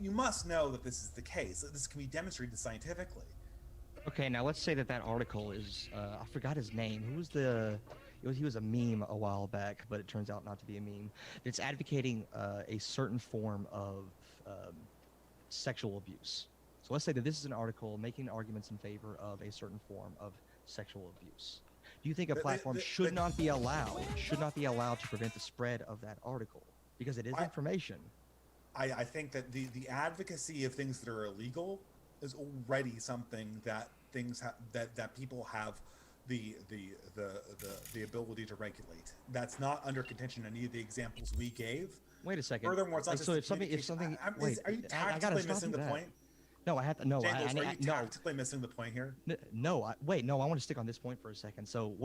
you must know that this is the case. That this can be demonstrated scientifically. Okay, now let's say that article is, I forgot his name. He was a meme a while back, but it turns out not to be a meme. It's advocating a certain form of sexual abuse. So let's say that this is an article making arguments in favor of a certain form of sexual abuse. Do you think a platform should not be allowed to prevent the spread of that article because it is information? I think that the advocacy of things that are illegal is already something that that people have the ability to regulate. That's not under contention in any of the examples we gave. Wait a second. Furthermore, it's not just so if something wait, are you tactically missing the point? No, I have to. No, Jangles, are you tactically missing the point here? No, I want to stick on this point for a second. So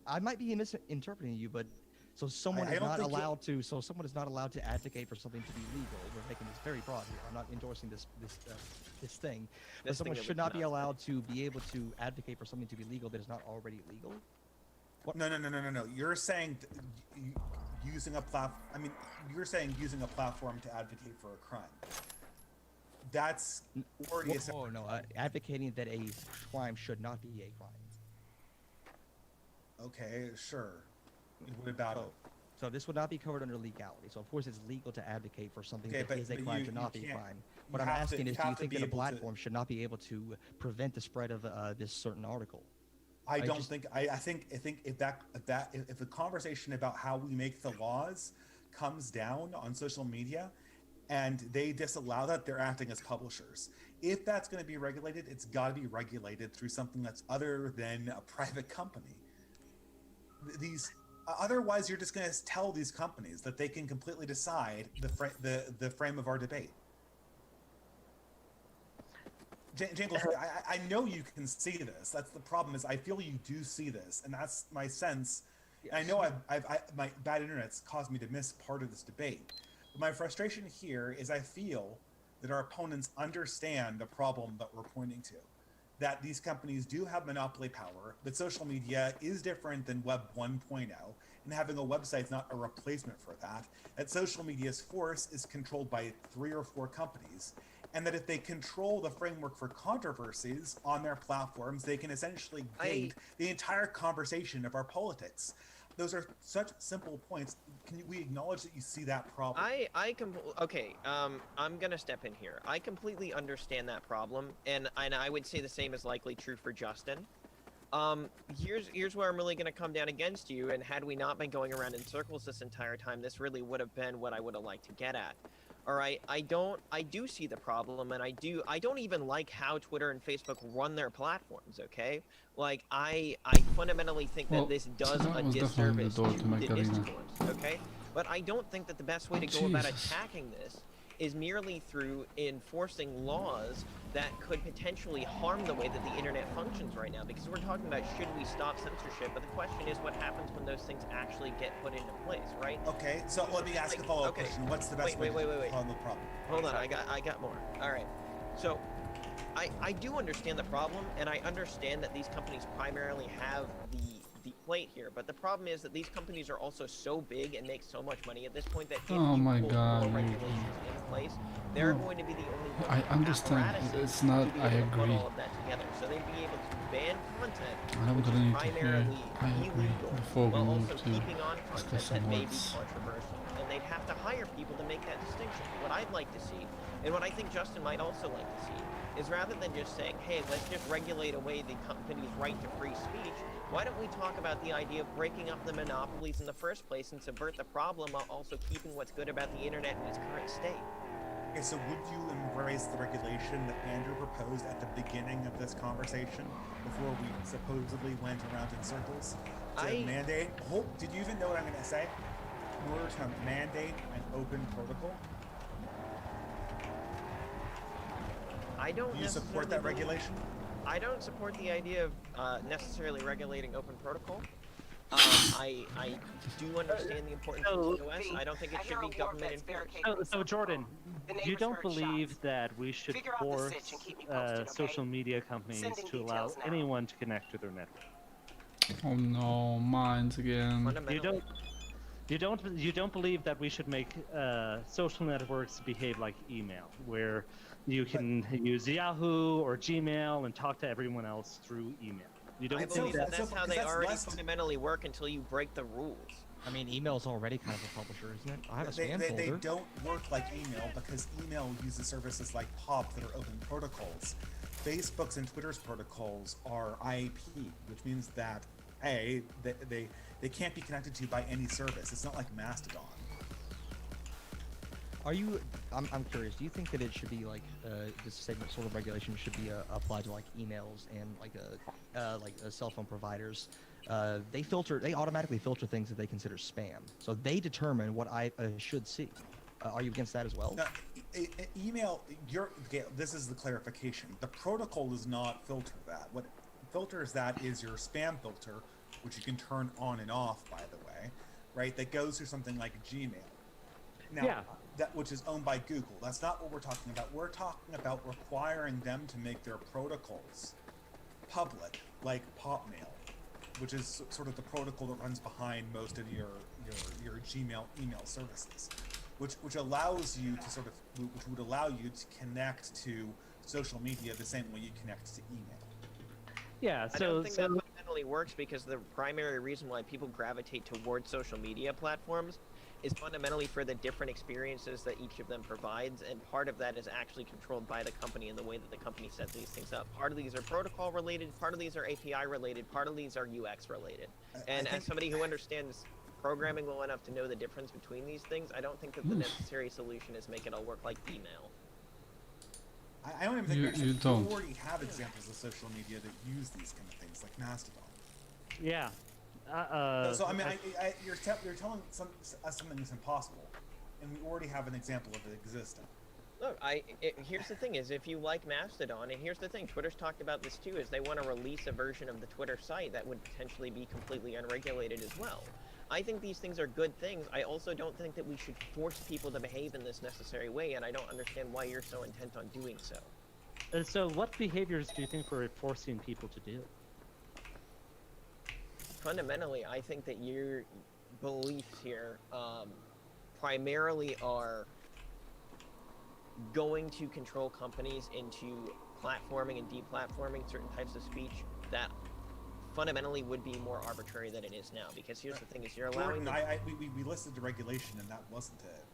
I might be misinterpreting you, but so someone is not allowed to. So someone is not allowed to advocate for something to be legal. We're making this very broad here. I'm not endorsing this thing. But someone should not be allowed to be able to advocate for something to be legal that is not already legal. What? No. You're saying using a platform. I mean, you're saying using a platform to advocate for a crime. That's already advocating that a crime should not be a crime. Okay, sure. What about it? So this would not be covered under legality. So of course it's legal to advocate for something that is a crime should not be a crime. What I'm asking is, do you think that a platform should not be able to prevent the spread of this certain article? I think if the conversation about how we make the laws comes down on social media, and they disallow that, they're acting as publishers. If that's going to be regulated, it's got to be regulated through something that's other than a private company. Otherwise, you're just going to tell these companies that they can completely decide the frame of our debate. Jangles, I know you can see this. That's the problem. Is I feel you do see this, and that's my sense. Yes. I know my bad internet's caused me to miss part of this debate. My frustration here is I feel that our opponents understand the problem that we're pointing to, that these companies do have monopoly power, that social media is different than Web 1.0, and having a website is not a replacement for that social media's force is controlled by 3 or 4 companies, and that if they control the framework for controversies on their platforms, they can essentially gate the entire conversation of our politics. Those are such simple points. Can we acknowledge that you see that problem? I'm gonna step in here. I completely understand that problem, and I would say the same is likely true for Justin. Here's where I'm really gonna come down against you, and had we not been going around in circles this entire time, this really would have been what I would have liked to get at. All right, I do see the problem, and I don't even like how Twitter and Facebook run their platforms, okay? Like, I fundamentally think that this does a disservice to the discourse, okay? But I don't think that the best way to go about attacking this is merely through enforcing laws that could potentially harm the way that the internet functions right now, because we're talking about should we stop censorship, but the question is what happens when those things actually get put into place, right? Okay, so let me ask a follow-up question. What's the best way to solve the problem? Hold on, I got more. All right, so I do understand the problem, and I understand that these companies primarily have the plate here, but the problem is that these companies are also so big and make so much money at this point that if you put more regulations in place, they're going to be the only ones. I understand. It's not. I agree. All of that together, so they'd be able to ban content I'm gonna need primarily to hear. I agree. Before we move to keeping on content that may be controversial, and they'd have to hire people to make that distinction. What I'd like to see, and what I think Justin might also like to see, is rather than just saying, hey, let's just regulate away the company's right to free speech, why don't we talk about the idea of breaking up the monopolies in the first place and subvert the problem while also keeping what's good about the internet in its current state? Okay, so would you embrace the regulation that Andrew proposed at the beginning of this conversation before we supposedly went around in circles? To mandate, did you even know what I'm going to say? In order to mandate an open protocol? I don't. Do you support that regulation? I don't support the idea of necessarily regulating open protocol. I do understand the importance of TOS. I don't think it should be government enforced. So Jordan, you don't believe that we should force social media companies to allow anyone to connect to their network? Oh no, mines again. You don't believe that we should make social networks behave like email, where you can use Yahoo or Gmail and talk to everyone else through email. You don't I believe think that's how they already fundamentally work until you break the rules. I mean, email's already kind of a publisher, isn't it? I have a spam they folder. don't work like email because email uses services like POP that are open protocols. Facebook's and Twitter's protocols are IAP, which means that they can't be connected to by any service. It's not like Mastodon. Are you? I'm curious. Do you think that it should be like this segment sort of regulation should be applied to like emails and like cell phone providers? They automatically filter things that they consider spam, so they determine what I should see. Are you against that as well? No, email. This is the clarification. The protocol does not filter that. What filters that is your spam filter, which you can turn on and off, by the way, right? That goes through something like Gmail. Now, which is owned by Google. That's not what we're talking about. We're talking about requiring them to make their protocols public, like PopMail, which is sort of the protocol that runs behind most of your Gmail email services, which allows you to which would allow you to connect to social media the same way you connect to email. Yeah, I don't think that fundamentally works because the primary reason why people gravitate towards social media platforms is fundamentally for the different experiences that each of them provides, and part of that is actually controlled by the company and the way that the company sets these things up. Part of these are protocol related, part of these are API related, part of these are UX related. And as somebody who understands programming well enough to know the difference between these things, I don't think that the necessary solution is make it all work like email. I don't even think you don't. We already have examples of social media that use these kind of things, like Mastodon. Yeah. So I mean, you're telling us something that's impossible, and we already have an example of it existing. Look, here's the thing: is if you like Mastodon, and here's the thing, Twitter's talked about this too, is they want to release a version of the Twitter site that would potentially be completely unregulated as well. I think these things are good things. I also don't think that we should force people to behave in this necessary way, and I don't understand why you're so intent on doing so. So what behaviors do you think we're forcing people to do? Fundamentally, I think that your beliefs here primarily are going to control companies into platforming and deplatforming certain types of speech that fundamentally would be more arbitrary than it is now. Because here's the thing: is you're allowing. We listed the regulation, and that wasn't it.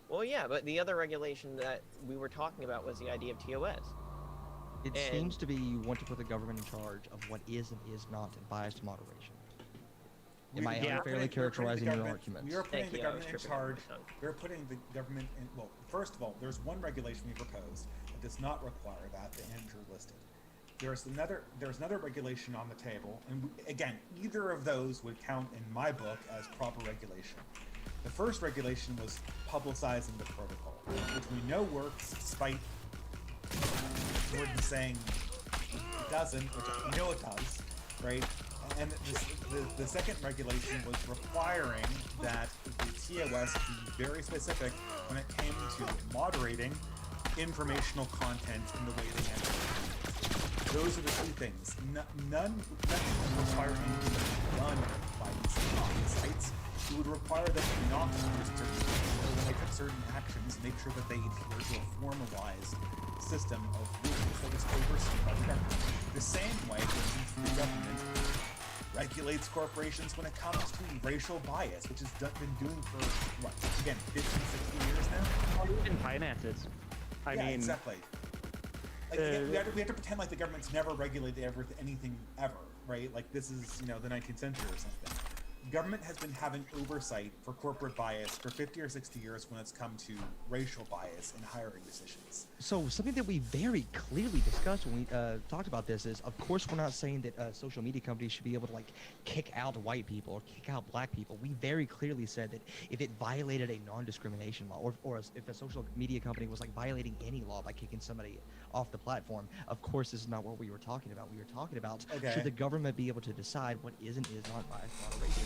Well, yeah, but the other regulation that we were talking about was the idea of TOS. It seems to be you want to put the government in charge of what is and is not biased moderation. Am I unfairly characterizing your argument? We are putting the government in charge. We're putting the government in. Well, first of all, there's one regulation we proposed that does not require that Andrew listed. There's another regulation on the table, and again, either of those would count in my book as proper regulation. The first regulation was publicizing the protocol, which we know works despite Jordan saying it doesn't, which we know it does, right? And the second regulation was requiring that the TOS be very specific when it came to moderating informational content in the way they enter. Those are the two things. Nothing would require anything to be done by these sites. It would require them not to use certain when they took certain actions, make sure that they adhere to a formalized system of rules that was overseen by the government. The same way, for instance, the government regulates corporations when it comes to racial bias, which has been doing for, what, again, 50, 60 years now? In finances. I mean, exactly. Like, we have to pretend like the government's never regulated anything ever, right? Like this is, the 19th century or something. Government has been having oversight for corporate bias for 50 or 60 years when it's come to racial bias in hiring decisions. So something that we very clearly discussed when we talked about this is, of course, we're not saying that social media companies should be able to kick out white people or kick out black people. We very clearly said that if it violated a non-discrimination law, or if a social media company was violating any law by kicking somebody off the platform, of course, this is not what we were talking about. We were talking about should the government be able to decide what is and is not biased moderation.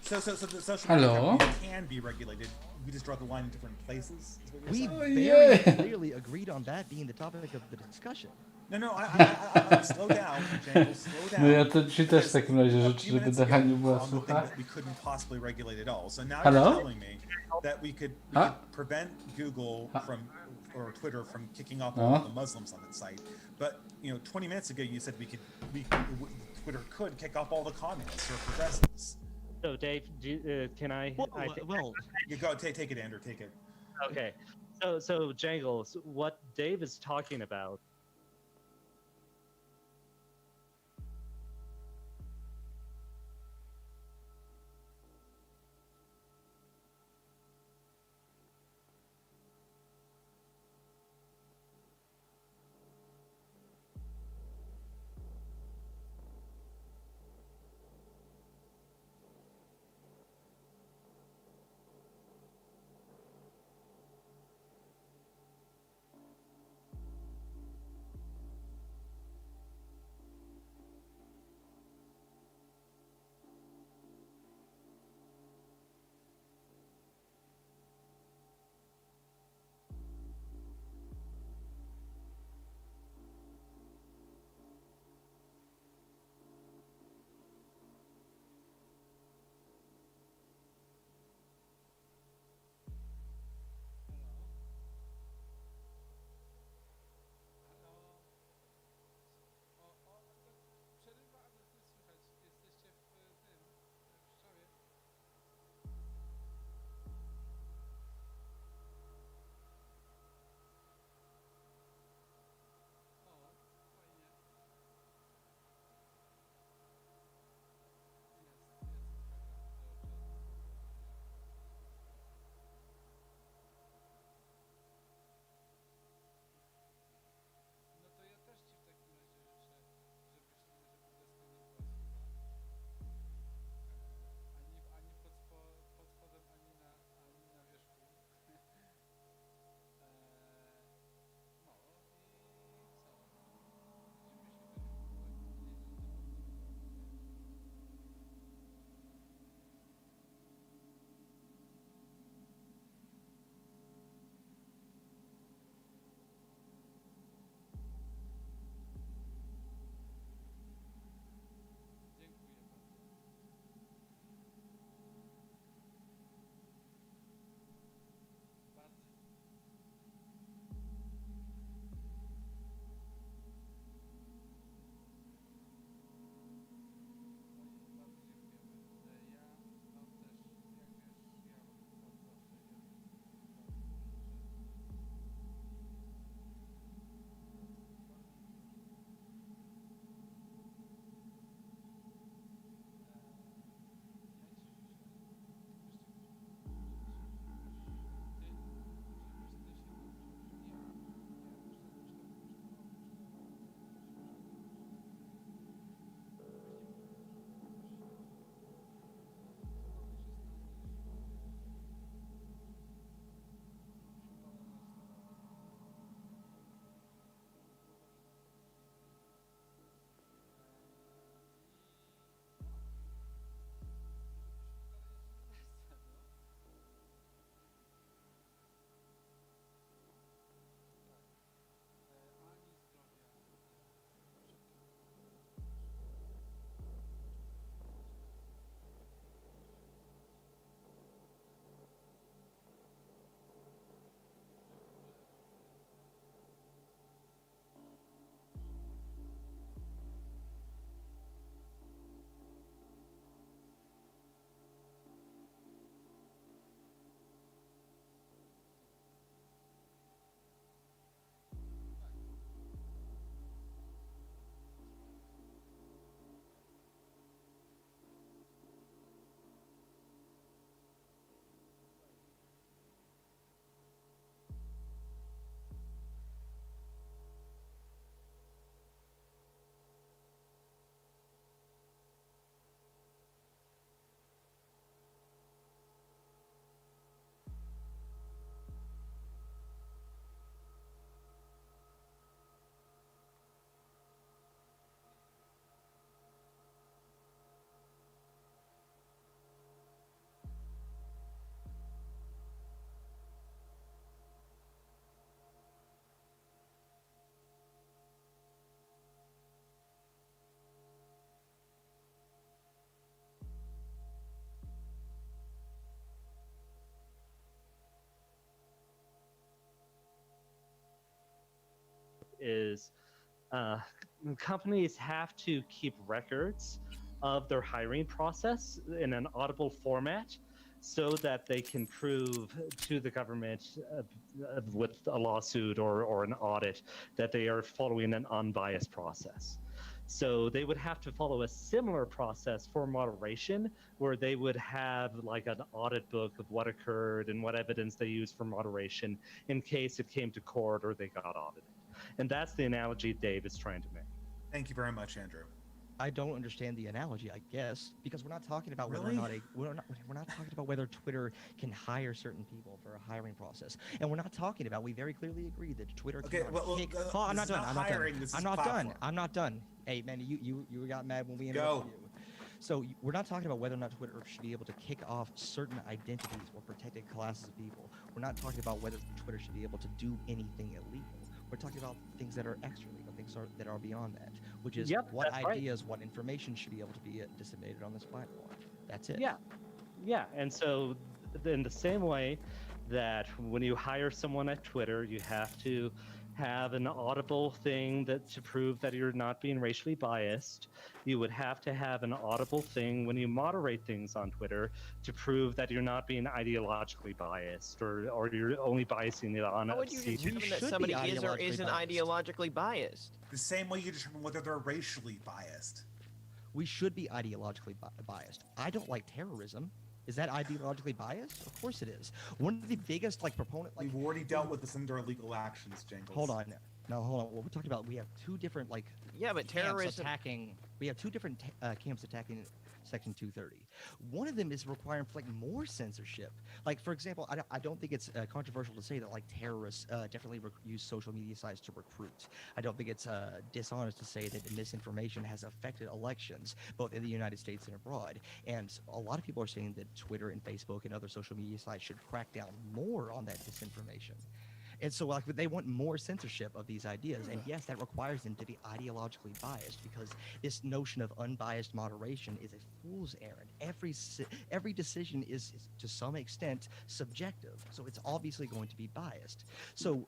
So the social Hello? media companies can be regulated. We just draw the line in different places. Is what you're We saying? Oh, very yeah. clearly agreed on that being the topic of the discussion. No, slow down, Jangles, slow down. No ja to ci też w Because takim razie a życzę, few żeby minutes ago, Dechaniu you była were on the thing sucha. that we couldn't possibly regulate at all. So now Hello? you're telling me that we could Huh? prevent Google Huh? from or Twitter from kicking off Uh-huh. all the Muslims on its site. But 20 minutes ago you said Twitter could kick off all the communists or progressives. So Dave, can I? I think- Well, You go take it, Andrew. Take it. Okay. So Jangles, what Dave is talking about is companies have to keep records of their hiring process in an audible format so that they can prove to the government with a lawsuit or an audit that they are following an unbiased process. So they would have to follow a similar process for moderation, where they would have like an audit book of what occurred and what evidence they used for moderation in case it came to court or they got audited. And that's the analogy Dave is trying to make. Thank you very much, Andrew. I don't understand the analogy, I guess, because we're not talking about whether Really? or not we're not talking about whether Twitter can hire certain people for a hiring process, and we're not talking about. We very clearly agree that Twitter. Okay, cannot well, kick, this I'm not is done. not I'm not hiring, done. this I'm is not done. platform. I'm not done. Hey, man, you got mad when we interrupted you. So we're not talking about whether or not Twitter should be able to kick off certain identities or protected classes of people. We're not talking about whether Twitter should be able to do anything illegal. We're talking about things that are extra legal, things that are beyond that, which is what ideas, what information should be able to be disseminated on this platform. That's it. Yeah. And so in the same way that when you hire someone at Twitter, you have to have an audible thing that to prove that you're not being racially biased. You would have to have an audible thing when you moderate things on Twitter to prove that you're not being ideologically biased or you're only biasing it on. How would you determine that somebody is or isn't ideologically biased? The same way you determine whether they're racially biased. We should be ideologically biased. I don't like terrorism. Is that ideologically biased? Of course it is. One of the biggest proponent. We've already dealt with this under illegal actions, Jangles. Hold on. No, hold on. What we're talking about, we have two different Yeah, but terrorism attacking. We have two different camps attacking Section 230. One of them is requiring more censorship. Like, for example, I don't think it's controversial to say that terrorists definitely use social media sites to recruit. I don't think it's dishonest to say that misinformation has affected elections, both in the United States and abroad. And a lot of people are saying that Twitter and Facebook and other social media sites should crack down more on that disinformation. And so they want more censorship of these ideas. And yes, that requires them to be ideologically biased, because this notion of unbiased moderation is a fool's errand. Every decision is to some extent subjective. So it's obviously going to be biased. So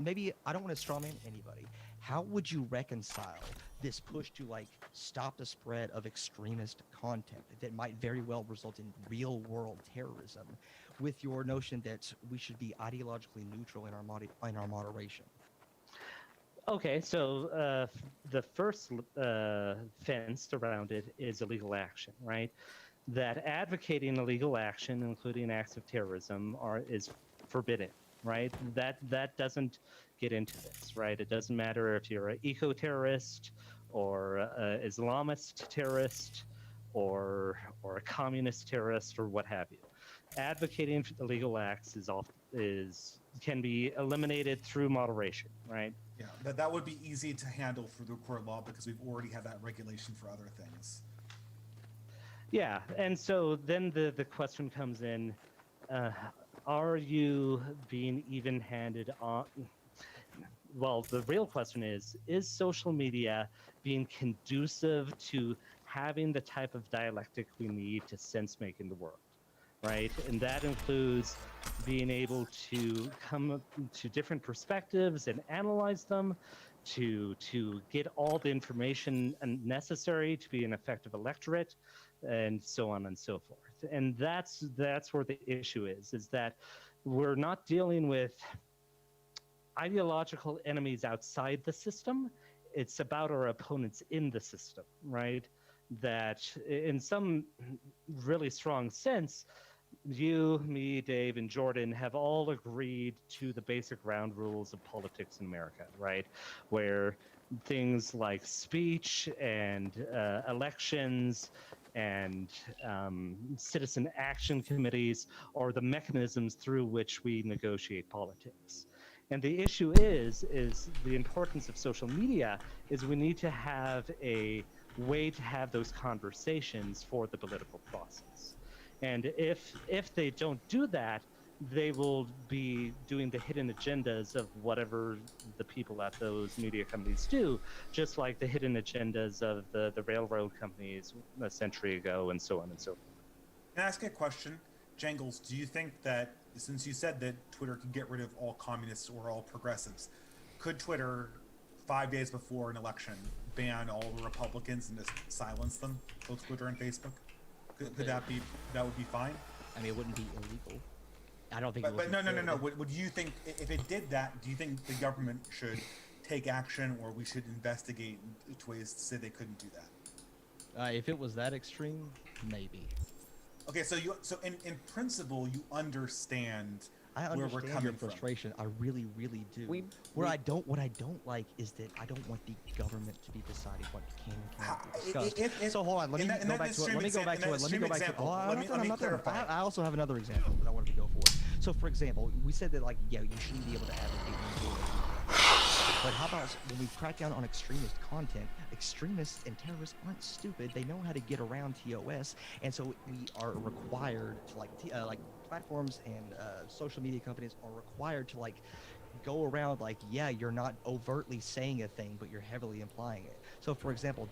maybe I don't want to strawman anybody. How would you reconcile this push to stop the spread of extremist content that might very well result in real world terrorism with your notion that we should be ideologically neutral in our moderation? Okay, so the first fence around it is illegal action, right? That advocating illegal action, including acts of terrorism, is forbidden, right? That doesn't get into this, right? It doesn't matter if you're an eco-terrorist or an Islamist terrorist or a communist terrorist or what have you. Advocating for illegal acts can be eliminated through moderation, right? Yeah, that would be easy to handle through the court law because we've already had that regulation for other things. Yeah, and so then the question comes in, are you being even-handed on? Well, the real question is social media being conducive to having the type of dialectic we need to sense-make in the world? Right, and that includes being able to come to different perspectives and analyze them, to get all the information necessary to be an effective electorate, and so on and so forth. And that's where the issue is that we're not dealing with ideological enemies outside the system. It's about our opponents in the system, right? That in some really strong sense, you, me, Dave, and Jordan have all agreed to the basic ground rules of politics in America, right? Where things like speech and elections and citizen action committees are the mechanisms through which we negotiate politics. And the issue is the importance of social media is we need to have a way to have those conversations for the political process. And if they don't do that, they will be doing the hidden agendas of whatever the people at those media companies do, just like the hidden agendas of the railroad companies a century ago, and so on and so forth. Can I ask a question? Jangles, do you think that, since you said that Twitter can get rid of all communists or all progressives, could Twitter 5 days before an election ban all the Republicans and just silence them, both Twitter and Facebook? Could that would be fine? I mean, it wouldn't be illegal. I don't think. But no. Would you think if it did that? Do you think the government should take action, or we should investigate ways to say they couldn't do that? If it was that extreme, maybe. Okay, so in principle you understand. I where we're understand coming your from. frustration. I really, really do. What I don't like is that I don't want the government to be deciding what can and cannot be discussed. So hold on, let me go back to it. Let me go back to it. Let me clarify. I also have another example that I wanted to go for. So for example, we said that you shouldn't be able to advocate. But how about when we crack down on extremist content? Extremists and terrorists aren't stupid. They know how to get around TOS, and so we are required to like platforms and social media companies are required to go around you're not overtly saying a thing, but you're heavily implying it. So for example,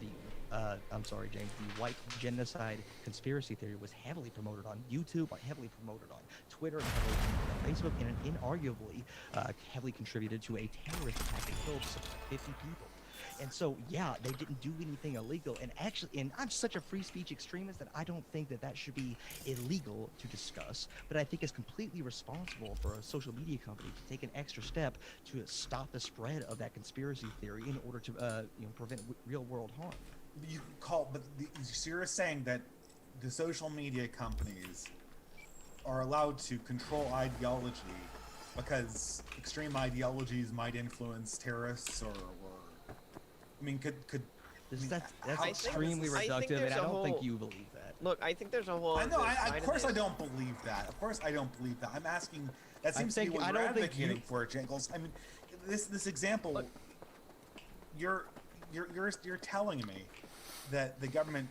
I'm sorry, James, the white genocide conspiracy theory was heavily promoted on YouTube, heavily promoted on Twitter, heavily promoted on Facebook, and inarguably heavily contributed to a terrorist attack that killed 50 people. And so, yeah, they didn't do anything illegal. And I'm such a free speech extremist that I don't think that should be illegal to discuss. But I think it's completely responsible for a social media company to take an extra step to stop the spread of that conspiracy theory in order to prevent real world harm. So you're saying that the social media companies are allowed to control ideology because extreme ideologies might influence terrorists or I mean, that's extremely reductive, and I don't think you believe that. Look, I think there's a whole. Of course, I don't believe that. Of course, I don't believe that. I'm asking. That seems to be what you're advocating for, Jangles. I mean, this example. Look, you're telling me that the government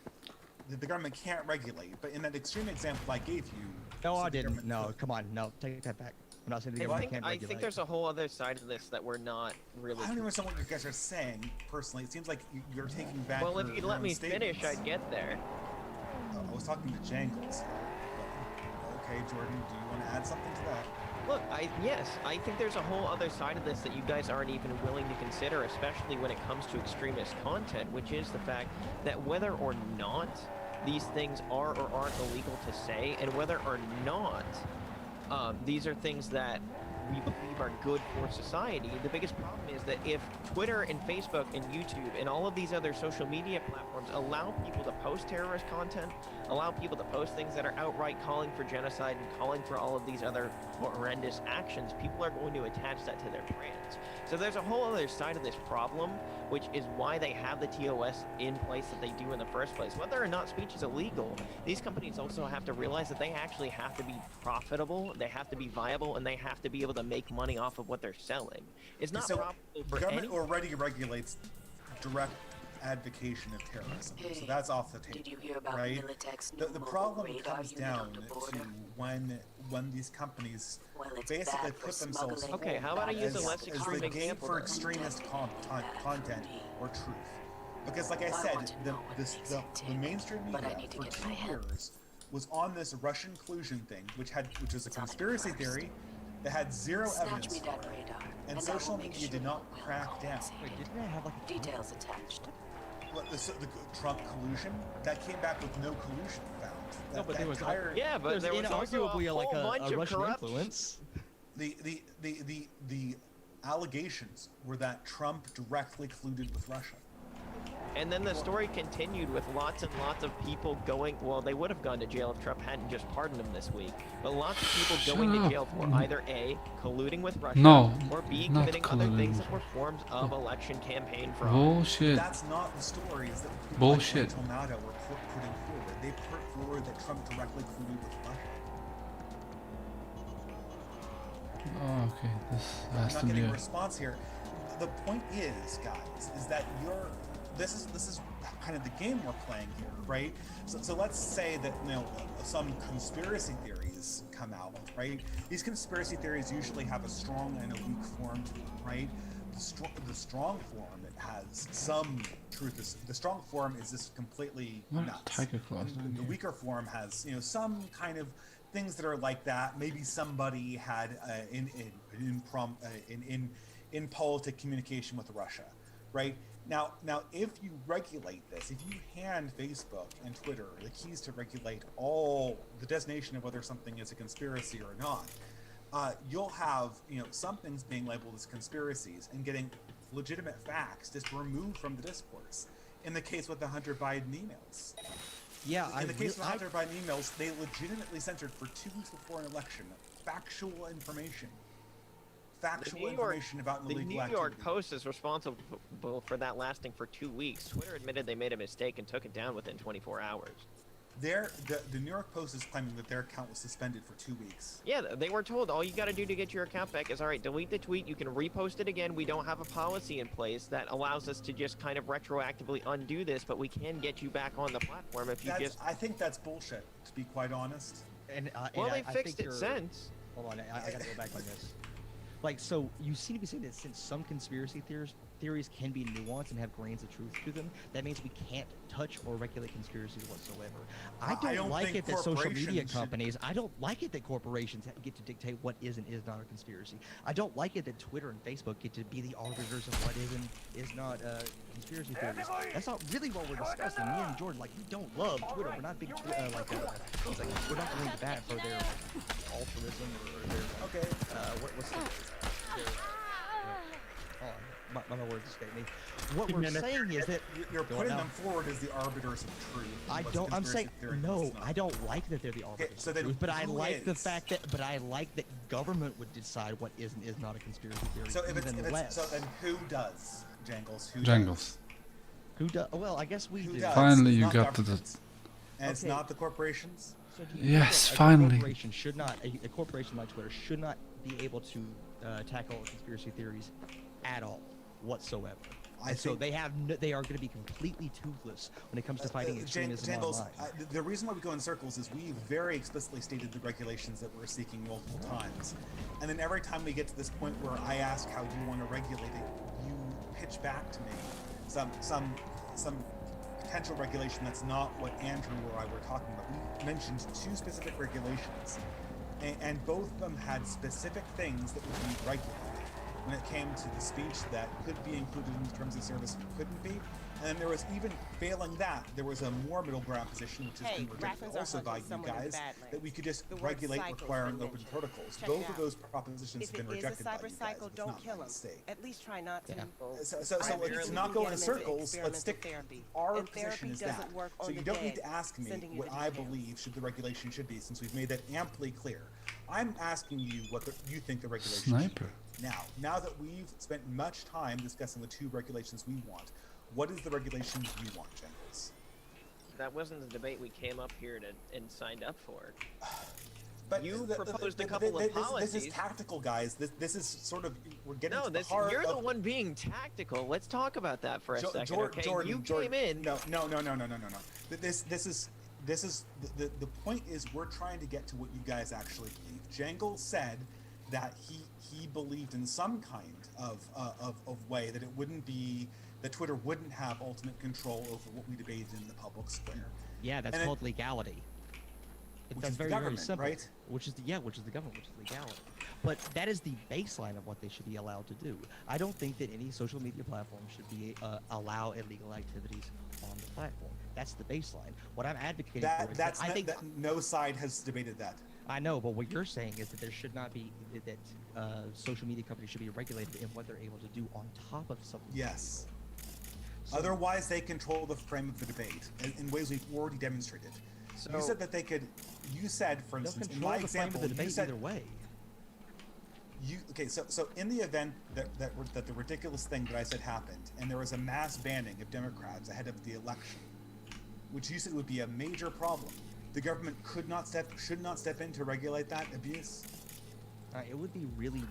can't regulate, but in that extreme example I gave you. No, I didn't. No, come on, no, take that back. I'm not saying the government can't regulate. I think there's a whole other side of this that we're not really. I don't even understand what you guys are saying. Personally, it seems like you're taking back. Well, if you'd let me finish, I'd get there. I was talking to Jangles. Okay, Jordan, do you want to add something to that? Look, yes, I think there's a whole other side of this that you guys aren't even willing to consider, especially when it comes to extremist content, which is the fact that whether or not these things are or aren't illegal to say, and whether or not these are things that we believe are good for society, the biggest problem is that if Twitter and Facebook and YouTube and all of these other social media platforms allow people to post terrorist content, allow people to post things that are outright calling for genocide and calling for all of these other horrendous actions, people are going to attach that to their brands. So there's a whole other side of this problem, which is why they have the TOS in place that they do in the first place. Whether or not speech is illegal, these companies also have to realize that they actually have to be profitable, they have to be viable, and they have to be able to make money off of what they're selling. It's not profitable for the government already regulates direct advocation of terrorism, so that's off the table. Did you hear about right? Militech's The problem comes down to when these companies basically put themselves forward Okay, how about I use a less as extreme the game example? for extremist content or truth. Because like I said, the mainstream media for 2 years was on this Russian collusion thing, which was a conspiracy theory that had zero evidence for it. And social media did not crack down. Wait, didn't I have Details attached. The Trump collusion that came back with no collusion found. No, but there was yeah, but there was also inarguably a Russian corrupt influence. The allegations were that Trump directly colluded with Russia. And then the story continued with lots and lots of people going, well, they would have gone to jail if Trump hadn't just pardoned them this week, but lots of people going to jail for either A, colluding with Russia, or B, committing other things that were forms of election campaign fraud. Bullshit. That's not the stories that people Bullshit. like Nomad were putting forward. They put forward that Trump directly colluded with Russia. Oh, okay, this I'm has not to be getting a a... response here. The point is, guys, is that this is kind of the game we're playing here, right? So let's say that some conspiracy theories come out, right? These conspiracy theories usually have a strong and a weak form to them, right? The strong form, it has some truth. The strong form is just completely nuts. Tiger claws. The weaker form has some kind of things that are like that. Maybe somebody had in politic communication with Russia, right? Now, if you regulate this, if you hand Facebook and Twitter the keys to regulate all the designation of whether something is a conspiracy or not, you'll have some things being labeled as conspiracies and getting legitimate facts just removed from the discourse. In the case with the Hunter Biden emails, in the case of the Hunter Biden emails, they legitimately censored for 2 weeks before an election factual information about illegal activity. The New York Post is responsible for that lasting for 2 weeks. Twitter admitted they made a mistake and took it down within 24 hours. The New York Post is claiming that their account was suspended for 2 weeks. Yeah, they were told all you got to do to get your account back is, all right, delete the tweet. You can repost it again. We don't have a policy in place that allows us to just kind of retroactively undo this, but we can get you back on the platform if you just... I think that's bullshit, to be quite honest. Well, they fixed it since. Hold on, I gotta go back on this. Like, so you seem to be saying that since some conspiracy theories can be nuanced and have grains of truth to them, that means we can't touch or regulate conspiracies whatsoever. I don't like it that social media companies, I don't like it that corporations get to dictate what is and is not a conspiracy. I don't like it that Twitter and Facebook get to be the arbiters of what is and is not conspiracy theories. That's not really what we're discussing. Me and Jordan, like, we don't love Twitter. We're not big, we're not going to bat for their altruism or their, what's the, my words escape me. What we're saying is that you're putting them forward as the arbiters of truth. I don't like that they're the arbiters of truth, but I like the fact that, government would decide what is and is not a conspiracy theory. So then who does, Jangles? Jangles. Who does? Well, I guess we do. Finally, you got to the. And it's not the corporations. So yes, finally. A corporation like Twitter should not be able to tackle conspiracy theories at all whatsoever. So they are going to be completely toothless when it comes to fighting extremism Jangles, online. The reason why we go in circles is we very explicitly stated the regulations that we're seeking multiple times, and then every time we get to this point where I ask how you want to regulate it, you pitch back to me some potential regulation that's not what Andrew or I were talking about. We mentioned 2 specific regulations, and both of them had specific things that would be regulated when it came to the speech that could be included in terms of service and couldn't be. And then there was, even failing that, there was a more middle ground position, which has been rejected also by you guys, that we could just regulate requiring open protocols. Both of those propositions have been rejected by you guys. Don't kill him. At least try not to. So let's not go in circles. Let's stick. Our position is that. So you don't need to ask me what I believe should the regulation should be, since we've made that amply clear. I'm asking you what you think the regulation should be. Now that we've spent much time discussing the 2 regulations we want, what is the regulation you want, Jangles? That wasn't the debate we came up here and signed up for. But you proposed a couple of policies. This is tactical, guys. This is sort of, we're getting to the heart of... You're the one being tactical. Let's talk about that for a second, okay? Jordan, came in... No. This is the point is, we're trying to get to what you guys actually believe. Jangles said that he believed in some kind of way that it wouldn't be, that Twitter wouldn't have ultimate control over what we debated in the public square. Yeah, that's called legality. That's very simple. Right? Which is the government, which is legality. But that is the baseline of what they should be allowed to do. I don't think that any social media platform should be allow illegal activities on the platform. That's the baseline. What I'm advocating for is that I think that no side has debated that. I know, but what you're saying is that there should not be that social media companies should be regulated in what they're able to do on top of something. Yes. So, otherwise, they control the frame of the debate in ways we've already demonstrated. So you said that they could. You said, for instance, in my example, you said either way. So in the event that the ridiculous thing that I said happened, and there was a mass banning of Democrats ahead of the election, which you said would be a major problem, the government should not step in to regulate that abuse. It would be really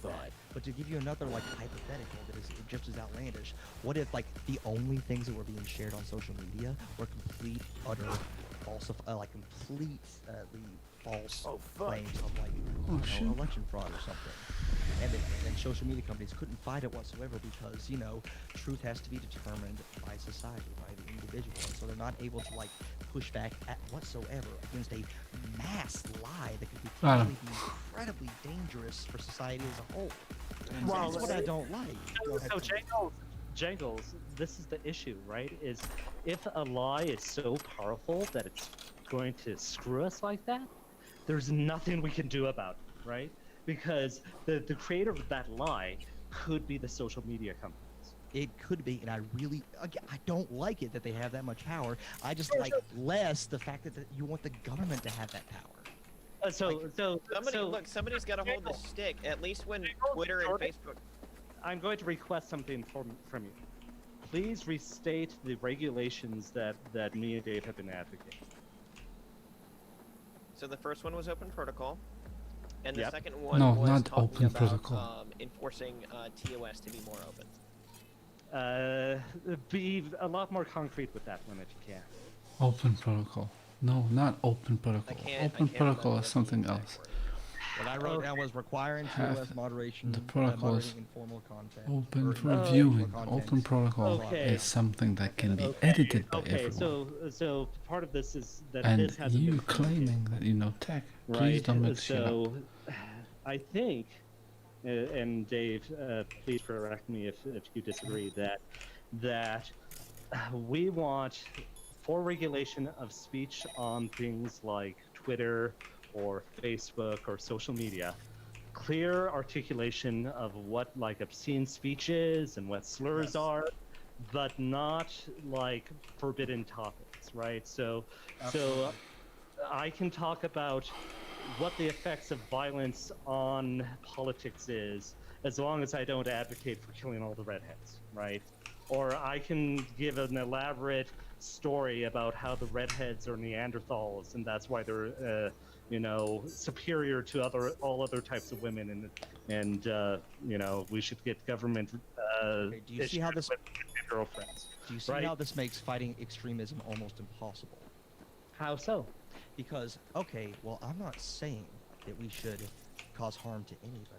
bad. But to give you another hypothetical that is just as outlandish, what if the only things that were being shared on social media were complete, utter, completely false claims of election fraud or something, and social media companies couldn't fight it whatsoever because, you know, truth has to be determined by society, by the individual. And so they're not able to, like, push back at whatsoever against a mass lie that could potentially be incredibly dangerous for society as a whole. And Well, that's what I don't like. So Jangles, this is the issue, right? Is if a lie is so powerful that it's going to screw us like that, there's nothing we can do about it, right? Because the creator of that lie could be the social media companies. It could be, and I really, again, I don't like it that they have that much power. I just like less the fact that you want the government to have that power. Somebody's got to hold the stick. At least when Twitter and Facebook. I'm going to request something from you. Please restate the regulations that me and Dave have been advocating. So the first one was open protocol, and the Yep. second one No, was not talking open about protocol. enforcing TOS to be more open. Be a lot more concrete with that one if you can. Open protocol. No, not open protocol. Open protocol remember is something the exact else. word. What I wrote down was requiring Have TOS moderation, the protocols moderating informal content. Open or reviewing. content. Open protocol Okay. is something that can be Okay, edited by okay, everyone. so part of this is that And this hasn't you been claiming that you know tech. Please right. don't mix shit up. So I think, and Dave, please correct me if you disagree, that we want for regulation of speech on things like Twitter or Facebook or social media, clear articulation of what like obscene speech is and what slurs Yes. are, but not like forbidden topics, right? So Absolutely. I can talk about what the effects of violence on politics is, as long as I don't advocate for killing all the redheads, right? Or I can give an elaborate story about how the redheads are Neanderthals, and that's why they're, superior to all other types of women, and we should get government. Okay, do you see how this? with girlfriends? Do you see right? how this makes fighting extremism almost impossible? How so? Because, okay, well, I'm not saying that we should cause harm to anybody.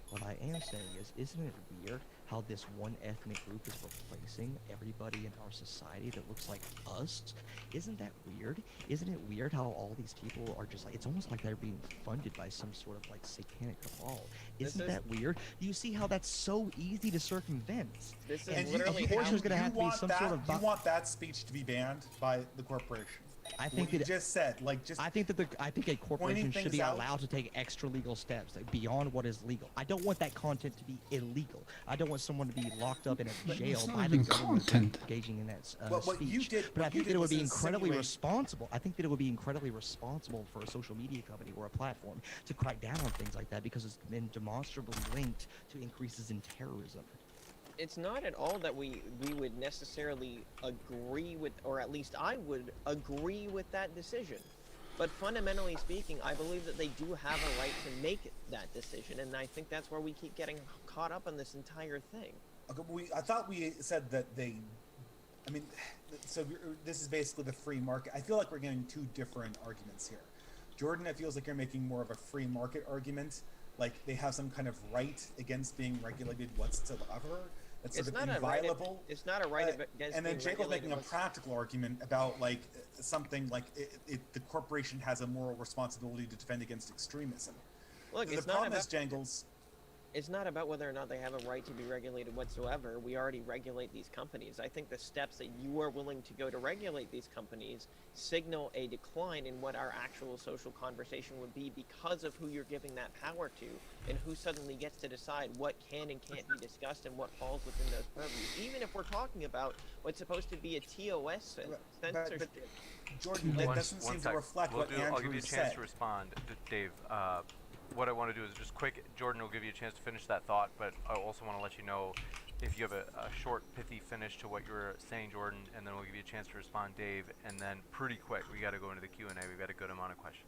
What I am saying is, isn't it weird how this one ethnic group is replacing everybody in our society that looks like us? Isn't that weird? Isn't it weird how all these people are just like, it's almost like they're being funded by some sort of like satanic cabal. Isn't that weird? Do you see how that's so easy to circumvent? This is And literally of course how there's gonna have to be some sort of you want that speech to be banned by the corporation. I think What you that just said, like, just I think a corporation should things be out. allowed to take extra legal steps like, beyond what is legal. I don't want that content to be illegal. I don't want someone to be locked up in a But jail it's not by the even government for content. engaging in that What you speech. did- But I what you think that did it would was be incredibly insinuate- responsible. I think that it would be incredibly responsible for a social media company or a platform to crack down on things like that because it's been demonstrably linked to increases in terrorism. It's not at all that we would necessarily agree with, or at least I would agree with that decision. But fundamentally speaking, I believe that they do have a right to make that decision, and I think that's where we keep getting caught up on this entire thing. Okay, I thought we said that they. I mean, so this is basically the free market. I feel like we're getting two different arguments here. Jordan, it feels like you're making more of a free market argument, like they have some kind of right against being regulated whatsoever. That's sort It's of not inviolable. It's not a right against. And then being Jacob's making a regulated. practical argument about like something like the corporation has a moral responsibility to defend against extremism. Look, The it's not problem about. is, Jangles. It's not about whether or not they have a right to be regulated whatsoever. We already regulate these companies. I think the steps that you are willing to go to regulate these companies signal a decline in what our actual social conversation would be because of who you're giving that power to and who suddenly gets to decide what can and can't be discussed and what falls within those purviews. Even if we're talking about what's supposed to be a TOS censorship. Jordan, that doesn't seem to reflect what Andrew I'll give you a chance said. to respond, Dave. What I want to do is just quick. Jordan will give you a chance to finish that thought, but I also want to let you know if you have a short, pithy finish to what you were saying, Jordan, and then we'll give you a chance to respond, Dave, and then pretty quick, we got to go into the Q&A. We've got a good amount of questions.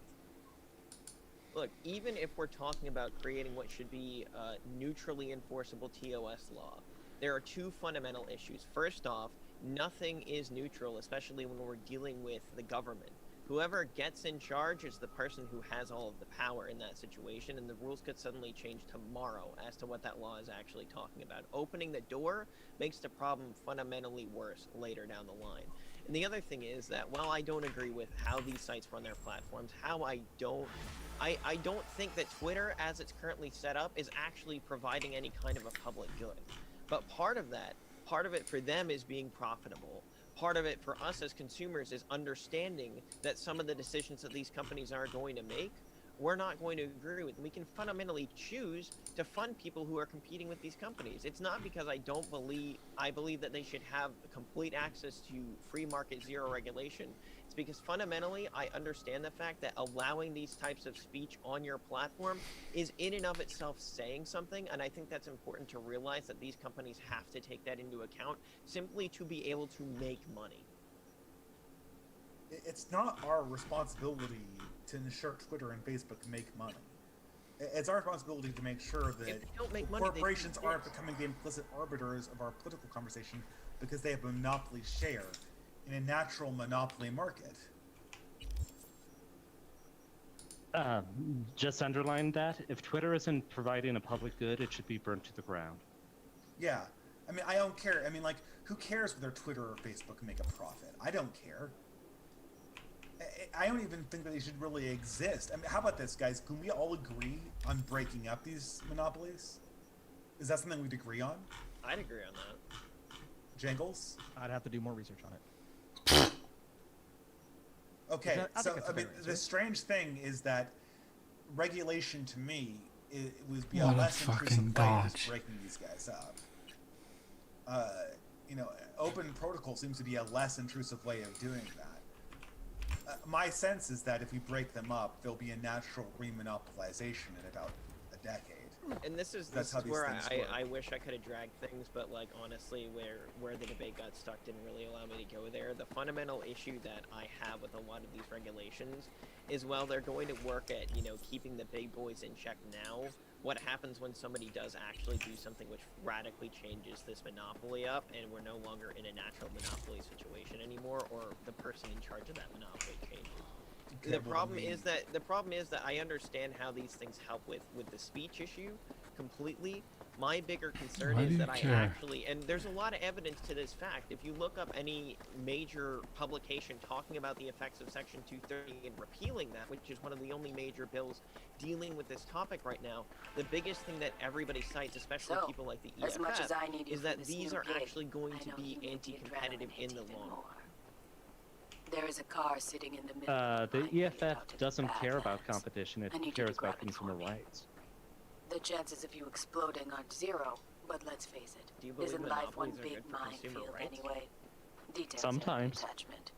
Look, even if we're talking about creating what should be a neutrally enforceable TOS law, there are two fundamental issues. First off, nothing is neutral, especially when we're dealing with the government. Whoever gets in charge is the person who has all of the power in that situation, and the rules could suddenly change tomorrow as to what that law is actually talking about. Opening the door makes the problem fundamentally worse later down the line. And the other thing is that while I don't agree with how these sites run their platforms, I don't think that Twitter, as it's currently set up, is actually providing any kind of a public good. But part of it for them is being profitable. Part of it for us as consumers is understanding that some of the decisions that these companies are going to make, we're not going to agree with. We can fundamentally choose to fund people who are competing with these companies. It's not because I believe that they should have complete access to free market zero regulation. It's because fundamentally I understand the fact that allowing these types of speech on your platform is in and of itself saying something, and I think that's important to realize that these companies have to take that into account simply to be able to make money. It's not our responsibility to ensure Twitter and Facebook make money. It's our responsibility to make sure that corporations aren't becoming the implicit arbiters of our political conversation because they have a monopoly share in a natural monopoly market. Just underline that. If Twitter isn't providing a public good, it should be burnt to the ground. Yeah. I mean, I don't care. I mean, like, who cares whether Twitter or Facebook make a profit? I don't care. I don't even think that they should really exist. I mean, how about this, guys? Can we all agree on breaking up these monopolies? Is that something we'd agree on? I'd agree on that. Jangles? I'd have to do more research on it. Okay, so I mean, the strange thing is that regulation to me would be a less intrusive way of just breaking these guys up. You know, open protocol seems to be a less intrusive way of doing that. My sense is that if we break them up, there'll be a natural remonopolization in about a decade. And this is where I wish I could have dragged things, but like honestly, where the debate got stuck didn't really allow me to go there. The fundamental issue that I have with a lot of these regulations is, while they're going to work at, you know, keeping the big boys in check now, what happens when somebody does actually do something which radically changes this monopoly up, and we're no longer in a natural monopoly situation anymore, or the person in charge of that monopoly changes. The problem is that I understand how these things help with the speech issue completely. My bigger concern is that and there's a lot of evidence to this fact. If you look up any major publication talking about the effects of Section 230 and repealing that, which is one of the only major bills dealing with this topic right now, the biggest thing that everybody cites, especially people like the EFF, is that these are actually going to be anti-competitive in the long run. There is a car sitting in the middle. The EFF doesn't care about competition, it cares about consumer rights. The chances of you exploding aren't zero, but let's face it, isn't life one big minefield anyway? Details sometimes. Attachment.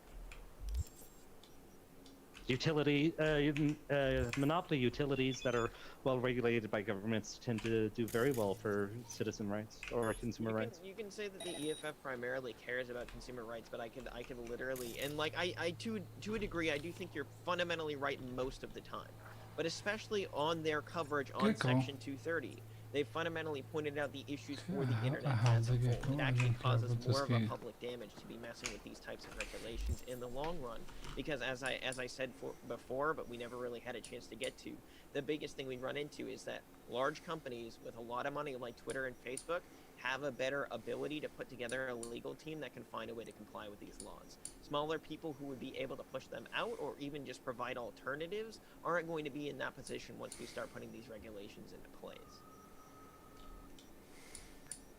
Monopoly utilities that are well regulated by governments tend to do very well for citizen rights or consumer rights. You can say that the EFF primarily cares about consumer rights, but I could literally, and like I to a degree, I do think you're fundamentally right most of the time, but especially on their coverage on Section 230. They fundamentally pointed out the issues for the internet as a whole. It actually causes more of a public damage to be messing with these types of regulations in the long run, because as I said before, but we never really had a chance to get to, the biggest thing we run into is that large companies with a lot of money like Twitter and Facebook have a better ability to put together a legal team that can find a way to comply with these laws. Smaller people who would be able to push them out or even just provide alternatives aren't going to be in that position once we start putting these regulations into place.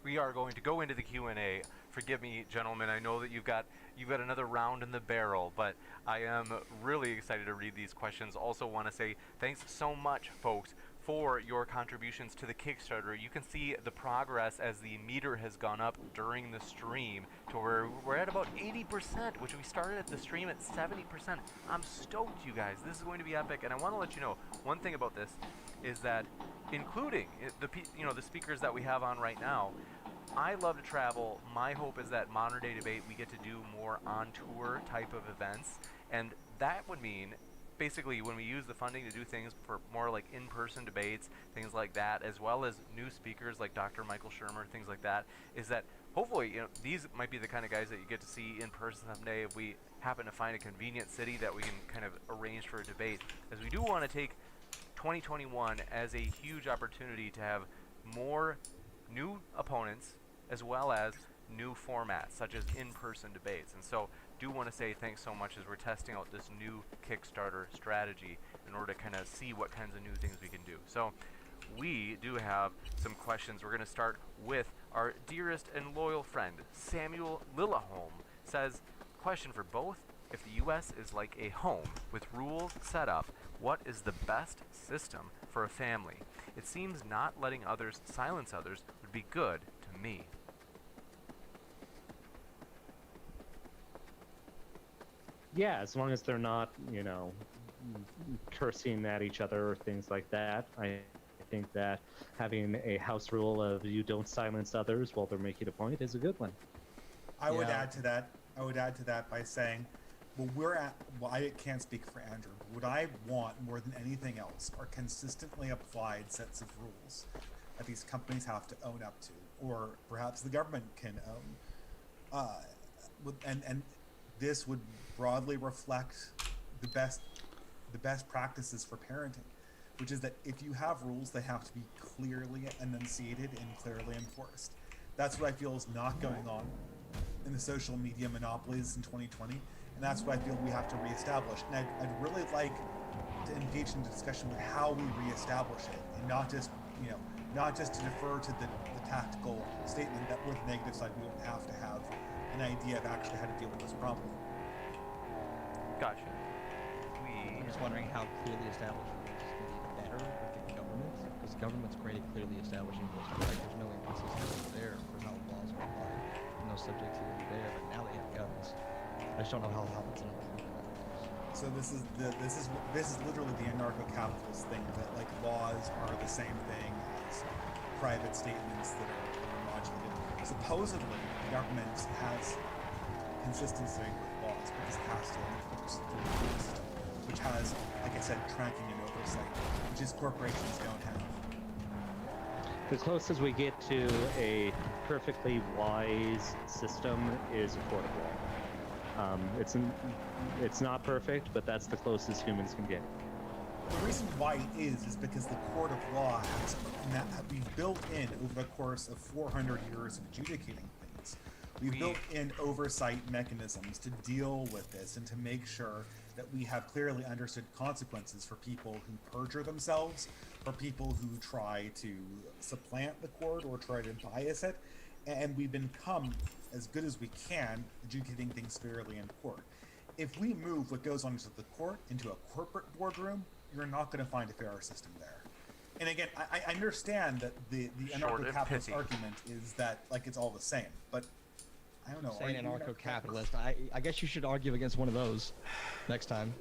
We are going to go into the Q&A. Forgive me, gentlemen. I know that you've got another round in the barrel, but I am really excited to read these questions. Also want to say thanks so much, folks, for your contributions to the Kickstarter. You can see the progress as the meter has gone up during the stream to where we're at about 80%, which we started at the stream at 70%. I'm stoked, you guys. This is going to be epic, and I want to let you know one thing about this is that, including the speakers that we have on right now, I love to travel. My hope is that Modern Day Debate, we get to do more on-tour type of events, and that would mean basically when we use the funding to do things for more like in-person debates, things like that, as well as new speakers like Dr. Michael Shermer, things like that, is that hopefully, you know, these might be the kind of guys that you get to see in person someday if we happen to find a convenient city that we can kind of arrange for a debate, as we do want to take 2021 as a huge opportunity to have more new opponents as well as new formats such as in-person debates. And so do want to say thanks so much as we're testing out this new Kickstarter strategy in order to kind of see what kinds of new things we can do. So we do have some questions. We're going to start with our dearest and loyal friend, Samuel Lillaholm. Says, question for both. If the US is like a home with rules set up, what is the best system for a family? It seems not letting others silence others would be good to me. Yeah, as long as they're not, you know, cursing at each other or things like that. I think that having a house rule of you don't silence others while they're making a point is a good one. I would add to that by saying, I can't speak for Andrew, but what I want more than anything else are consistently applied sets of rules that these companies have to own up to, or perhaps the government can own. And this would broadly reflect the best practices for parenting, which is that if you have rules, they have to be clearly enunciated and clearly enforced. That's what I feel is not going on in the social media monopolies in 2020, and that's what I feel we have to reestablish. And I'd really like to engage in a discussion with how we reestablish it, and not just to defer to the tactical statement that with the negative side we don't have to have an idea of actually how to deal with this problem. Gotcha. I'm just wondering how clearly established rules is going to be better with the government, because the government's great at clearly establishing rules. Like, there's no inconsistency there for how laws are applied, no subjectivity there. But now they have guns. I just don't know how it's going to work. So this is literally the anarcho-capitalist thing, that like laws are the same thing as private statements that are modulated. Supposedly, the government has consistency with laws because it has to enforce the legal system, which has, like I said, tracking and oversight, which is corporations don't have. The closest we get to a perfectly wise system is a court of law. It's not perfect, but that's the closest humans can get. The reason why it is because the court of law has been built in over the course of 400 years of adjudicating things. We've built in oversight mechanisms to deal with this and to make sure that we have clearly understood consequences for people who perjure themselves, for people who try to supplant the court or try to bias it, and we've become as good as we can adjudicating things fairly in court. If we move what goes on into the court into a corporate boardroom, you're not going to find a fairer system there. And again, I understand that the anarcho-capitalist argument is that like it's all the same, but I don't know. Saying anarcho-capitalist, I guess you should argue against one of those next time.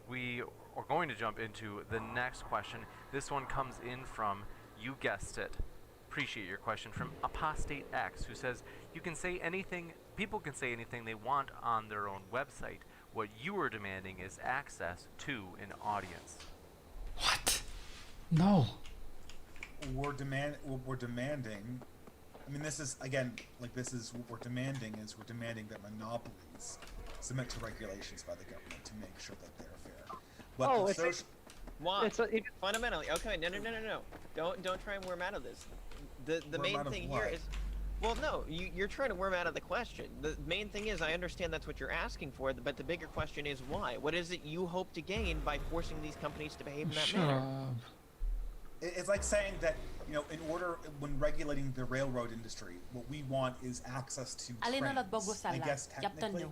We are going to jump into the next question. This one comes in from, you guessed it, appreciate your question, from Apostate X, who says, you can say anything, people can say anything they want on their own website. What you are demanding is access to an audience. What? No. We're demanding. I mean, this is again like this is what we're demanding that monopolies submit to regulations by the government to make sure that they're fair. But why? Fundamentally, okay, no. Don't try and worm out of this. The main thing here is, well, no, you're trying to worm out of the question. The main thing is, I understand that's what you're asking for, but the bigger question is why? What is it you hope to gain by forcing these companies to behave in that manner? It's like saying that, you know, when regulating the railroad industry, what we want is access to trains. I guess technically,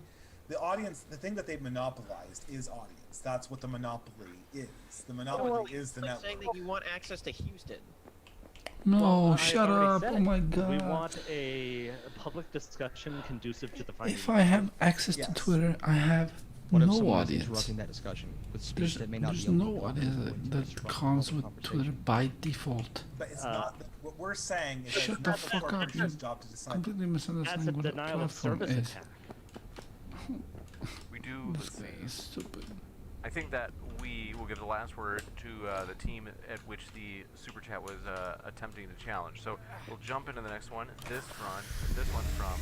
the thing that they've monopolized is audience. That's what the monopoly is. The monopoly is the network. Saying that you want access to Houston. No, shut up! Oh my god. We want a public discussion conducive to the findings. If I have access to Twitter, I have no audience. Interrupting that discussion with speech that may not there's be no audience that comes with Twitter by default. But it's not. What we're saying is shut the fuck up! You completely misunderstanding what a platform is. We do. This guy is stupid. I think that we will give the last word to the team at which the super chat was attempting to challenge. So we'll jump into the next one. This one's from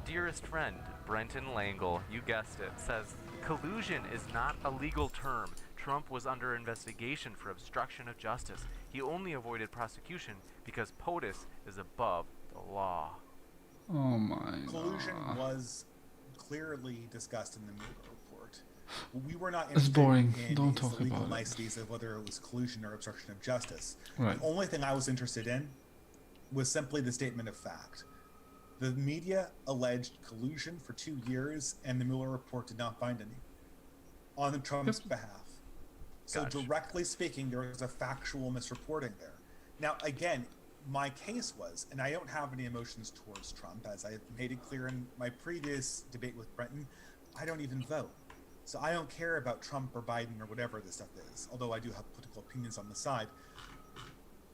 dearest friend Brenton Langle. You guessed it. Says collusion is not a legal term. Trump was under investigation for obstruction of justice. He only avoided prosecution because POTUS is above the law. Oh my God. Collusion was clearly discussed in the Mueller report. We were not It's interested boring. in Don't the talk legal about it. niceties of whether it was collusion or obstruction of justice. Right. The only thing I was interested in was simply the statement of fact. The media alleged collusion for 2 years, and the Mueller report did not find any on Trump's behalf. So Gotcha. directly speaking, there was a factual misreporting there. Now, again, my case was, and I don't have any emotions towards Trump, as I made it clear in my previous debate with Brenton, I don't even vote. So I don't care about Trump or Biden or whatever this stuff is, although I do have political opinions on the side.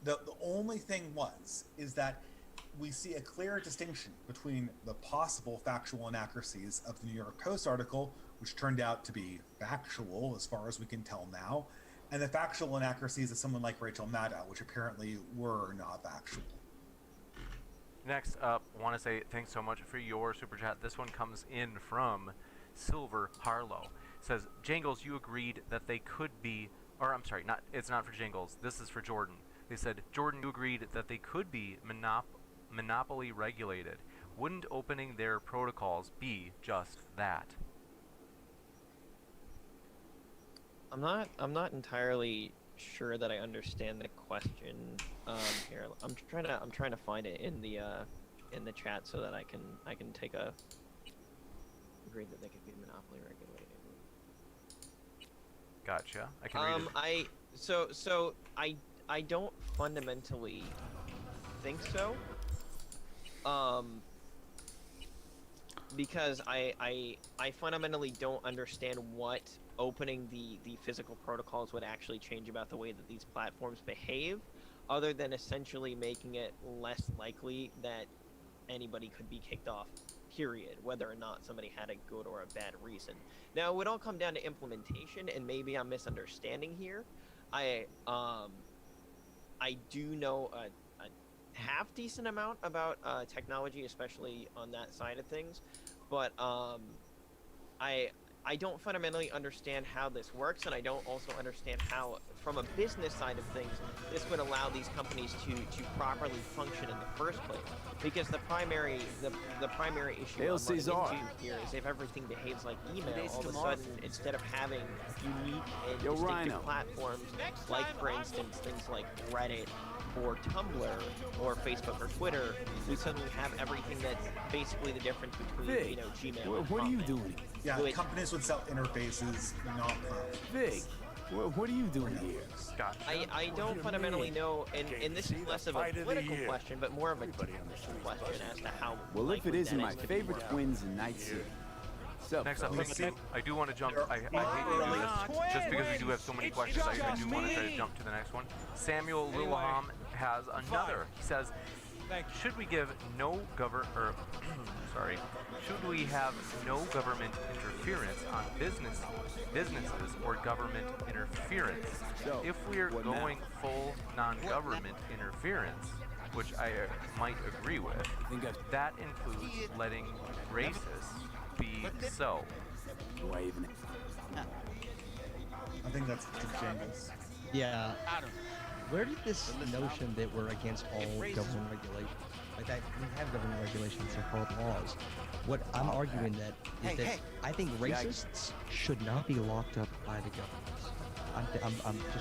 The only thing is that we see a clear distinction between the possible factual inaccuracies of the New York Post article, which turned out to be factual as far as we can tell now, and the factual inaccuracies of someone like Rachel Maddow, which apparently were not factual. Next up, want to say thanks so much for your super chat. This one comes in from Silver Harlow. Says, Jangles, you agreed that they could be, or I'm sorry, it's not for Jangles. This is for Jordan. They said, Jordan, you agreed that they could be monopoly regulated. Wouldn't opening their protocols be just that? I'm not entirely sure that I understand the question. Here, I'm trying to find it in the chat so that I can take a agree that they could be monopoly regulated. Gotcha. I can read it. I don't fundamentally think so. Because I fundamentally don't understand what opening the physical protocols would actually change about the way that these platforms behave, other than essentially making it less likely that anybody could be kicked off, period, whether or not somebody had a good or a bad reason. Now, it would all come down to implementation, and maybe I'm misunderstanding here. I do know a half decent amount about technology, especially on that side of things, but I don't fundamentally understand how this works, and I don't also understand how, from a business side of things, this would allow these companies to properly function in the first place. Because the primary issue I'm running into here is if everything behaves like email, all of a sudden, instead of having unique and distinctive platforms, like for instance things like Reddit or Tumblr or Facebook or Twitter, we suddenly have everything that's basically the difference between Gmail and what are you doing? Yeah, companies would sell interfaces, not platforms. Vic, what are you doing here? Gotcha. I don't fundamentally know, and this is less of a political question, but more of a technical question as to how. Well, if it isn't my favorite twins in Night City. So, next up, I do want to jump. I hate to do this, just because we do have so many questions. I do want to try to jump to the next one. Samuel Lilleham has another. He says, should we give no should we have no government interference on businesses or government interference? If we're going full non-government interference, which I might agree with, that includes letting racists be so. I think that's Jangles. Yeah. Where did this notion that we're against all government regulation, like that we have government regulations, they're called laws. What I'm arguing that is that I think racists should not be locked up by the government.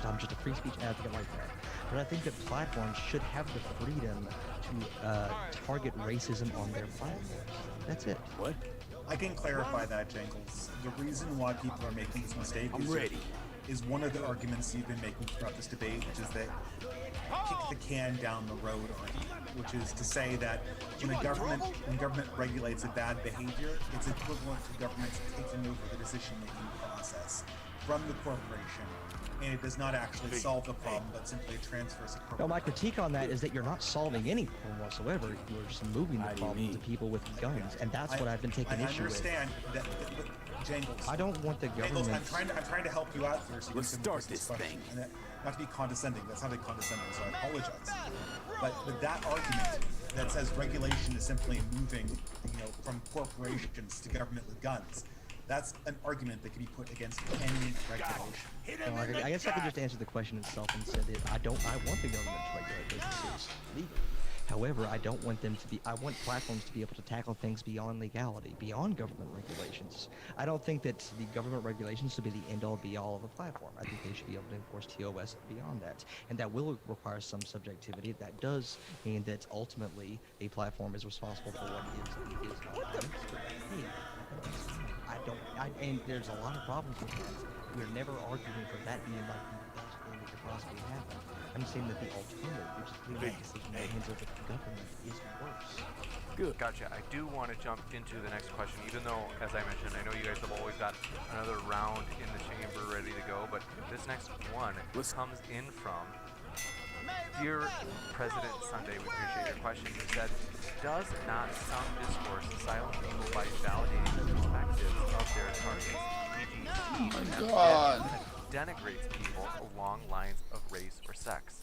I'm just a free speech advocate like that. But I think that platforms should have the freedom to target racism on their platforms. That's it. What? I can clarify that, Jangles. The reason why people are making this mistake is one of the arguments you've been making throughout this debate, which is that kick the can down the road argument, which is to say that when government regulates a bad behavior, it's equivalent to government taking over the decision-making process from the corporation, and it does not actually solve the problem, but simply transfers the problem. No, my critique on that is that you're not solving any problem whatsoever. You're just moving the problem to people with guns, and that's what I've been taking issue with. I understand that, Jangles. I don't want the government. Jangles, I'm trying to help you out here. So Let's start this thing. And not to be condescending. That sounded condescending, so I apologize. But that argument that says regulation is simply moving, from corporations to government with guns. That's an argument that can be put against any regulation. Well, I guess I could just answer the question itself and say that I want the government to regulate businesses legally. However, I don't want them to be. I want platforms to be able to tackle things beyond legality, beyond government regulations. I don't think that the government regulations should be the end-all, be-all of a platform. I think they should be able to enforce TOS beyond that, and that will require some subjectivity. That does mean that ultimately a platform is responsible for what is not honest. Hey, and there's a lot of problems with that. We're never arguing for that being like the best thing that could possibly happen. I'm saying that the alternative, which is putting that decision in the hands of the government, is worse. Good. Gotcha. I do want to jump into the next question, even though, as I mentioned, I know you guys have always got another round in the chamber ready to go, but this next one comes in from Dear President Sunday. We appreciate your question. You said, does not some discourse silence people by validating the perspectives of their targets, e.g. Oh my God. denigrates people along lines of race or sex?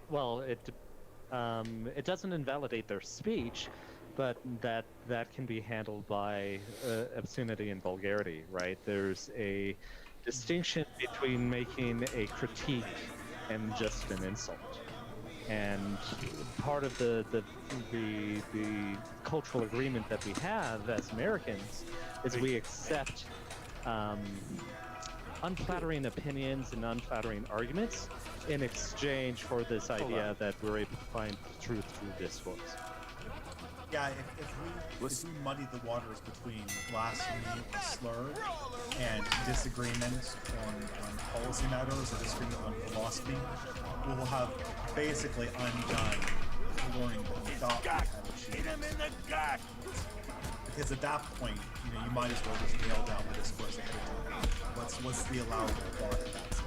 Well, it doesn't invalidate their speech, but that can be handled by obscenity and vulgarity, right? There's a distinction between making a critique and just an insult. And part of the cultural agreement that we have as Americans is we accept unflattering opinions and unflattering arguments in exchange for this idea that we're able to find truth through discourse. Yeah, if we muddy the waters between blasphemy or slur and disagreement on policy matters or disagreement on philosophy, we will have basically undone the learning that we thought we had achieved. Because at that point, you might as well just nail down the discourse ahead of time. What's the allowable bar at that stage?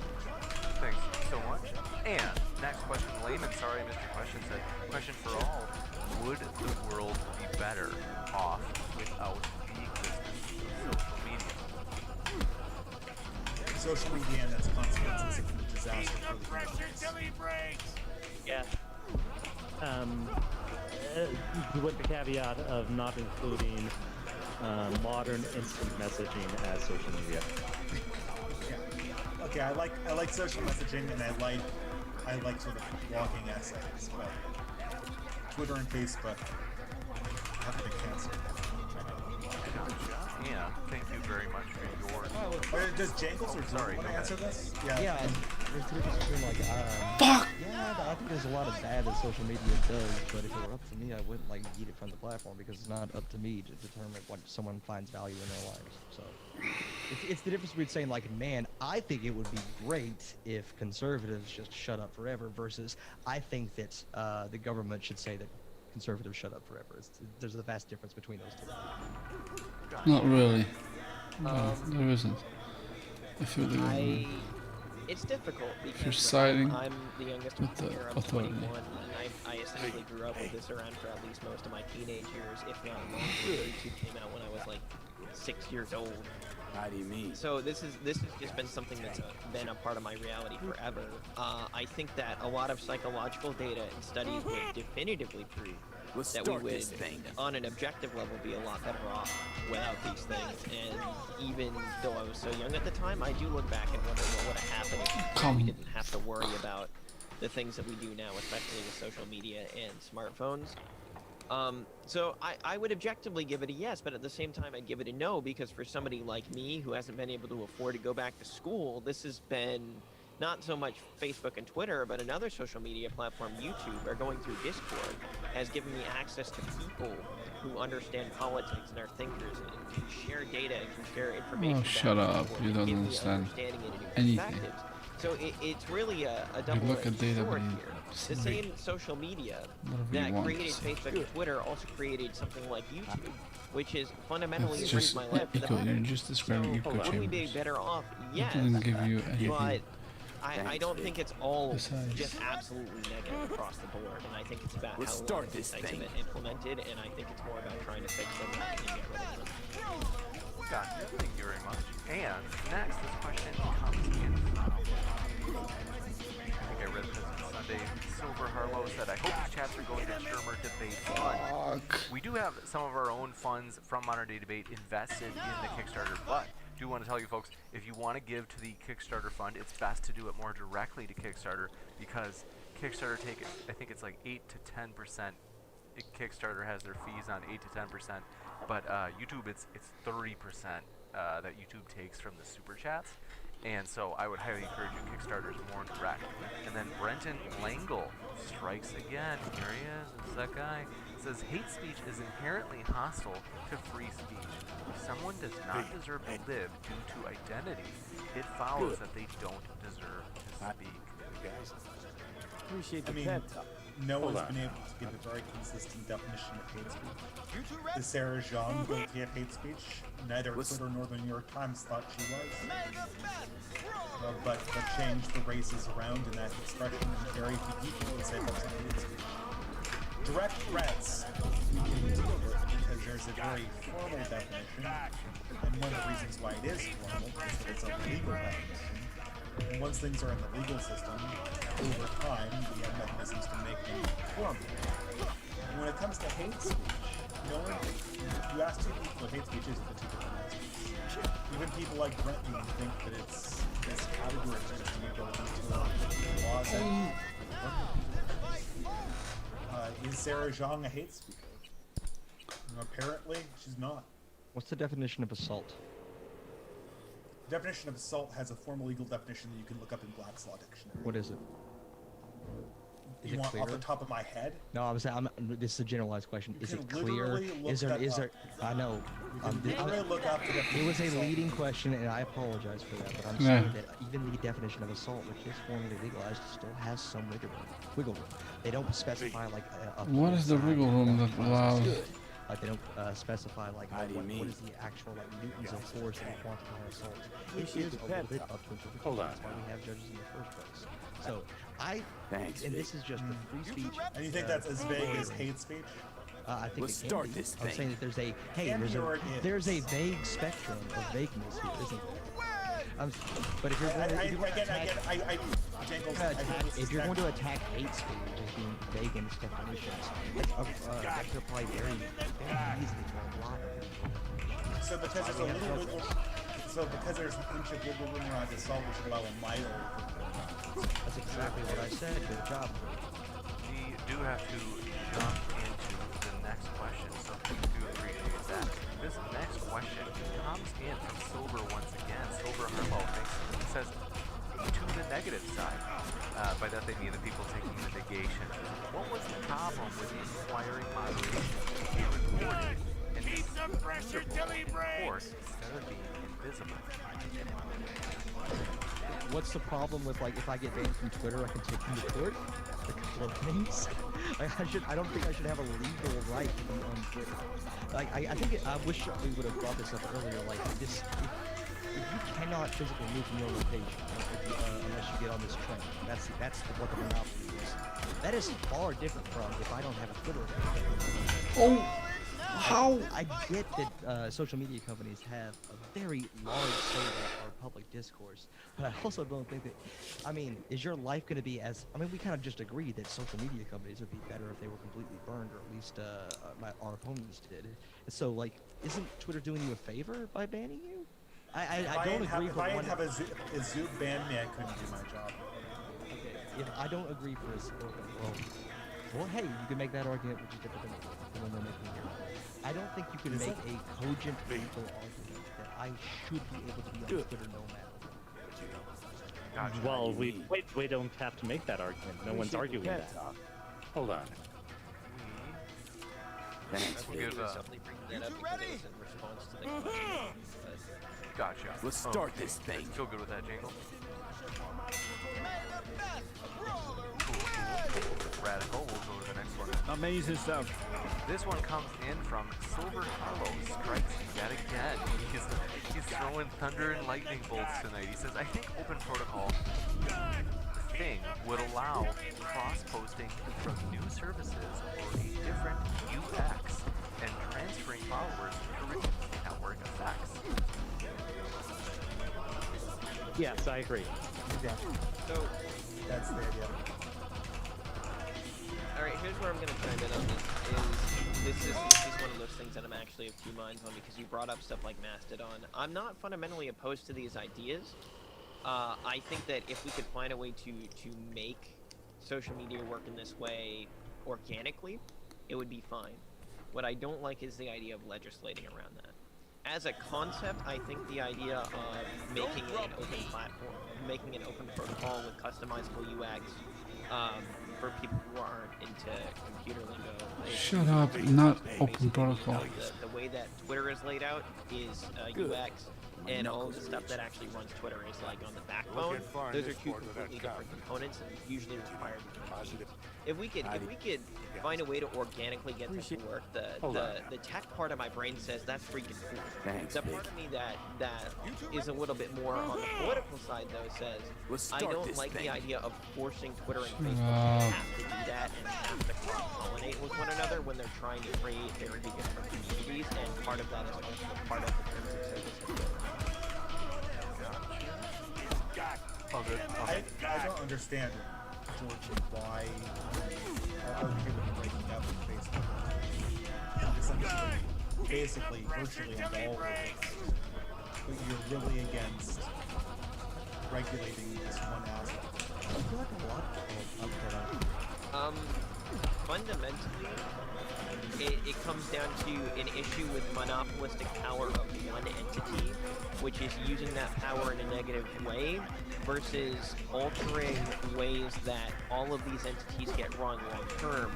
Thanks so much. And next question, layman, sorry I missed your question, said, question for all, would the world be better off without the existence of social media? Social media and its consequences have been a disaster for the humans. Yeah. With the caveat of not including modern instant messaging as social media. Yeah. Okay, I like social messaging, and I like sort of blogging essays, but Twitter and Facebook have been canceled. Yeah, thank you very much for your... Does Jangles or Sorry, want to answer this? Yeah, there's three between like, Fuck! Yeah, I think there's a lot of bad that social media does, but if it were up to me, I wouldn't like eat it from the platform because it's not up to me to determine what someone finds value in their lives. So it's the difference between saying like, man, I think it would be great if conservatives just shut up forever versus I think that the government should say that conservatives shut up forever. There's a vast difference between those two. Not really. No, there isn't. I feel the government. It's difficult because you're siding I'm the youngest with the here. I'm 21, and I essentially grew up with this around for at least most of my teenage years, if not longer. YouTube came out when I was like 6 years old. How do you mean? So this has just been something that's been a part of my reality forever. I think that a lot of psychological data and studies would definitively prove that we would, on an objective level, be a lot better off without these things. And even though I was so young at the time, I do look back and wonder what would have happened if we didn't have to worry about the things that we do now, especially with social media and smartphones. So I would objectively give it a yes, but at the same time I'd give it a no, because for somebody like me who hasn't been able to afford to go back to school, this has been not so much Facebook and Twitter, but another social media platform, YouTube, or going through Discord, has given me access to people who understand politics and are thinkers and can share data and can share information. Oh, shut up. You don't understand anything. So it's really a double-edged sword here. The same social media that created Facebook and Twitter also created something like YouTube, which is fundamentally improved my life for the better. You're just describing echo would we be chambers. better off? Yes. It doesn't give you anything. But I don't think it's all just absolutely negative across the board, and I think it's about how start this things have thing. been implemented, and I think it's more about trying to fix them and get rid of them. Gotcha. Thank you very much. And next, this question comes in from, I think I read this on Sunday. Silver Harlow said, I hope these chats are going to Shermer Debate Fund. We do have some of our own funds from Modern Day Debate invested in the Kickstarter, but do want to tell you folks, if you want to give to the Kickstarter fund, it's best to do it more directly to Kickstarter, because Kickstarter I think it's like 8 to 10%. Kickstarter has their fees on 8 to 10%, but YouTube it's 30% that YouTube takes from the super chats, and so I would highly encourage you Kickstarter's more direct. And then Brenton Langle strikes again. Here he is. It's that guy. It says hate speech is inherently hostile to free speech. If someone does not deserve to live due to identity, it follows that they don't deserve to speak. Appreciate the I mean, pep. no one's been able to give a very consistent definition of hate speech. Is Sarah Jean guilty of hate speech? Neither Twitter nor the New York Times thought she was. But changed the races around in that expression, and very few people would say that's hate speech. Direct threats we can deal with because there's a very formal definition, and one of the reasons why it is formal is that it's a legal definition. And once things are in the legal system, over time, we have mechanisms to make them formal. And when it comes to hate speech, you ask two people what hate speech is, the two different answers. Even people like Brenton think that it's this category is just an ability to laws and is Sarah Zhang a hate speaker? Apparently, she's not. What's the definition of assault? The definition of assault has a formal legal definition that you can look up in Black's Law Dictionary. What is it? Is you it want clear? off the top of my head? No, this is a generalized question. Is it clear? literally look Is there? that Is there? up. I know. You can literally look up the definition It was of a assault. leading question, and I apologize for that. But I'm Yeah. saying that even the definition of assault, which is formally legalized, still has some wiggle room. They don't specify like a What is the wiggle room that allows? Like they don't specify like How do you what mean? is the actual like newtons of force that you quantify assault. It Appreciate is the a pep little bit talk. up to interpretation. Hold on. That's why we have judges in the first place. So Thanks, and Vic. this is just the free speech. And you think that's as vague as hate speech? I think Let's it can start be. this I'm thing. saying that there's a Can be or it there's a is. vague spectrum of vagueness here, isn't there? But if you're going to attack hate speech as being vague in its definitions, that could apply very easily to a lot of people. So because there's a little wiggle, because there's an inch of wiggle room around assault, we should allow a minor. That's exactly what I said. Good job. We do have to jump into the next question, so we do appreciate that. This next question comes in from Silver once again. Silver Harlow says, to the negative side. By that they mean the people taking the negation. What was the problem with requiring moderation to be recorded and visible in court instead of being invisible? What's the problem with like if I get banned from Twitter, I can take them to court? A couple of things. I don't think I should have a legal right to be on Twitter. Like I wish we would have brought this up earlier. Like this, if you cannot physically move from your location unless you get on this train, that's what the monopoly is. That is far different from if I don't have a Twitter account. Oh, how? I get that social media companies have a very large say in our public discourse, but I also don't think that, I mean, is your life going to be as, I mean, we kind of just agreed that social media companies would be better if they were completely burned, or at least our opponents did. So, like, isn't Twitter doing you a favor by banning you? I don't agree If for I one. didn't have a Zoom ban me, I couldn't do my job. Okay, if I don't agree for this, well, hey, you can make that argument, which is different than the one we're making here. I don't think you can make a cogent legal argument that I should be able to be on Twitter no matter what. Gotcha. Well, we don't have to make that argument. No one's arguing that. Hold on. Thanks, We'll Vic. definitely bring that up because it was in response to the question. Gotcha. Let's start this thing. Feel good with that, Jangles? Cool. Radical. We'll go to the next one. Amazing stuff. This one comes in from Silver Carlos. Strikes yet again. He's throwing thunder and lightning bolts tonight. He says, I think open protocol thing would allow cross-posting from new services or a different UX and transferring followers through network effects. Yes, I agree. Yeah. So That's the idea. Alright, here's where I'm going to chime in on this is one of those things that I'm actually of two minds on, because you brought up stuff like Mastodon. I'm not fundamentally opposed to these ideas. I think that if we could find a way to make social media work in this way organically, it would be fine. What I don't like is the idea of legislating around that. As a concept, I think the idea of making it an open platform, making an open protocol with customizable UX for people who aren't into computer lingo. Shut up, not open protocol. The way that Twitter is laid out is UX, and all of the stuff that actually runs Twitter is like on the backbone. Those are two completely different components, and usually require different. If we could find a way to organically get this to work, the tech part of my brain says that's freaking cool. Thanks, the part of me that is a little bit more on the political side though says I don't like the idea of forcing Twitter and Facebook to have to do that and have to cross-pollinate with one another when they're trying to create very different communities, and part of that is also part of the terms of service. Oh, good. Okay. I don't understand, George, why other people are breaking up with Facebook. Essentially, basically, virtually all over it. But you're really against regulating this one aspect. I feel like a lot of Fundamentally, it comes down to an issue with monopolistic power of one entity, which is using that power in a negative way, versus altering ways that all of these entities get run long term.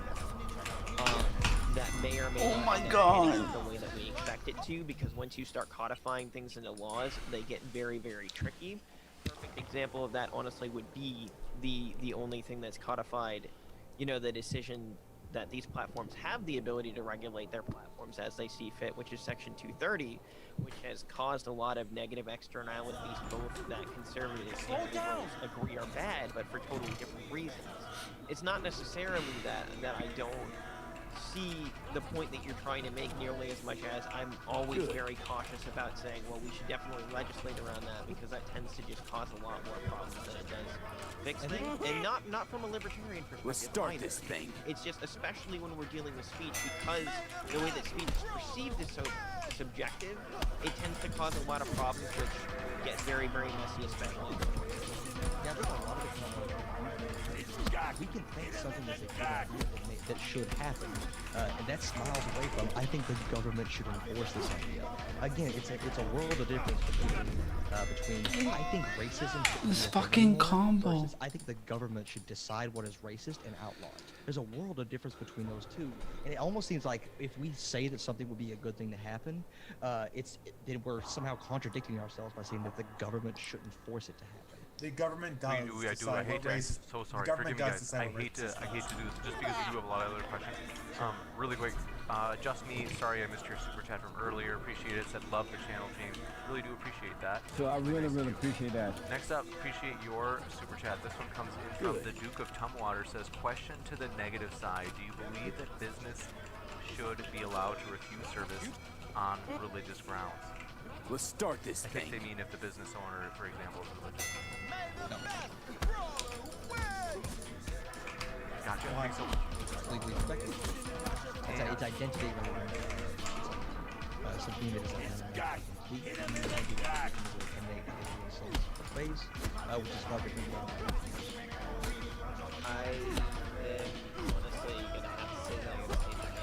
That may or may not end up the way that we expect it to, because once you start codifying things into laws, they get very, very tricky. Perfect example of that, honestly, would be the only thing that's codified, you know, the decision that these platforms have the ability to regulate their platforms as they see fit, which is Section 230, which has caused a lot of negative externalities, both that conservatives and liberals agree are bad, but for totally different reasons. It's not necessarily that I don't see the point that you're trying to make nearly as much as I'm always very cautious about saying, well, we should definitely legislate around that, because that tends to just cause a lot more problems than it does fix things. And not from a libertarian perspective. Let's start either. this thing. It's just, especially when we're dealing with speech, because the way that speech is perceived is so subjective, it tends to cause a lot of problems which get very, very messy, especially. Yeah, I think a lot of the time we can think something is a good idea that should happen, and that's miles away from, I think the government should enforce this idea. Again, it's a world of difference between I think racism should This be a fucking thing combo. versus I think the government should decide what is racist and outlaw it. There's a world of difference between those two, and it almost seems like if we say that something would be a good thing to happen, then we're somehow contradicting ourselves by saying that the government shouldn't force it to happen. The government does decide what race. So sorry. The government Forgive me, does guys. decide I what hate to race do this just because we do have a lot of other questions. Really quick. Just me. Sorry, I missed your super chat from earlier. Appreciate it. Said love the channel, James. Really do appreciate that. So I really appreciate that. Next up, appreciate your super chat. This one comes in from the Duke of Tumwater. Says, question to the negative side. Do you believe that business should be allowed to refuse service on religious grounds? Let's start this thing. I think they mean if the business owner, for example, is religious. No. Gotcha. Thanks so much. Legally expected. It's identity rather than something that is complete ways, which is hard to do. I am honestly gonna have to say that I would say that I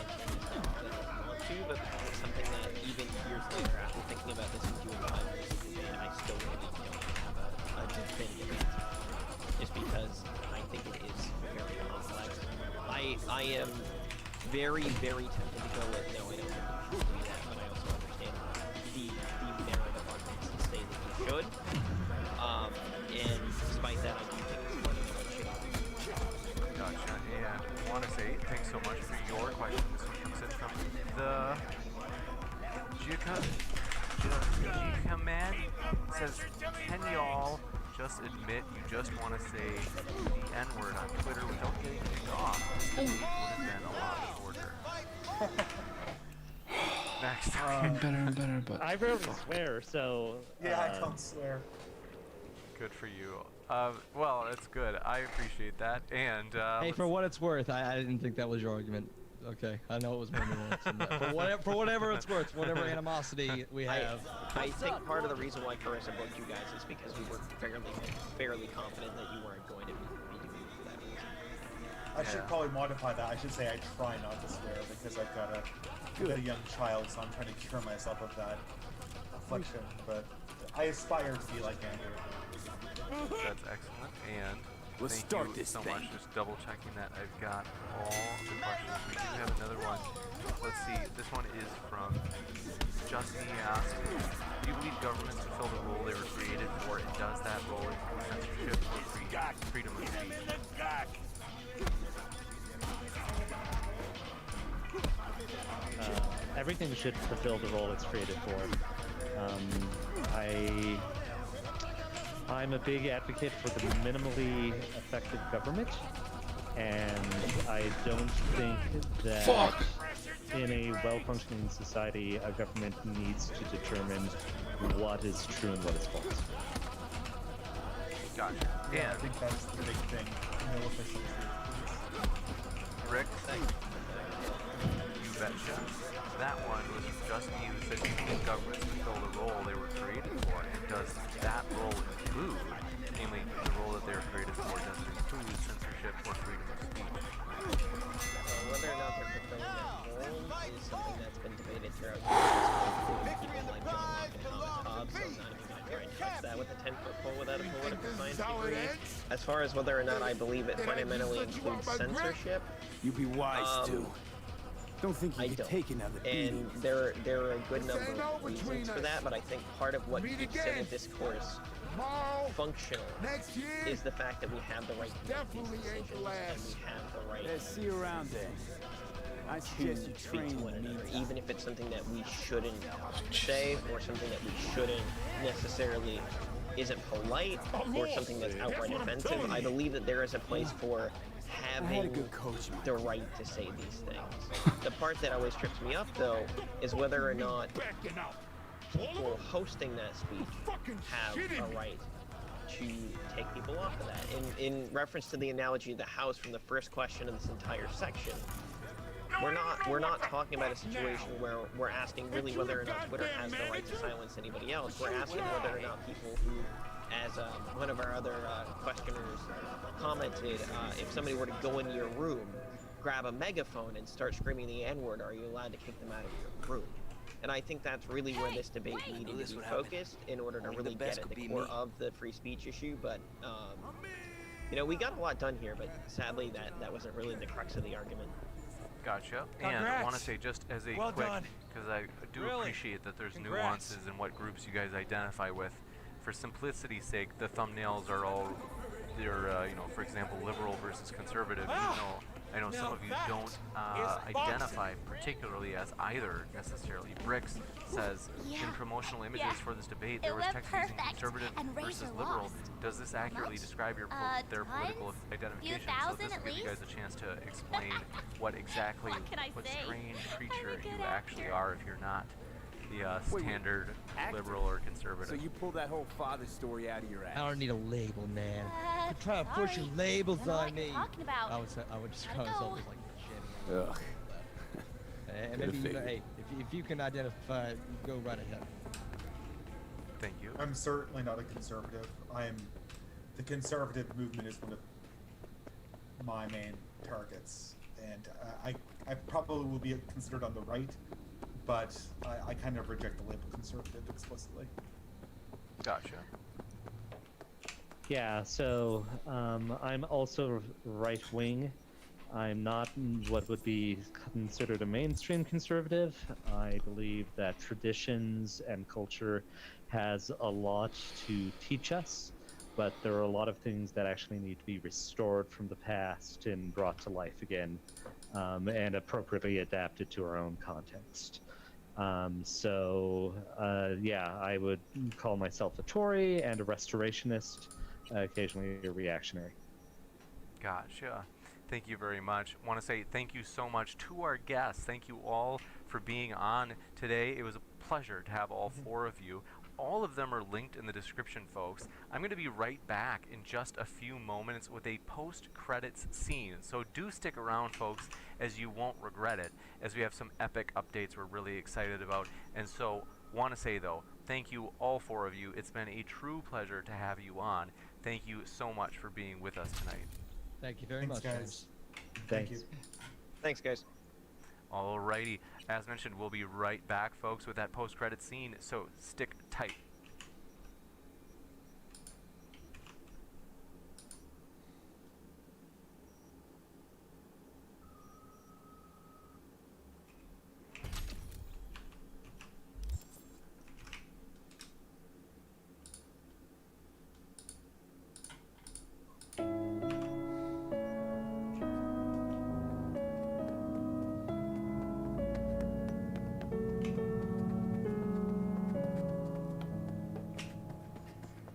want to, but it's something that even years later, after thinking about this and doing the I still really don't have a definitive answer. Just because I think it is very complex. I am very, very tempted to go with no, I don't think you should do that, but I also understand the merit of arguments to say that you should. And despite that, I do think it's one of the change. Gotcha. And I want to say thanks so much for your question. This one comes in from just admit you just want to say the N-word on Twitter without getting kicked off, this would have been a lot shorter. Next. Better and better, but I rarely swear, so. Yeah, I don't swear. Good for you. Well, it's good. I appreciate that. And hey, for what it's worth, I didn't think that was your argument. Okay, I know it was more nuanced than that. For whatever it's worth, whatever animosity we have. I think part of the reason why Carissa booked you guys is because we were fairly confident that you weren't going to be doing that reason. I should probably modify that. I should say I try not to swear because I've got a young child, so I'm trying to cure myself of that affliction. But I aspire to be like Andrew. That's excellent. And Let's thank start you this so thing. much. Just double checking that I've got all the questions. We do have another one. Let's see. This one is from Justin. He asked, do you believe governments fulfill the role they were created for, and does that role include censorship or freedom of speech? Everything should fulfill the role it's created for. I'm a big advocate for the minimally effective government, and I don't think that in a well-functioning society, a government needs to determine what is true and what is false. Gotcha. Yeah, I think that's the big thing. No official truth. Rick, you betcha. That one was just you who said, do you think governments fulfill the role they were created for? And does that role include, namely the role that they were created for, does it include censorship or freedom of speech? Whether or not they're fulfilling that role is something that's been debated throughout history. People like John Locke and Thomas Hobbes, so I'm not even going to try and touch that with a 10-foot pole without a political science degree. As far as whether or not I believe it fundamentally includes censorship, you'd be wise to. Don't think you can take another beating. And there are a good number of reasons for that, but I think part of what keeps civil discourse functional is the fact that we have the right to make these decisions, and we have the right See you around there. I suggest you train to one another, even if it's something that we shouldn't say, or something that we shouldn't necessarily isn't polite, or something that's outright offensive. I believe that there is a place for having the right to say these things. The part that always trips me up, though, is whether or not people hosting that speech have a right to take people off of that. In reference to the analogy of the House from the first question of this entire section, we're not talking about a situation where we're asking really whether or not Twitter has the right to silence anybody else. We're asking whether or not people who, as one of our other questioners commented, if somebody were to go into your room, grab a megaphone and start screaming the N-word, are you allowed to kick them out of your room? And I think that's really where this debate needed to be focused in order to really get at the core of the free speech issue. But, you know, we got a lot done here, but sadly that wasn't really the crux of the argument. Gotcha. And I want to say, just as a quick, because I do appreciate that there's nuances in what groups you guys identify with. For simplicity's sake, the thumbnails are all, they're, you know, for example, liberal versus conservative, even though I know some of you don't identify particularly as either necessarily. Bricks says, in promotional images for this debate, there was text using conservative versus liberal. Does this accurately describe your their political identification? So this will give you guys a chance to explain what exactly, what strange creature you actually are if you're not the standard liberal or conservative. So you pull that whole father story out of your ass. I don't need a label, man. You're trying to push your labels on me. I would describe myself as like Jenny. Ugh. And maybe you, hey, if you can identify, go right ahead. Thank you. I'm certainly not a conservative. The conservative movement is one of my main targets, and I probably will be considered on the right, but I kind of reject the label conservative explicitly. Gotcha. Yeah, so I'm also right-wing. I'm not what would be considered a mainstream conservative. I believe that traditions and culture has a lot to teach us, but there are a lot of things that actually need to be restored from the past and brought to life again, and appropriately adapted to our own context. Yeah, I would call myself a Tory and a restorationist. occasionally reactionary. Gotcha. Thank you very much. Want to say thank you so much to our guests. Thank you all for being on today. It was a pleasure to have all four of you. All of them are linked in the description, folks. I'm going to be right back in just a few moments with a post-credits scene. So do stick around, folks, as you won't regret it, as we have some epic updates we're really excited about. And so, want to say, though, thank you, all four of you. It's been a true pleasure to have you on. Thank you so much for being with us tonight. Thank you very much, guys. Thank you. Thanks, guys. Alrighty, as mentioned, we'll be right back, folks, with that post-credit scene, so stick tight.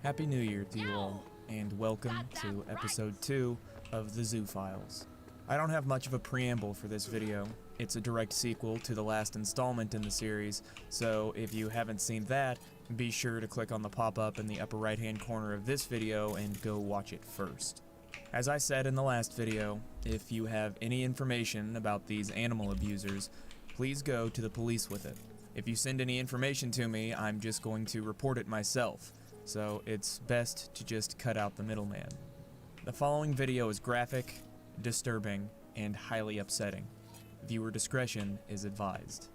Happy New Year to you all, and welcome to episode 2 of the Zoo Files. I don't have much of a preamble for this video. It's a direct sequel to the last installment in the series, so if you haven't seen that, be sure to click on the pop-up in the upper right-hand corner of this video and go watch it first. As I said in the last video, if you have any information about these animal abusers, please go to the police with it. If you send any information to me, I'm just going to report it myself. So it's best to just cut out the middleman. The following video is graphic, disturbing, and highly upsetting. Viewer discretion is advised.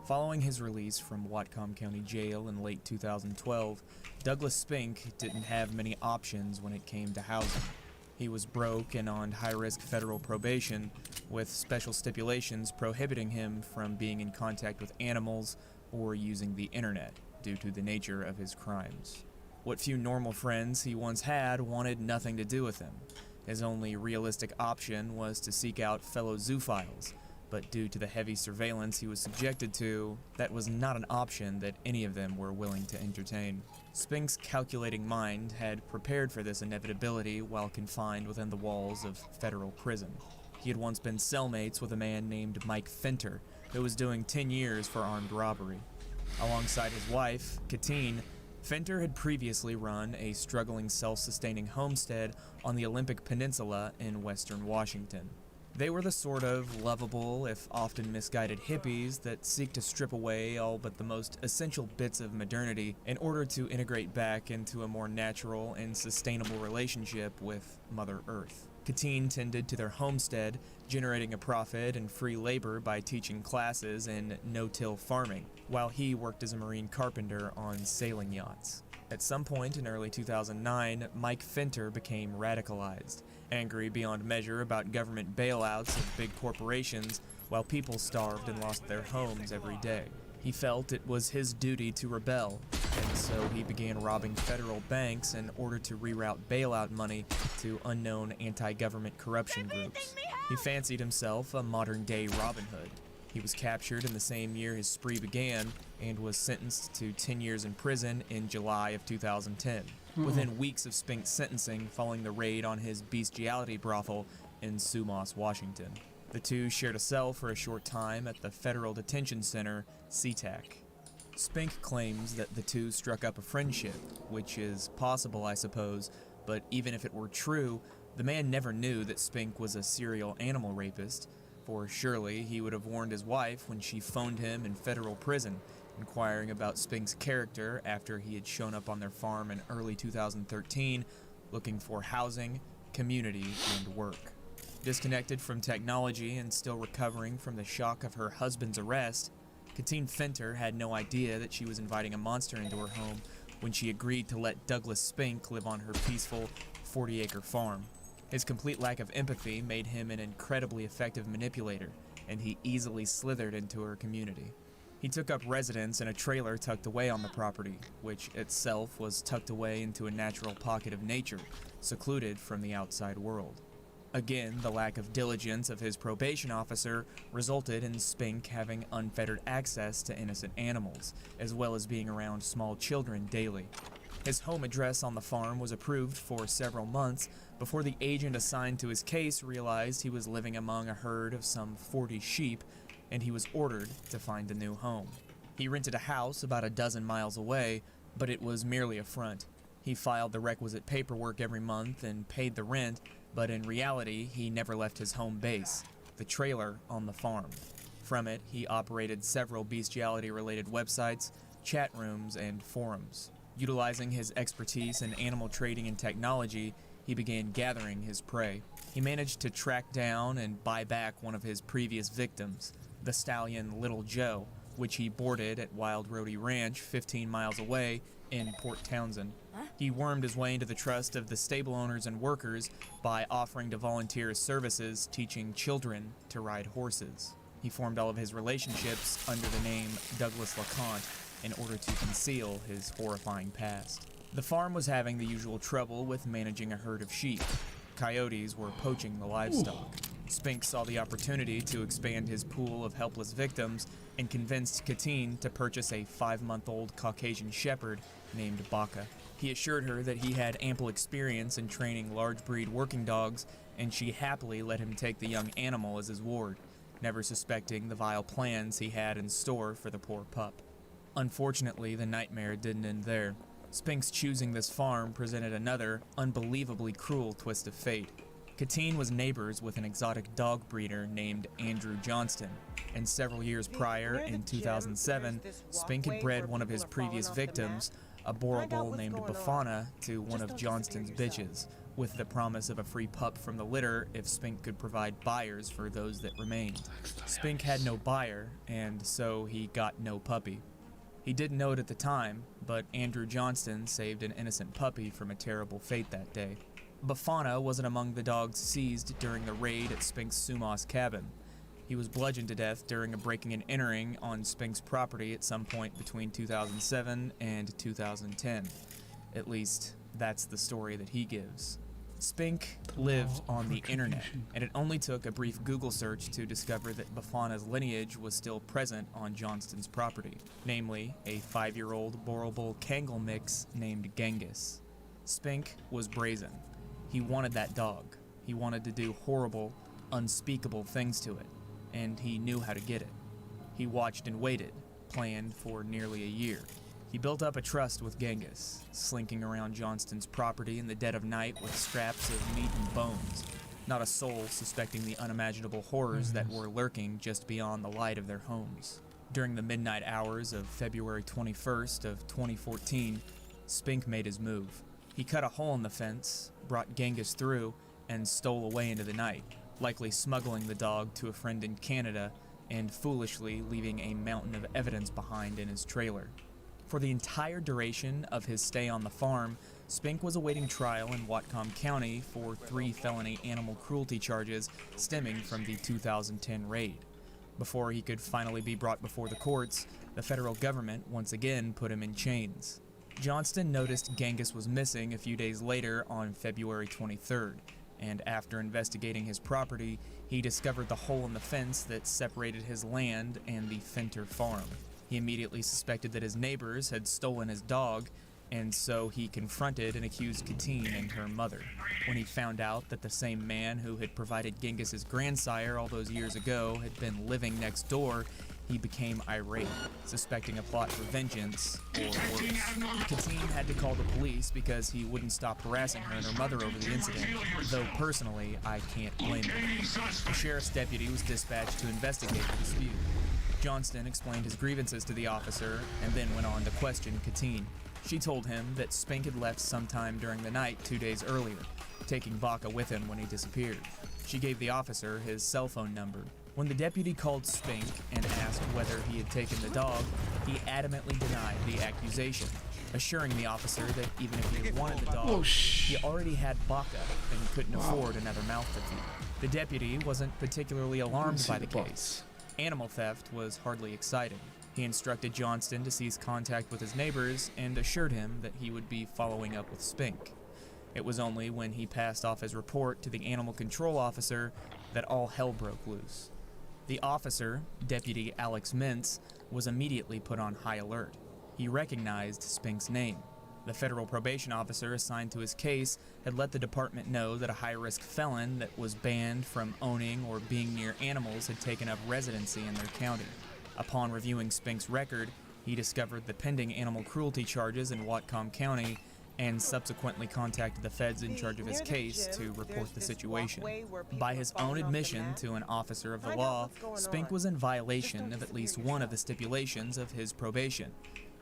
Following his release from Whatcom County Jail in late 2012, Douglas Spink didn't have many options when it came to housing. He was broke and on high-risk federal probation, with special stipulations prohibiting him from being in contact with animals or using the internet due to the nature of his crimes. What few normal friends he once had wanted nothing to do with him. His only realistic option was to seek out fellow zoophiles, but due to the heavy surveillance he was subjected to, that was not an option that any of them were willing to entertain. Spink's calculating mind had prepared for this inevitability while confined within the walls of federal prison. He had once been cellmates with a man named Mike Finter, who was doing 10 years for armed robbery. Alongside his wife, Katine, Finter had previously run a struggling self-sustaining homestead on the Olympic Peninsula in western Washington. They were the sort of lovable, if often misguided hippies that seek to strip away all but the most essential bits of modernity in order to integrate back into a more natural and sustainable relationship with Mother Earth. Katine tended to their homestead, generating a profit and free labor by teaching classes in no-till farming, while he worked as a marine carpenter on sailing yachts. At some point in early 2009, Mike Finter became radicalized, angry beyond measure about government bailouts of big corporations while people starved and lost their homes every day. He felt it was his duty to rebel, and so he began robbing federal banks in order to reroute bailout money to unknown anti-government corruption groups. He fancied himself a modern-day Robin Hood. He was captured in the same year his spree began and was sentenced to 10 years in prison in July of 2010. Within weeks of Spink's sentencing following the raid on his bestiality brothel in Sumas, Washington. The two shared a cell for a short time at the Federal Detention Center, SeaTac. Spink claims that the two struck up a friendship, which is possible, I suppose, but even if it were true, the man never knew that Spink was a serial animal rapist, for surely he would have warned his wife when she phoned him in federal prison, inquiring about Spink's character after he had shown up on their farm in early 2013, looking for housing, community, and work. Disconnected from technology and still recovering from the shock of her husband's arrest, Katine Finter had no idea that she was inviting a monster into her home when she agreed to let Douglas Spink live on her peaceful 40-acre farm. His complete lack of empathy made him an incredibly effective manipulator, and he easily slithered into her community. He took up residence in a trailer tucked away on the property, which itself was tucked away into a natural pocket of nature, secluded from the outside world. Again, the lack of diligence of his probation officer resulted in Spink having unfettered access to innocent animals, as well as being around small children daily. His home address on the farm was approved for several months before the agent assigned to his case realized he was living among a herd of some 40 sheep, and he was ordered to find a new home. He rented a house about a dozen miles away, but it was merely a front. He filed the requisite paperwork every month and paid the rent, but in reality, he never left his home base, the trailer on the farm. From it, he operated several bestiality-related websites, chat rooms, and forums. Utilizing his expertise in animal trading and technology, he began gathering his prey. He managed to track down and buy back one of his previous victims, the stallion Little Joe, which he boarded at Wild Rhodey Ranch 15 miles away in Port Townsend. He wormed his way into the trust of the stable owners and workers by offering to volunteer his services teaching children to ride horses. He formed all of his relationships under the name Douglas LeConte in order to conceal his horrifying past. The farm was having the usual trouble with managing a herd of sheep. Coyotes were poaching the livestock. Spink saw the opportunity to expand his pool of helpless victims and convinced Katine to purchase a 5-month-old Caucasian shepherd named Baka. He assured her that he had ample experience in training large breed working dogs, and she happily let him take the young animal as his ward, never suspecting the vile plans he had in store for the poor pup. Unfortunately, the nightmare didn't end there. Spink's choosing this farm presented another, unbelievably cruel twist of fate. Katine was neighbors with an exotic dog breeder named Andrew Johnston, and several years prior, in 2007, Spink had bred one of his previous victims, a boerboel named Bafana, to one of Johnston's bitches, with the promise of a free pup from the litter if Spink could provide buyers for those that remained. Spink had no buyer, and so he got no puppy. He didn't know it at the time, but Andrew Johnston saved an innocent puppy from a terrible fate that day. Bafana wasn't among the dogs seized during the raid at Spink's Sumas cabin. He was bludgeoned to death during a breaking and entering on Spink's property at some point between 2007 and 2010. At least, that's the story that he gives. Spink lived on the internet, and it only took a brief Google search to discover that Bafana's lineage was still present on Johnston's property, namely a 5-year-old boerboel Kangal mix named Genghis. Spink was brazen. He wanted that dog. He wanted to do horrible, unspeakable things to it, and he knew how to get it. He watched and waited, planned for nearly a year. He built up a trust with Genghis, slinking around Johnston's property in the dead of night with scraps of meat and bones, not a soul suspecting the unimaginable horrors that were lurking just beyond the light of their homes. During the midnight hours of February 21st of 2014, Spink made his move. He cut a hole in the fence, brought Genghis through, and stole away into the night, likely smuggling the dog to a friend in Canada and foolishly leaving a mountain of evidence behind in his trailer. For the entire duration of his stay on the farm, Spink was awaiting trial in Whatcom County for 3 felony animal cruelty charges stemming from the 2010 raid. Before he could finally be brought before the courts, the federal government once again put him in chains. Johnston noticed Genghis was missing a few days later on February 23rd, and after investigating his property, he discovered the hole in the fence that separated his land and the Fenter farm. He immediately suspected that his neighbors had stolen his dog, and so he confronted and accused Katine and her mother. When he found out that the same man who had provided Genghis's grandsire all those years ago had been living next door, he became irate, suspecting a plot for vengeance, or worse. Katine had to call the police because he wouldn't stop harassing her and her mother over the incident, though personally, I can't blame him. The sheriff's deputy was dispatched to investigate the dispute. Johnston explained his grievances to the officer and then went on to question Katine. She told him that Spink had left sometime during the night 2 days earlier, taking Baka with him when he disappeared. She gave the officer his cell phone number. When the deputy called Spink and asked whether he had taken the dog, he adamantly denied the accusation, assuring the officer that even if he had wanted the dog, he already had Baka and couldn't afford another mouth to feed. The deputy wasn't particularly alarmed by the case. Animal theft was hardly exciting. He instructed Johnston to cease contact with his neighbors and assured him that he would be following up with Spink. It was only when he passed off his report to the animal control officer that all hell broke loose. The officer, Deputy Alex Mintz, was immediately put on high alert. He recognized Spink's name. The federal probation officer assigned to his case had let the department know that a high-risk felon that was banned from owning or being near animals had taken up residency in their county. Upon reviewing Spink's record, he discovered the pending animal cruelty charges in Whatcom County and subsequently contacted the feds in charge of his case to report the situation. By his own admission to an officer of the law, Spink was in violation of at least one of the stipulations of his probation.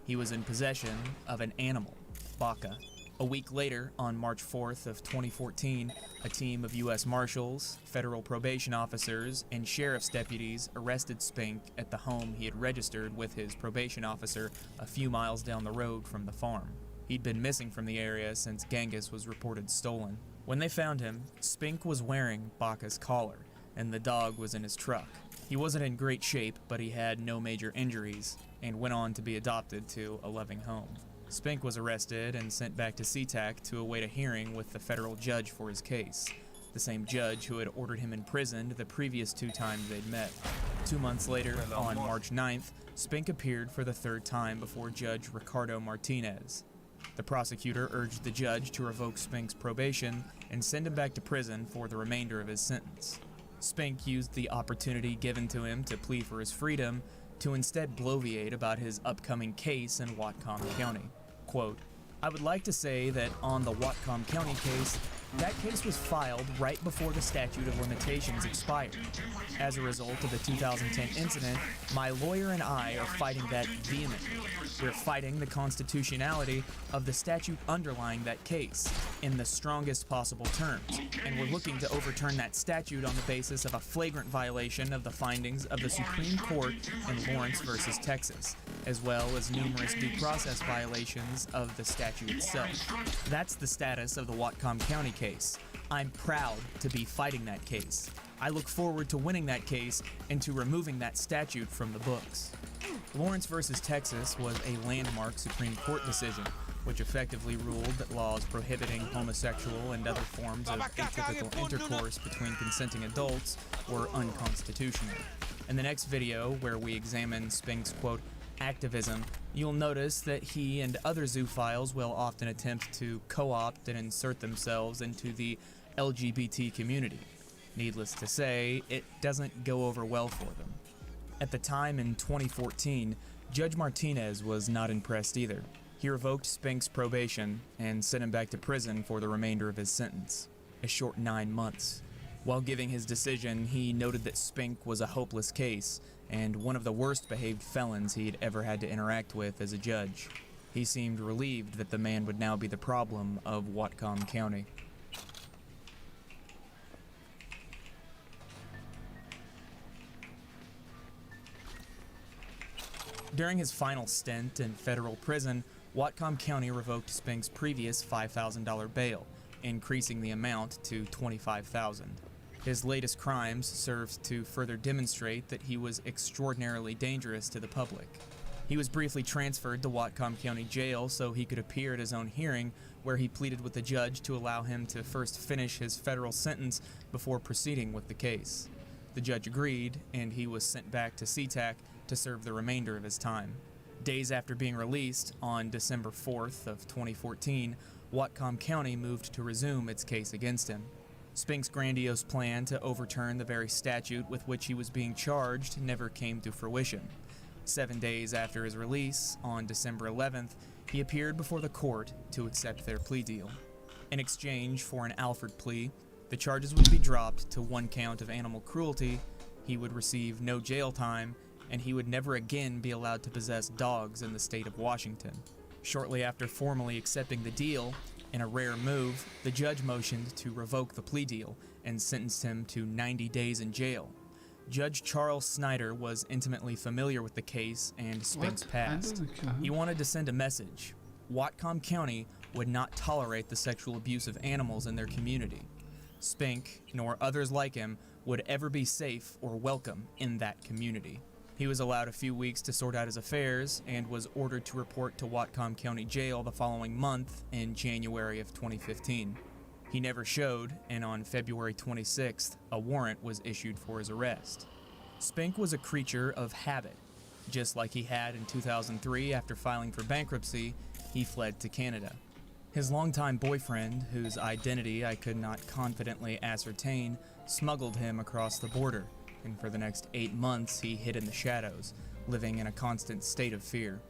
He was in possession of an animal, Baka. A week later, on March 4th of 2014, a team of U.S. Marshals, federal probation officers, and sheriff's deputies arrested Spink at the home he had registered with his probation officer a few miles down the road from the farm. He'd been missing from the area since Jangles was reported stolen. When they found him, Spink was wearing Baka's collar, and the dog was in his truck. He wasn't in great shape, but he had no major injuries, and went on to be adopted to a loving home. Spink was arrested and sent back to SeaTac to await a hearing with the federal judge for his case, the same judge who had ordered him imprisoned the previous 2 times they'd met. 2 months later, on March 9th, Spink appeared for the 3rd time before Judge Ricardo Martinez. The prosecutor urged the judge to revoke Spink's probation and send him back to prison for the remainder of his sentence. Spink used the opportunity given to him to plead for his freedom to instead bloviate about his upcoming case in Whatcom County. Quote, "I would like to say that on the Whatcom County case, that case was filed right before the statute of limitations expired. As a result of the 2010 incident, my lawyer and I are fighting that vehemently. We're fighting the constitutionality of the statute underlying that case in the strongest possible terms, and we're looking to overturn that statute on the basis of a flagrant violation of the findings of the Supreme Court in Lawrence versus Texas, as well as numerous due process violations of the statute itself. That's the status of the Whatcom County case. I'm proud to be fighting that case. I look forward to winning that case and to removing that statute from the books." Lawrence versus Texas was a landmark Supreme Court decision, which effectively ruled that laws prohibiting homosexual and other forms of atypical intercourse between consenting adults were unconstitutional. In the next video, where we examine Spink's, quote, activism, you'll notice that he and other zoophiles will often attempt to co-opt and insert themselves into the LGBT community. Needless to say, it doesn't go over well for them. At the time in 2014, Judge Martinez was not impressed either. He revoked Spink's probation and sent him back to prison for the remainder of his sentence, a short 9 months. While giving his decision, he noted that Spink was a hopeless case and one of the worst behaved felons he'd ever had to interact with as a judge. He seemed relieved that the man would now be the problem of Whatcom County. During his final stint in federal prison, Whatcom County revoked Spink's previous $5,000 bail, increasing the amount to $25,000. His latest crimes served to further demonstrate that he was extraordinarily dangerous to the public. He was briefly transferred to Whatcom County Jail so he could appear at his own hearing, where he pleaded with the judge to allow him to first finish his federal sentence before proceeding with the case. The judge agreed, and he was sent back to SeaTac to serve the remainder of his time. Days after being released, on December 4th of 2014, Whatcom County moved to resume its case against him. Spink's grandiose plan to overturn the very statute with which he was being charged never came to fruition. 7 days after his release, on December 11th, he appeared before the court to accept their plea deal. In exchange for an Alford plea, the charges would be dropped to 1 count of animal cruelty, he would receive no jail time, and he would never again be allowed to possess dogs in the state of Washington. Shortly after formally accepting the deal, in a rare move, the judge motioned to revoke the plea deal and sentenced him to 90 days in jail. Judge Charles Snyder was intimately familiar with the case and Spink's past. He wanted to send a message. Whatcom County would not tolerate the sexual abuse of animals in their community. Spink, nor others like him, would ever be safe or welcome in that community. He was allowed a few weeks to sort out his affairs and was ordered to report to Whatcom County Jail the following month in January of 2015. He never showed, and on February 26th, a warrant was issued for his arrest. Spink was a creature of habit. Just like he had in 2003 after filing for bankruptcy, he fled to Canada. His longtime boyfriend, whose identity I could not confidently ascertain, smuggled him across the border, and for the next 8 months he hid in the shadows, living in a constant state of fear.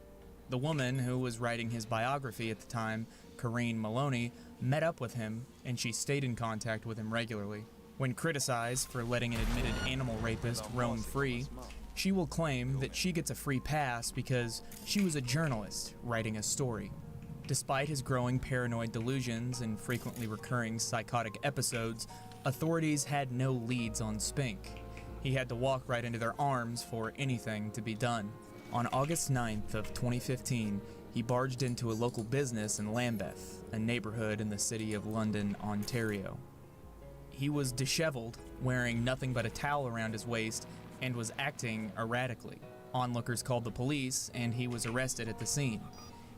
The woman who was writing his biography at the time, Corrine Maloney, met up with him, and she stayed in contact with him regularly. When criticized for letting an admitted animal rapist roam free, she will claim that she gets a free pass because she was a journalist writing a story. Despite his growing paranoid delusions and frequently recurring psychotic episodes, authorities had no leads on Spink. He had to walk right into their arms for anything to be done. On August 9th of 2015, he barged into a local business in Lambeth, a neighborhood in the city of London, Ontario. He was disheveled, wearing nothing but a towel around his waist, and was acting erratically. Onlookers called the police, and he was arrested at the scene.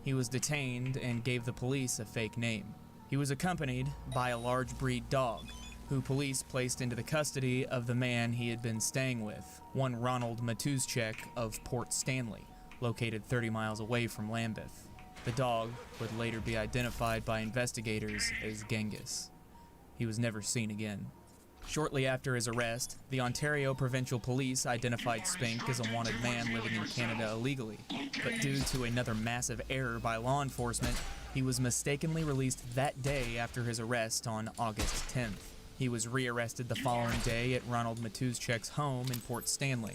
He was detained and gave the police a fake name. He was accompanied by a large breed dog, who police placed into the custody of the man he had been staying with, one Ronald Matuzczek of Port Stanley, located 30 miles away from Lambeth. The dog would later be identified by investigators as Genghis. He was never seen again. Shortly after his arrest, the Ontario Provincial Police identified Spink as a wanted man living in Canada illegally, but due to another massive error by law enforcement, he was mistakenly released that day after his arrest on August 10th. He was rearrested the following day at Ronald Matuzczek's home in Port Stanley.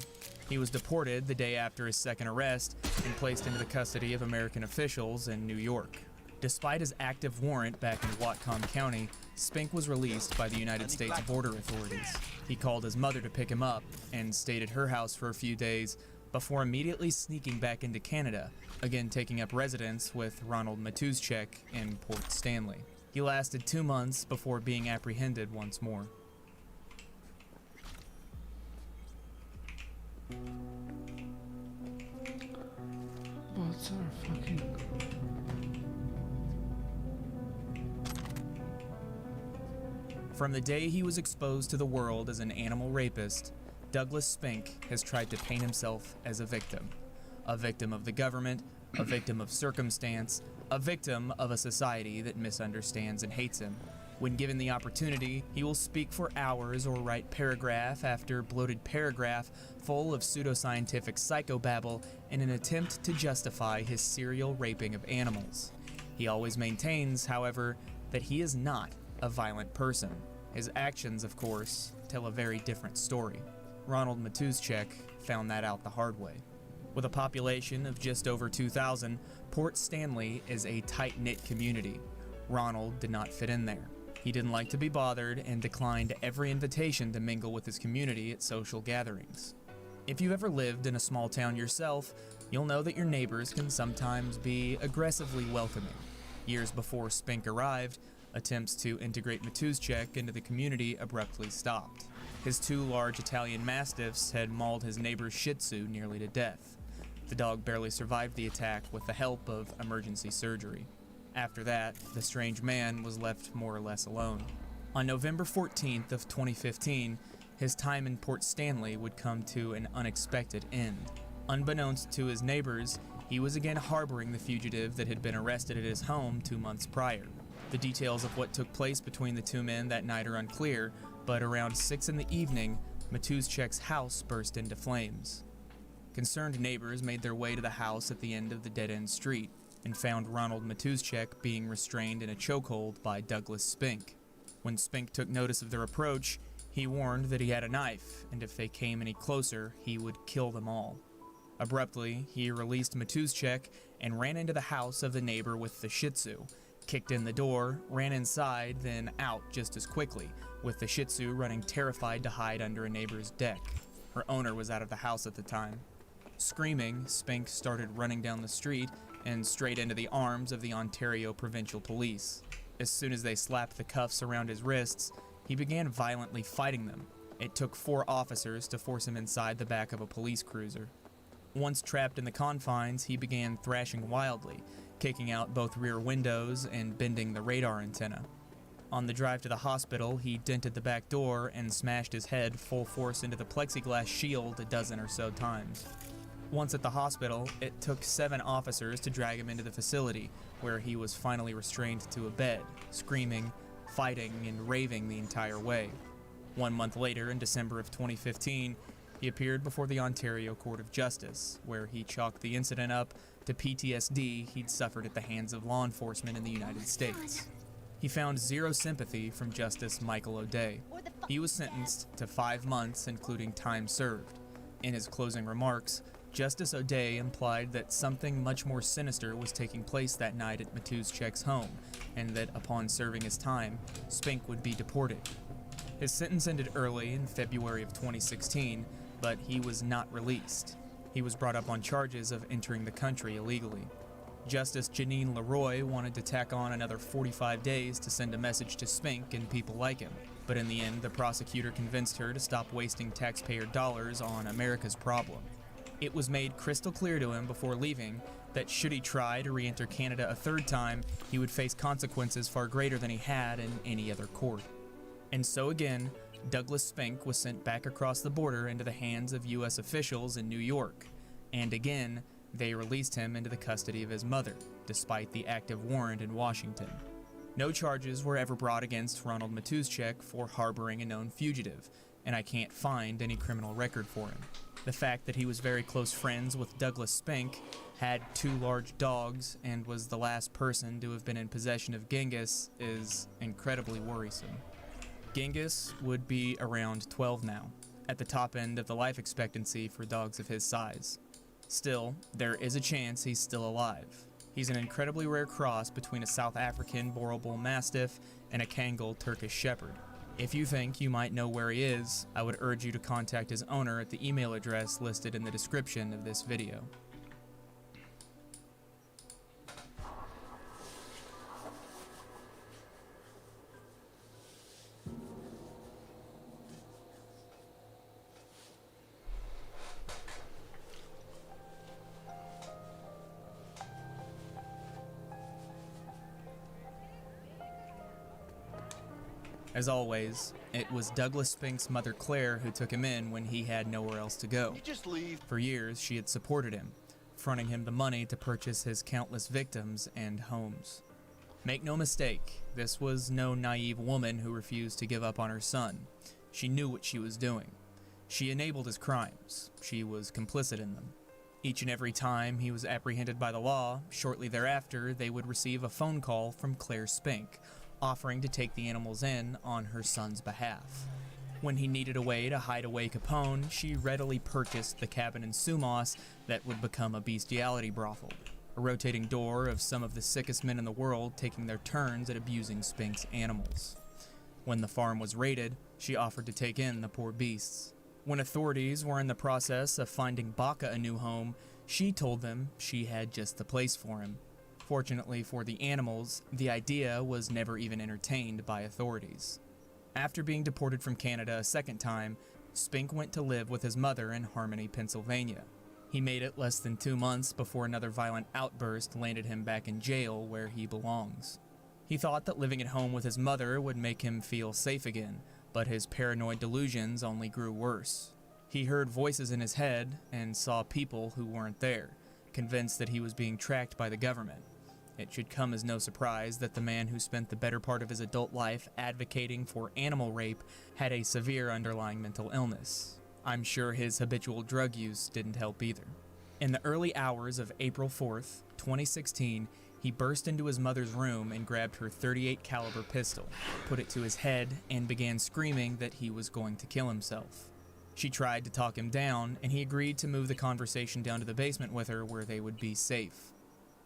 He was deported the day after his second arrest and placed into the custody of American officials in New York. Despite his active warrant back in Whatcom County, Spink was released by the United States border authorities. He called his mother to pick him up and stayed at her house for a few days before immediately sneaking back into Canada, again taking up residence with Ronald Matuzczek in Port Stanley. He lasted 2 months before being apprehended once more. What's our fucking... From the day he was exposed to the world as an animal rapist, Douglas Spink has tried to paint himself as a victim of the government, a victim of circumstance, a victim of a society that misunderstands and hates him. When given the opportunity, he will speak for hours or write paragraph after bloated paragraph full of pseudoscientific psychobabble in an attempt to justify his serial raping of animals. He always maintains, however, that he is not a violent person. His actions, of course, tell a very different story. Ronald Matuzczek found that out the hard way. With a population of just over 2,000, Port Stanley is a tight-knit community. Ronald did not fit in there. He didn't like to be bothered and declined every invitation to mingle with his community at social gatherings. If you've ever lived in a small town yourself, you'll know that your neighbors can sometimes be aggressively welcoming. Years before Spink arrived, attempts to integrate Matuzczek into the community abruptly stopped. His 2 large Italian Mastiffs had mauled his neighbor's Shih Tzu nearly to death. The dog barely survived the attack with the help of emergency surgery. After that, the strange man was left more or less alone. On November 14th of 2015, his time in Port Stanley would come to an unexpected end. Unbeknownst to his neighbors, he was again harboring the fugitive that had been arrested at his home 2 months prior. The details of what took place between the 2 men that night are unclear, but around 6 in the evening, Matuzczek's house burst into flames. Concerned neighbors made their way to the house at the end of the dead-end street and found Ronald Matuzczek being restrained in a chokehold by Douglas Spink. When Spink took notice of their approach, he warned that he had a knife, and if they came any closer, he would kill them all. Abruptly, he released Matuzczek and ran into the house of the neighbor with the Shih Tzu, kicked in the door, ran inside, then out just as quickly, with the Shih Tzu running terrified to hide under a neighbor's deck. Her owner was out of the house at the time. Screaming, Spink started running down the street and straight into the arms of the Ontario Provincial Police. As soon as they slapped the cuffs around his wrists, he began violently fighting them. It took 4 officers to force him inside the back of a police cruiser. Once trapped in the confines, he began thrashing wildly, kicking out both rear windows and bending the radar antenna. On the drive to the hospital, he dented the back door and smashed his head full force into the plexiglass shield a dozen or so times. Once at the hospital, it took 7 officers to drag him into the facility, where he was finally restrained to a bed, screaming, fighting, and raving the entire way. 1 month later, in December of 2015, he appeared before the Ontario Court of Justice, where he chalked the incident up to PTSD he'd suffered at the hands of law enforcement in the United States. He found zero sympathy from Justice Michael O'Day. He was sentenced to 5 months, including time served. In his closing remarks, Justice O'Day implied that something much more sinister was taking place that night at Matuzczyk's home, and that upon serving his time, Spink would be deported. His sentence ended early in February of 2016, but he was not released. He was brought up on charges of entering the country illegally. Justice Janine Leroy wanted to tack on another 45 days to send a message to Spink and people like him, but in the end, the prosecutor convinced her to stop wasting taxpayer dollars on America's problem. It was made crystal clear to him before leaving that should he try to re-enter Canada a 3rd time, he would face consequences far greater than he had in any other court. And so again, Douglas Spink was sent back across the border into the hands of U.S. officials in New York. And again, they released him into the custody of his mother, despite the active warrant in Washington. No charges were ever brought against Ronald Matuzczyk for harboring a known fugitive, and I can't find any criminal record for him. The fact that he was very close friends with Douglas Spink, had 2 large dogs, and was the last person to have been in possession of Genghis is incredibly worrisome. Genghis would be around 12 now, at the top end of the life expectancy for dogs of his size. Still, there is a chance he's still alive. He's an incredibly rare cross between a South African Boerboel Bull Mastiff and a Kangal Turkish Shepherd. If you think you might know where he is, I would urge you to contact his owner at the email address listed in the description of this video. As always, it was Douglas Spink's mother Claire who took him in when he had nowhere else to go. Just leave. For years, she had supported him, fronting him the money to purchase his countless victims and homes. Make no mistake, this was no naive woman who refused to give up on her son. She knew what she was doing. She enabled his crimes. She was complicit in them. Each and every time he was apprehended by the law, shortly thereafter, they would receive a phone call from Claire Spink, offering to take the animals in on her son's behalf. When he needed a way to hide away Capone, she readily purchased the cabin in Sumas that would become a bestiality brothel, a rotating door of some of the sickest men in the world taking their turns at abusing Spink's animals. When the farm was raided, she offered to take in the poor beasts. When authorities were in the process of finding Baca a new home, she told them she had just the place for him. Fortunately for the animals, the idea was never even entertained by authorities. After being deported from Canada a 2nd time, Spink went to live with his mother in Harmony, Pennsylvania. He made it less than 2 months before another violent outburst landed him back in jail where he belongs. He thought that living at home with his mother would make him feel safe again, but his paranoid delusions only grew worse. He heard voices in his head and saw people who weren't there, convinced that he was being tracked by the government. It should come as no surprise that the man who spent the better part of his adult life advocating for animal rape had a severe underlying mental illness. I'm sure his habitual drug use didn't help either. In the early hours of April 4th, 2016, he burst into his mother's room and grabbed her .38 caliber pistol, put it to his head, and began screaming that he was going to kill himself. She tried to talk him down, and he agreed to move the conversation down to the basement with her where they would be safe.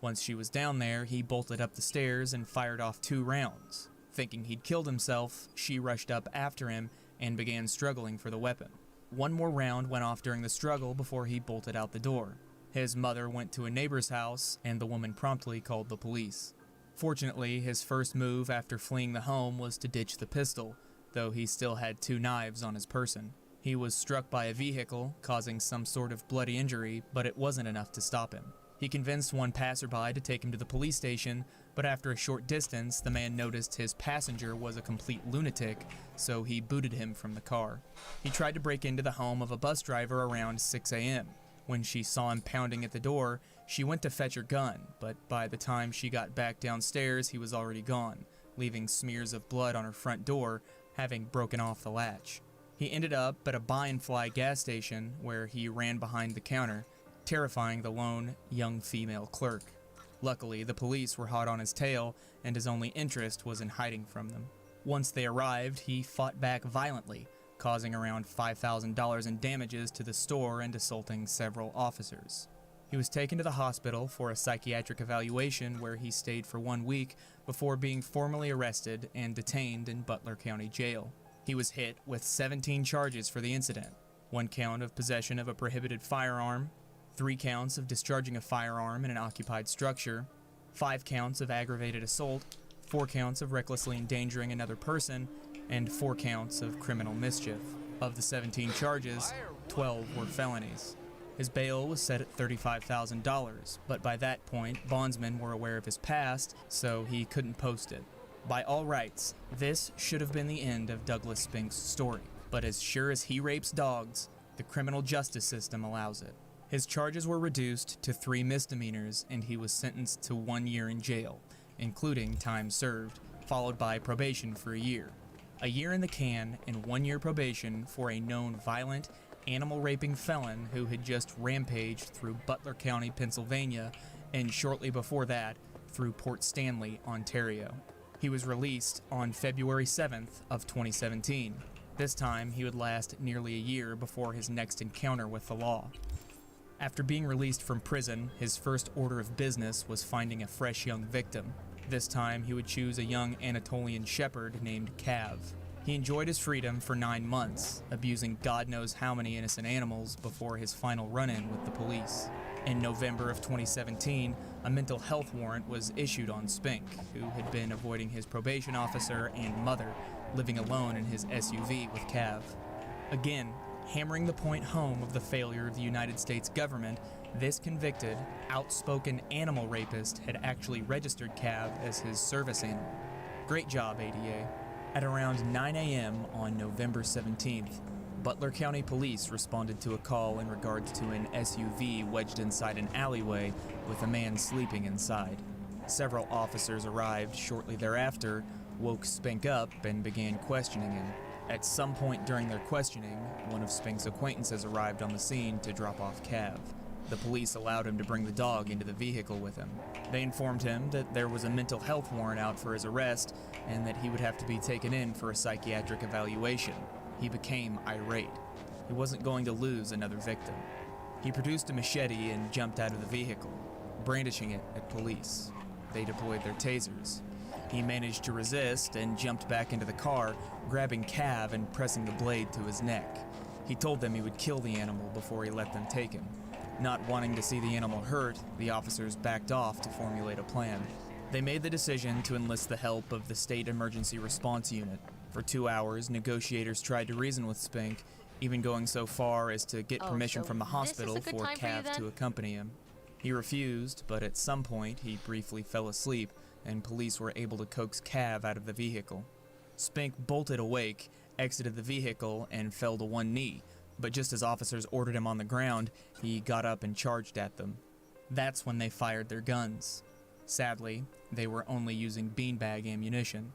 Once she was down there, he bolted up the stairs and fired off 2 rounds. Thinking he'd killed himself, she rushed up after him and began struggling for the weapon. 1 more round went off during the struggle before he bolted out the door. His mother went to a neighbor's house, and the woman promptly called the police. Fortunately, his first move after fleeing the home was to ditch the pistol, though he still had 2 knives on his person. He was struck by a vehicle, causing some sort of bloody injury, but it wasn't enough to stop him. He convinced one passerby to take him to the police station, but after a short distance, the man noticed his passenger was a complete lunatic, so he booted him from the car. He tried to break into the home of a bus driver around 6 a.m. When she saw him pounding at the door, she went to fetch her gun, but by the time she got back downstairs, he was already gone, leaving smears of blood on her front door, having broken off the latch. He ended up at a buy and fly gas station where he ran behind the counter, terrifying the lone young female clerk. Luckily, the police were hot on his tail, and his only interest was in hiding from them. Once they arrived, he fought back violently, causing around $5,000 in damages to the store and assaulting several officers. He was taken to the hospital for a psychiatric evaluation where he stayed for 1 week before being formally arrested and detained in Butler County Jail. He was hit with 17 charges for the incident: 1 count of possession of a prohibited firearm, 3 counts of discharging a firearm in an occupied structure, 5 counts of aggravated assault, 4 counts of recklessly endangering another person, and 4 counts of criminal mischief. Of the 17 charges, 12 were felonies. His bail was set at $35,000, but by that point, bondsmen were aware of his past, so he couldn't post it. By all rights, this should have been the end of Douglas Spink's story, but as sure as he rapes dogs, the criminal justice system allows it. His charges were reduced to 3 misdemeanors, and he was sentenced to 1 year in jail, including time served, followed by probation for a year. A year in the can and 1 year probation for a known violent, animal-raping felon who had just rampaged through Butler County, Pennsylvania, and shortly before that, through Port Stanley, Ontario. He was released on February 7th of 2017. This time, he would last nearly a year before his next encounter with the law. After being released from prison, his first order of business was finding a fresh young victim. This time, he would choose a young Anatolian shepherd named Cav. He enjoyed his freedom for 9 months, abusing God knows how many innocent animals before his final run-in with the police. In November of 2017, a mental health warrant was issued on Spink, who had been avoiding his probation officer and mother, living alone in his SUV with Cav. Again, hammering the point home of the failure of the United States government, this convicted, outspoken animal rapist had actually registered Cav as his service animal. Great job, ADA. At around 9 a.m. on November 17th, Butler County Police responded to a call in regards to an SUV wedged inside an alleyway with a man sleeping inside. Several officers arrived shortly thereafter, woke Spink up, and began questioning him. At some point during their questioning, one of Spink's acquaintances arrived on the scene to drop off Cav. The police allowed him to bring the dog into the vehicle with him. They informed him that there was a mental health warrant out for his arrest and that he would have to be taken in for a psychiatric evaluation. He became irate. He wasn't going to lose another victim. He produced a machete and jumped out of the vehicle, brandishing it at police. They deployed their tasers. He managed to resist and jumped back into the car, grabbing Cav and pressing the blade to his neck. He told them he would kill the animal before he let them take him. Not wanting to see the animal hurt, the officers backed off to formulate a plan. They made the decision to enlist the help of the State Emergency Response Unit. For 2 hours, negotiators tried to reason with Spink, even going so far as to get permission from the hospital for Cav to accompany him. He refused, but at some point he briefly fell asleep, and police were able to coax Cav out of the vehicle. Spink bolted awake, exited the vehicle, and fell to one knee, but just as officers ordered him on the ground, he got up and charged at them. That's when they fired their guns. Sadly, they were only using beanbag ammunition.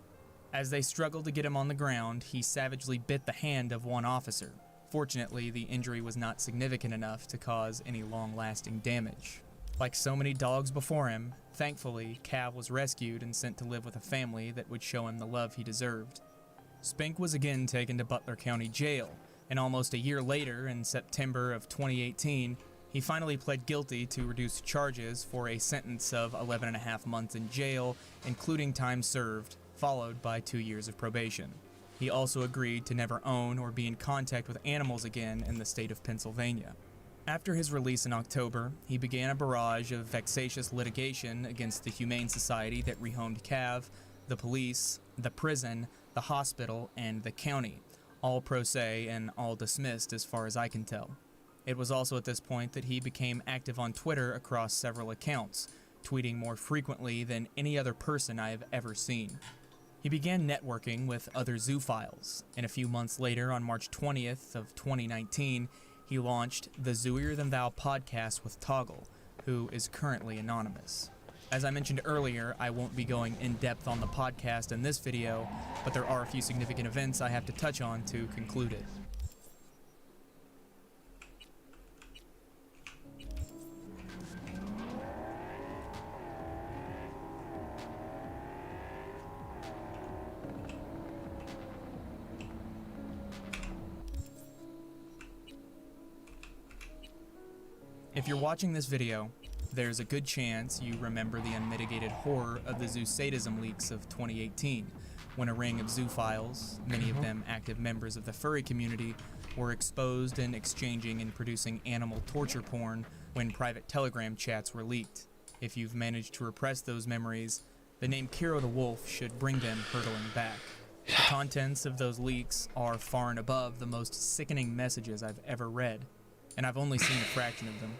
As they struggled to get him on the ground, he savagely bit the hand of one officer. Fortunately, the injury was not significant enough to cause any long-lasting damage. Like so many dogs before him, thankfully, Cav was rescued and sent to live with a family that would show him the love he deserved. Spink was again taken to Butler County Jail, and almost a year later, in September of 2018, he finally pled guilty to reduced charges for a sentence of 11.5 months in jail, including time served, followed by 2 years of probation. He also agreed to never own or be in contact with animals again in the state of Pennsylvania. After his release in October, he began a barrage of vexatious litigation against the Humane Society that rehomed Cav, the police, the prison, the hospital, and the county, all pro se and all dismissed as far as I can tell. It was also at this point that he became active on Twitter across several accounts, tweeting more frequently than any other person I have ever seen. He began networking with other zoophiles, and a few months later, on March 20th of 2019, he launched the Zooier Than Thou podcast with Toggle, who is currently anonymous. As I mentioned earlier, I won't be going in depth on the podcast in this video, but there are a few significant events I have to touch on to conclude it. If you're watching this video, there's a good chance you remember the unmitigated horror of the zoo sadism leaks of 2018, when a ring of zoophiles, many of them active members of the furry community, were exposed in exchanging and producing animal torture porn when private Telegram chats were leaked. If you've managed to repress those memories, the name Kiro the Wolf should bring them hurtling back. The contents of those leaks are far and above the most sickening messages I've ever read, and I've only seen a fraction of them.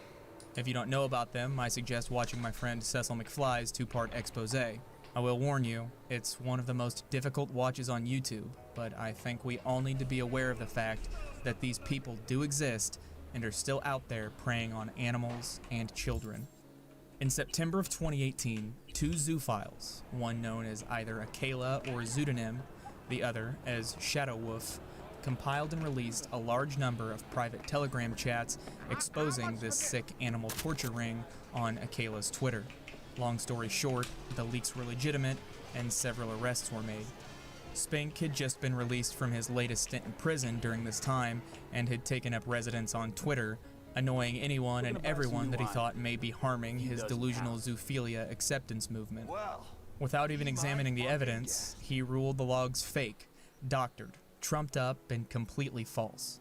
If you don't know about them, I suggest watching my friend Cecil McFly's 2-part expose. I will warn you, it's one of the most difficult watches on YouTube, but I think we all need to be aware of the fact that these people do exist and are still out there preying on animals and children. In September of 2018, 2 zoophiles, one known as either Akela or Zoodonym, the other as Shadow Wolf, compiled and released a large number of private Telegram chats exposing this sick animal torture ring on Akela's Twitter. Long story short, the leaks were legitimate and several arrests were made. Spink had just been released from his latest stint in prison during this time and had taken up residence on Twitter, annoying anyone and everyone that he thought may be harming his delusional zoophilia acceptance movement. Without even examining the evidence, he ruled the logs fake, doctored, trumped up, and completely false.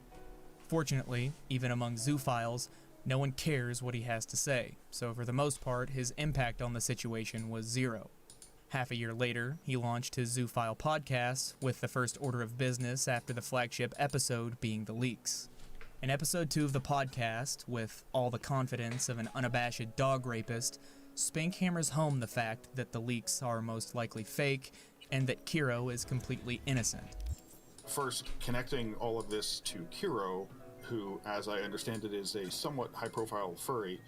Fortunately, even among zoophiles, no one cares what he has to say, so for the most part, his impact on the situation was zero. Half a year later, he launched his Zoophile podcast, with the first order of business after the flagship episode being the leaks. In episode 2 of the podcast, with all the confidence of an unabashed dog rapist, Spink hammers home the fact that the leaks are most likely fake and that Kiro is completely innocent. First, connecting all of this to Kiro, who, as I understand it, is a somewhat high-profile furry,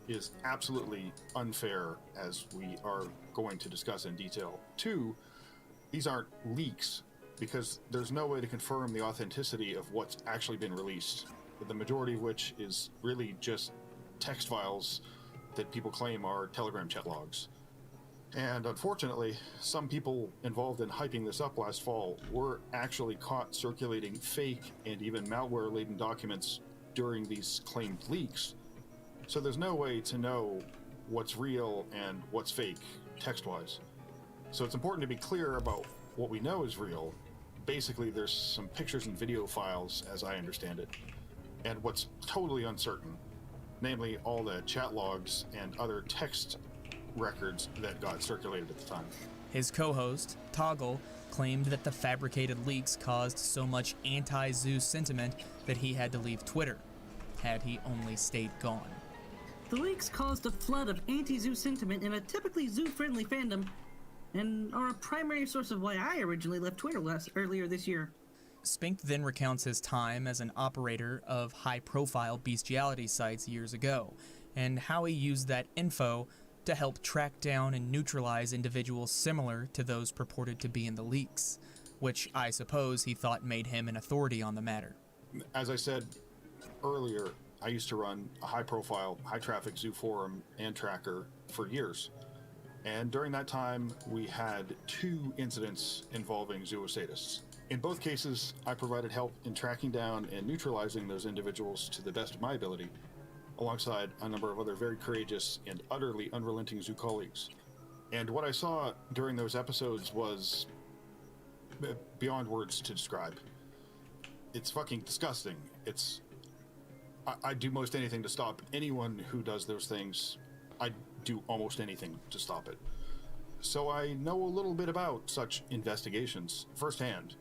is absolutely unfair, as we are going to discuss in detail. 2, these aren't leaks, because there's no way to confirm the authenticity of what's actually been released, the majority of which is really just text files that people claim are Telegram chat logs. And unfortunately, some people involved in hyping this up last fall were actually caught circulating fake and even malware-laden documents during these claimed leaks. So there's no way to know what's real and what's fake text-wise. So it's important to be clear about what we know is real. Basically, there's some pictures and video files, as I understand it, and what's totally uncertain, namely all the chat logs and other text records that got circulated at the time. His co-host, Toggle, claimed that the fabricated leaks caused so much anti-zoo sentiment that he had to leave Twitter, had he only stayed gone. The leaks caused a flood of anti-zoo sentiment in a typically zoo-friendly fandom, and are a primary source of why I originally left Twitter earlier this year. Spink then recounts his time as an operator of high-profile bestiality sites years ago, and how he used that info to help track down and neutralize individuals similar to those purported to be in the leaks, which I suppose he thought made him an authority on the matter. As I said earlier, I used to run a high-profile, high-traffic zoo forum and tracker for years. And during that time, we had 2 incidents involving zoosadists. In both cases, I provided help in tracking down and neutralizing those individuals to the best of my ability, alongside a number of other very courageous and utterly unrelenting zoo colleagues. And what I saw during those episodes was beyond words to describe. It's fucking disgusting. I'd do most anything to stop anyone who does those things. I'd do almost anything to stop it. So I know a little bit about such investigations firsthand.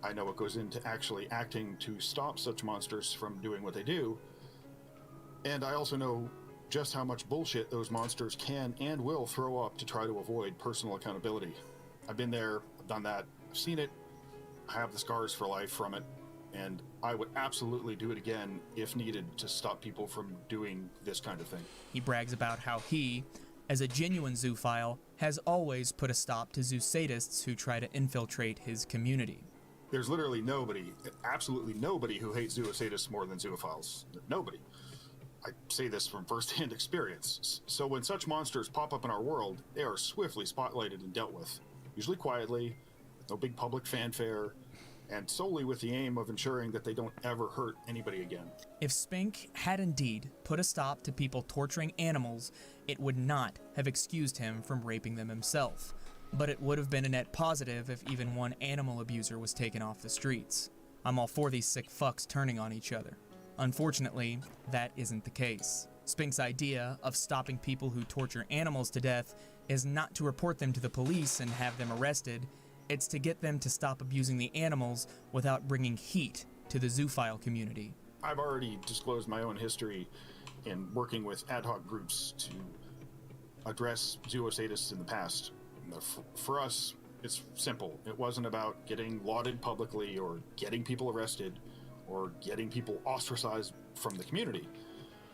I know what goes into actually acting to stop such monsters from doing what they do. And I also know just how much bullshit those monsters can and will throw up to try to avoid personal accountability. I've been there, I've done that, I've seen it, I have the scars for life from it, and I would absolutely do it again if needed to stop people from doing this kind of thing. He brags about how he, as a genuine zoophile, has always put a stop to zoo sadists who try to infiltrate his community. There's literally nobody, absolutely nobody, who hates zoosadists more than zoophiles. Nobody. I say this from first-hand experience. So when such monsters pop up in our world, they are swiftly spotlighted and dealt with, usually quietly, with no big public fanfare, and solely with the aim of ensuring that they don't ever hurt anybody again. If Spink had indeed put a stop to people torturing animals, it would not have excused him from raping them himself. But it would have been a net positive if even one animal abuser was taken off the streets. I'm all for these sick fucks turning on each other. Unfortunately, that isn't the case. Spink's idea of stopping people who torture animals to death is not to report them to the police and have them arrested. It's to get them to stop abusing the animals without bringing heat to the zoophile community. I've already disclosed my own history in working with ad hoc groups to address zoosadists in the past. For us, it's simple. It wasn't about getting lauded publicly or getting people arrested or getting people ostracized from the community.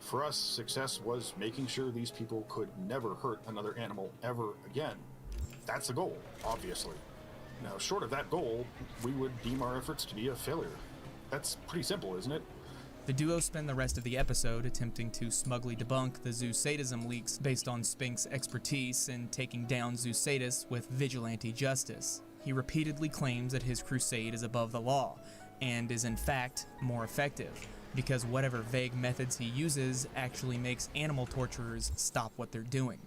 For us, success was making sure these people could never hurt another animal ever again. That's the goal, obviously. Now, short of that goal, we would deem our efforts to be a failure. That's pretty simple, isn't it? The duo spend the rest of the episode attempting to smugly debunk the zoo sadism leaks based on Spink's expertise in taking down zoo sadists with vigilante justice. He repeatedly claims that his crusade is above the law, and is in fact more effective, because whatever vague methods he uses actually makes animal torturers stop what they're doing.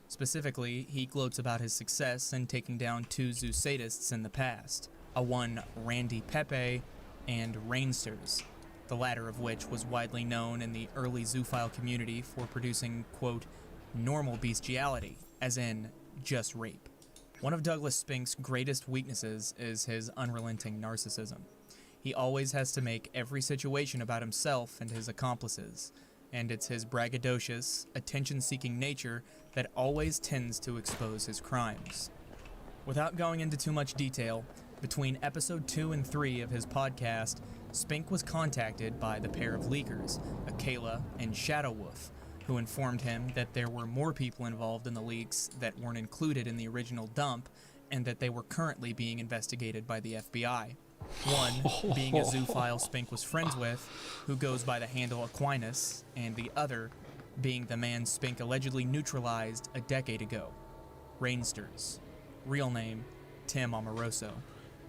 Specifically, he gloats about his success in taking down 2 zoo sadists in the past, a one Randy Pepe and Rainsters, the latter of which was widely known in the early zoophile community for producing, quote, normal bestiality, as in just rape. One of Douglas Spink's greatest weaknesses is his unrelenting narcissism. He always has to make every situation about himself and his accomplices, and it's his braggadocious, attention-seeking nature that always tends to expose his crimes. Without going into too much detail, between episode 2 and 3 of his podcast, Spink was contacted by the pair of leakers, Akela and Shadow Wolf, who informed him that there were more people involved in the leaks that weren't included in the original dump, and that they were currently being investigated by the FBI. One being a zoophile Spink was friends with, who goes by the handle Aquinas, and the other being the man Spink allegedly neutralized a decade ago, Rainsters. Real name, Tim Amoroso.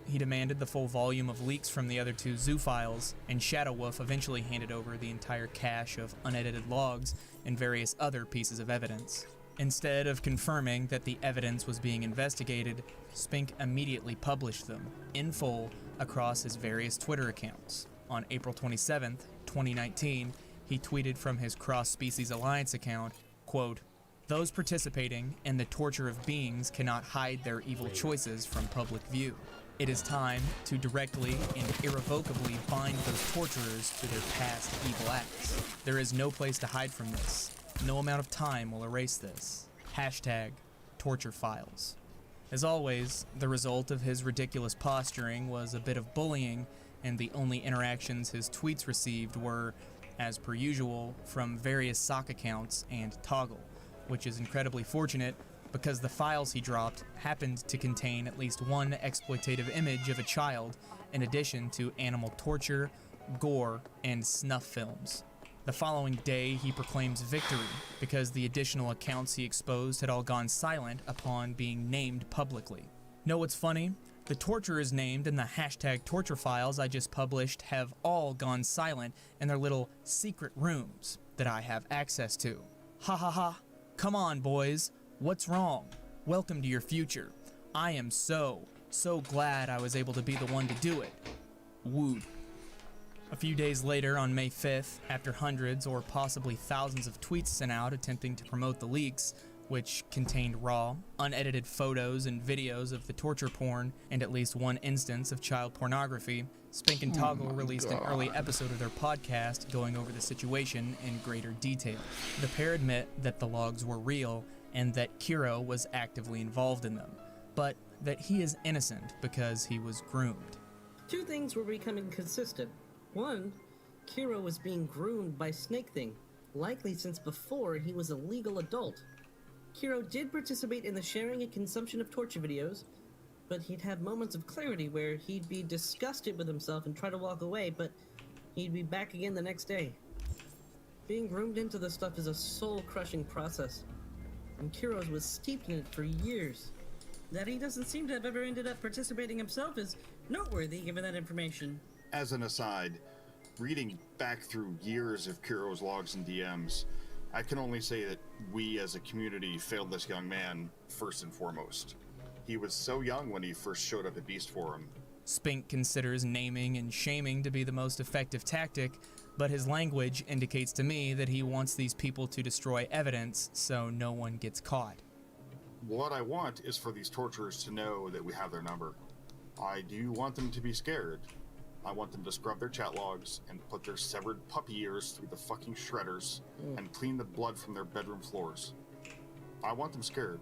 He demanded the full volume of leaks from the other 2 zoophiles, and Shadow Wolf eventually handed over the entire cache of unedited logs and various other pieces of evidence. Instead of confirming that the evidence was being investigated, Spink immediately published them, in full, across his various Twitter accounts. On April 27th, 2019, he tweeted from his Cross-Species Alliance account, quote, "Those participating in the torture of beings cannot hide their evil choices from public view. It is time to directly and irrevocably bind those torturers to their past evil acts. There is no place to hide from this. No amount of time will erase this. Hashtag torture files." As always, the result of his ridiculous posturing was a bit of bullying, and the only interactions his tweets received were, as per usual, from various sock accounts and Toggle, which is incredibly fortunate because the files he dropped happened to contain at least one exploitative image of a child, in addition to animal torture, gore, and snuff films. The following day, he proclaims victory because the additional accounts he exposed had all gone silent upon being named publicly. Know what's funny? The torturers named in the hashtag torture files I just published have all gone silent in their little secret rooms that I have access to. Ha ha ha. Come on, boys. What's wrong? Welcome to your future. I am so glad I was able to be the one to do it. Woot. A few days later, on May 5th, after hundreds or possibly thousands of tweets sent out attempting to promote the leaks, which contained raw, unedited photos and videos of the torture porn and at least one instance of child pornography, Spink and Toggle released an early episode of their podcast going over the situation in greater detail. The pair admit that the logs were real and that Kiro was actively involved in them, but that he is innocent because he was groomed. Two things were becoming consistent. One, Kiro was being groomed by Snake Thing, likely since before he was a legal adult. Kiro did participate in the sharing and consumption of torture videos, but he'd have moments of clarity where he'd be disgusted with himself and try to walk away, but he'd be back again the next day. Being groomed into this stuff is a soul-crushing process, and Kiro was steeped in it for years. That he doesn't seem to have ever ended up participating himself is noteworthy given that information. As an aside, reading back through years of Kiro's logs and DMs, I can only say that we as a community failed this young man first and foremost. He was so young when he first showed up at Beast Forum. Spink considers naming and shaming to be the most effective tactic, but his language indicates to me that he wants these people to destroy evidence so no one gets caught. What I want is for these torturers to know that we have their number. I do want them to be scared. I want them to scrub their chat logs and put their severed puppy ears through the fucking shredders and clean the blood from their bedroom floors. I want them scared.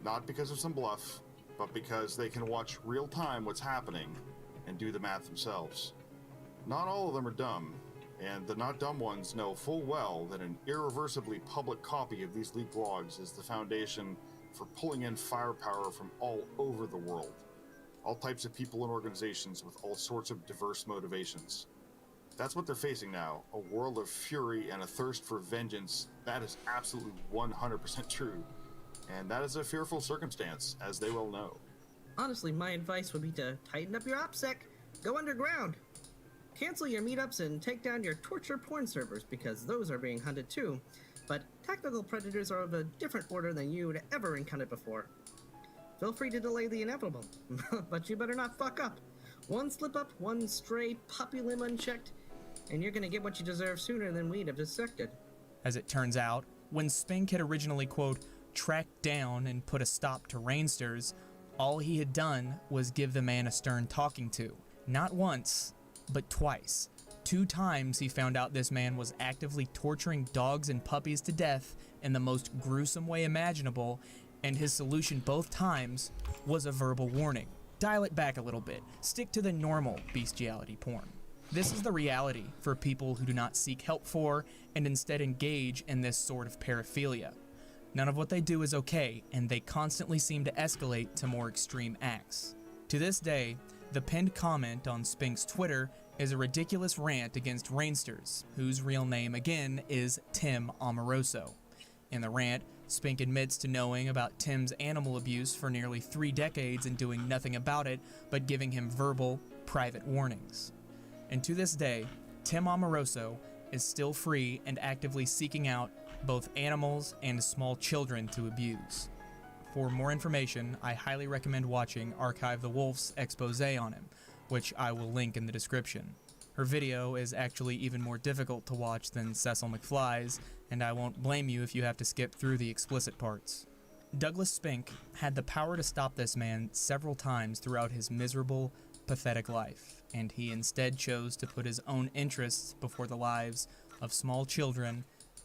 Not because of some bluff, but because they can watch real time what's happening and do the math themselves. Not all of them are dumb, and the not dumb ones know full well that an irreversibly public copy of these leaked logs is the foundation for pulling in firepower from all over the world. All types of people and organizations with all sorts of diverse motivations. That's what they're facing now, a world of fury and a thirst for vengeance. That is absolutely 100% true. And that is a fearful circumstance, as they well know. Honestly, my advice would be to tighten up your OPSEC, go underground. Cancel your meetups and take down your torture porn servers, because those are being hunted too. But technical predators are of a different order than you would ever encountered before. Feel free to delay the inevitable, but you better not fuck up. One slip up, one stray puppy limb unchecked, and you're gonna get what you deserve sooner than we'd have suspected. As it turns out, when Spink had originally, quote, tracked down and put a stop to Rainsters, all he had done was give the man a stern talking to. Not once, but twice. 2 times he found out this man was actively torturing dogs and puppies to death in the most gruesome way imaginable, and his solution both times was a verbal warning. Dial it back a little bit. Stick to the normal bestiality porn. This is the reality for people who do not seek help for and instead engage in this sort of paraphilia. None of what they do is okay, and they constantly seem to escalate to more extreme acts. To this day, the pinned comment on Spink's Twitter is a ridiculous rant against Rainsters, whose real name again is Tim Amoroso. In the rant, Spink admits to knowing about Tim's animal abuse for nearly 3 decades and doing nothing about it but giving him verbal, private warnings. And to this day, Tim Amoroso is still free and actively seeking out both animals and small children to abuse. For more information, I highly recommend watching Archive the Wolf's expose on him, which I will link in the description. Her video is actually even more difficult to watch than Cecil McFly's, and I won't blame you if you have to skip through the explicit parts. Douglas Spink had the power to stop this man several times throughout his miserable, pathetic life, and he instead chose to put his own interests before the lives of small children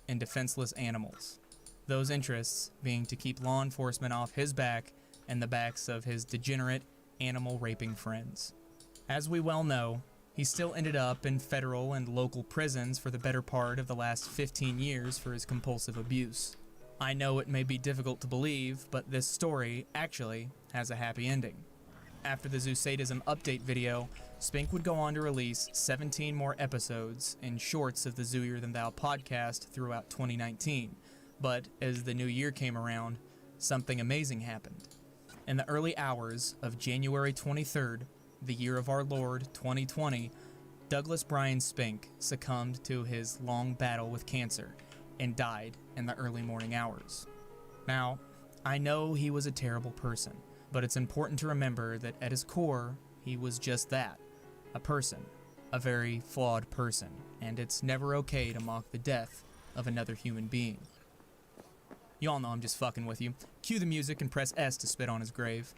and defenseless animals. Those interests being to keep law enforcement off his back and the backs of his degenerate, animal-raping friends. As we well know, he still ended up in federal and local prisons for the better part of the last 15 years for his compulsive abuse. I know it may be difficult to believe, but this story actually has a happy ending. After the Zoo Sadism update video, Spink would go on to release 17 more episodes and shorts of the Zooier Than Thou podcast throughout 2019. But as the new year came around, something amazing happened. In the early hours of January 23rd, the year of our Lord 2020, Douglas Brian Spink succumbed to his long battle with cancer and died in the early morning hours. Now, I know he was a terrible person, but it's important to remember that at his core, he was just that, a person, a very flawed person, and it's never okay to mock the death of another human being. You all know I'm just fucking with you. Cue the music and press S to spit on his grave.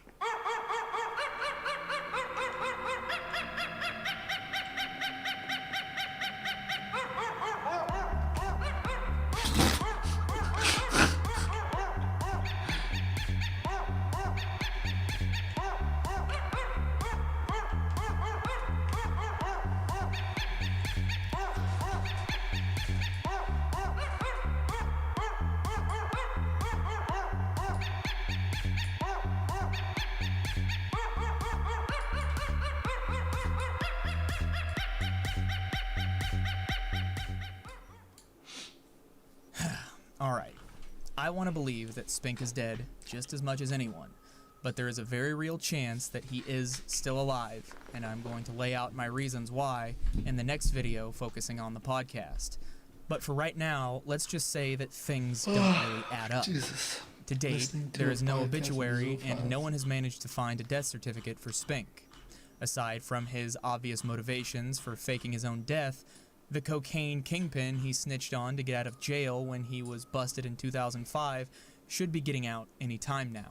Alright, I want to believe that Spink is dead just as much as anyone, but there is a very real chance that he is still alive, and I'm going to lay out my reasons why in the next video focusing on the podcast. But for right now, let's just say that things don't really add up. Jesus. To date, there is no obituary, and no one has managed to find a death certificate for Spink. Aside from his obvious motivations for faking his own death, the cocaine kingpin he snitched on to get out of jail when he was busted in 2005 should be getting out any time now.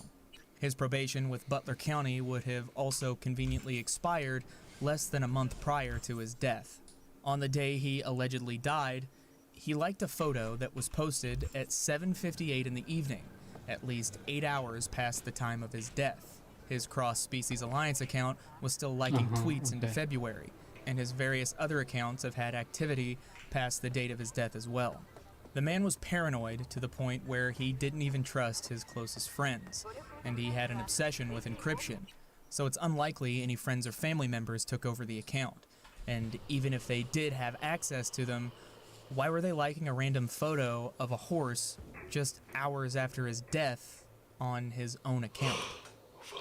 His probation with Butler County would have also conveniently expired less than a month prior to his death. On the day he allegedly died, he liked a photo that was posted at 7:58 in the evening, at least 8 hours past the time of his death. His Cross Species Alliance account was still liking tweets into February, and his various other accounts have had activity past the date of his death as well. The man was paranoid to the point where he didn't even trust his closest friends, and he had an obsession with encryption, so it's unlikely any friends or family members took over the account. And even if they did have access to them, why were they liking a random photo of a horse just hours after his death on his own account?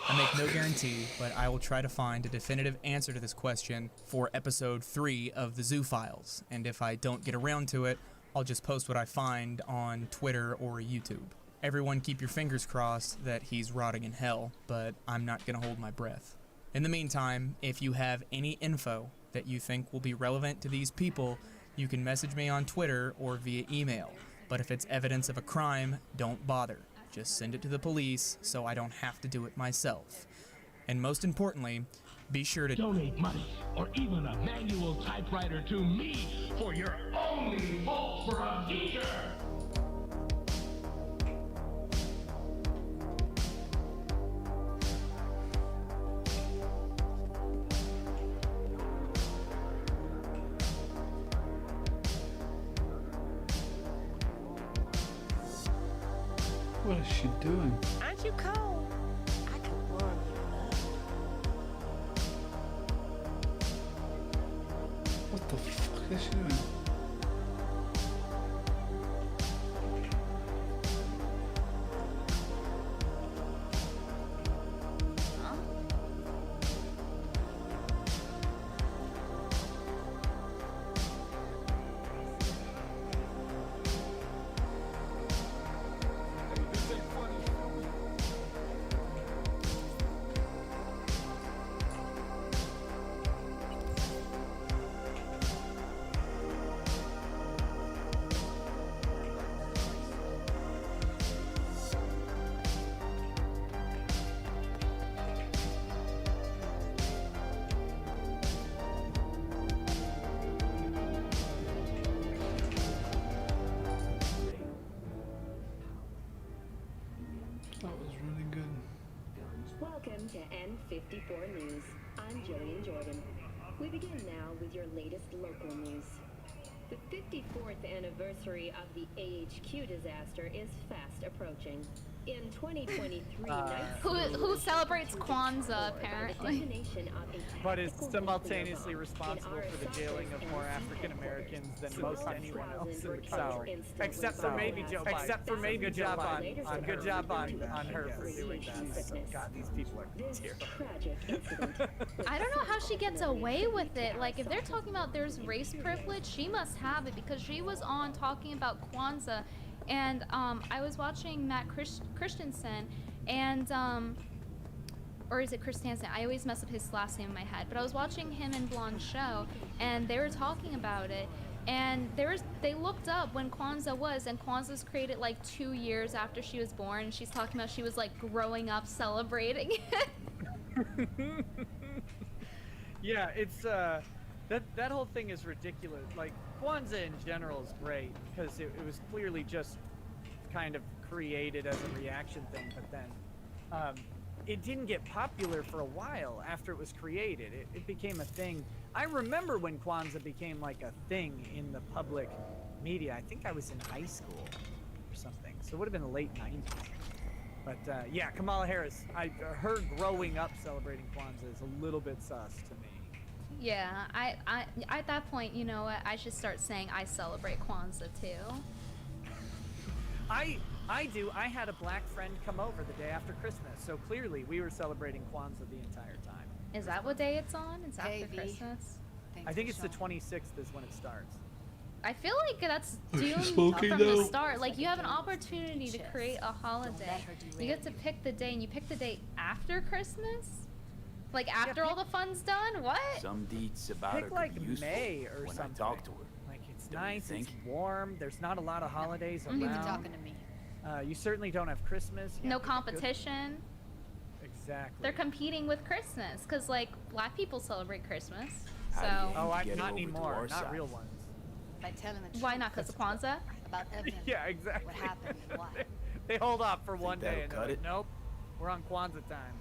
I make no guarantee, but I will try to find a definitive answer to this question for episode 3 of the Zoo Files, and if I don't get around to it, I'll just post what I find on Twitter or YouTube. Everyone keep your fingers crossed that he's rotting in hell, but I'm not gonna hold my breath. In the meantime, if you have any info that you think will be relevant to these people, you can message me on Twitter or via email, but if it's evidence of a crime, don't bother. Just send it to the police so I don't have to do it myself. And most importantly, be sure to donate money or even a manual typewriter to me for your only hope for a future. What is she doing? Aren't you cold? I can warm you up. What the fuck is she doing? Welcome to N54 News. I'm Jillian Jordan. We begin now with your latest local news. The 54th anniversary of the AHQ disaster is fast approaching. In 2023, who celebrates Kwanzaa apparently, but is simultaneously responsible for the jailing of more African Americans than most anyone else in the country. Except for maybe Joe Biden. Except for maybe good job on her for doing that. God, these people are terrible. I don't know how she gets away with it. Like, if they're talking about there's race privilege, she must have it because she was on talking about Kwanzaa. And I was watching Matt Christensen, and or is it Christensen? I always mess up his last name in my head. But I was watching him and Blonde's show, and they were talking about it. and they looked up when Kwanzaa was, and Kwanzaa's created like 2 years after she was born, and she's talking about she was like growing up celebrating it. Yeah, it's that whole thing is ridiculous. Like, Kwanzaa in general is great because it was clearly just kind of created as a reaction thing, but then it didn't get popular for a while after it was created. It became a thing. I remember when Kwanzaa became like a thing in the public media. I think I was in high school or something, so it would have been the late 90s. But yeah, Kamala Harris, her growing up celebrating Kwanzaa is a little bit sus to me. Yeah, I at that point, you know what? I should start saying I celebrate Kwanzaa too. I do. I had a black friend come over the day after Christmas, so clearly we were celebrating Kwanzaa the entire time. Is that what day it's on? It's after Christmas? I think it's the 26th is when it starts. I feel like that's doomed smoking from though? the start. Like, you have an opportunity to create a holiday. You get to pick the day, and you pick the day after Christmas? Like, after all the fun's done? What? Some deeds about her Pick could like be useful May or when something. I talk to her. Like, it's Don't you nice, it's think? warm, there's not a lot of holidays around. Don't even talking to me. You certainly don't have Christmas. You No have to pick a good- competition. Exactly. They're competing with Christmas, because, like, black people celebrate Christmas. How So, do you Oh, get her not over to anymore. our Not side? real ones. By telling the truth. why not? Because of Kwanzaa? About everything. Yeah, exactly. What happened and why. They hold off for one day that'll and cut they're like, it? nope, we're on Kwanzaa time.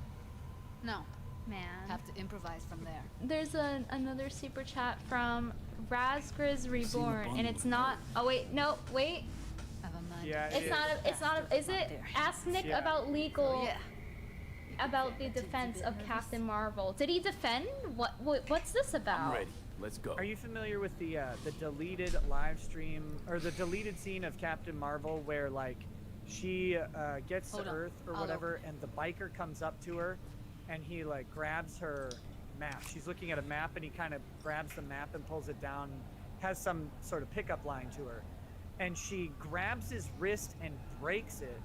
No. Man. Have to improvise from there. There's another super chat from Razgriz Reborn, and it's not. Oh wait, no, wait. Never mind. Yeah, It's not. It's not. Is it? Ask Nick Yeah. about legal. Yeah. About the defense of Captain Marvel. Did he defend? What's this about? I'm ready. Let's go. Are you familiar with the deleted live stream or the deleted scene of Captain Marvel where like she gets Hold to on. Earth or I'll whatever, and the biker comes up to her, and he like grabs her map. She's looking at a map, and he kind of grabs the map and pulls it down, has some sort of pickup line to her, and she grabs his wrist and breaks it,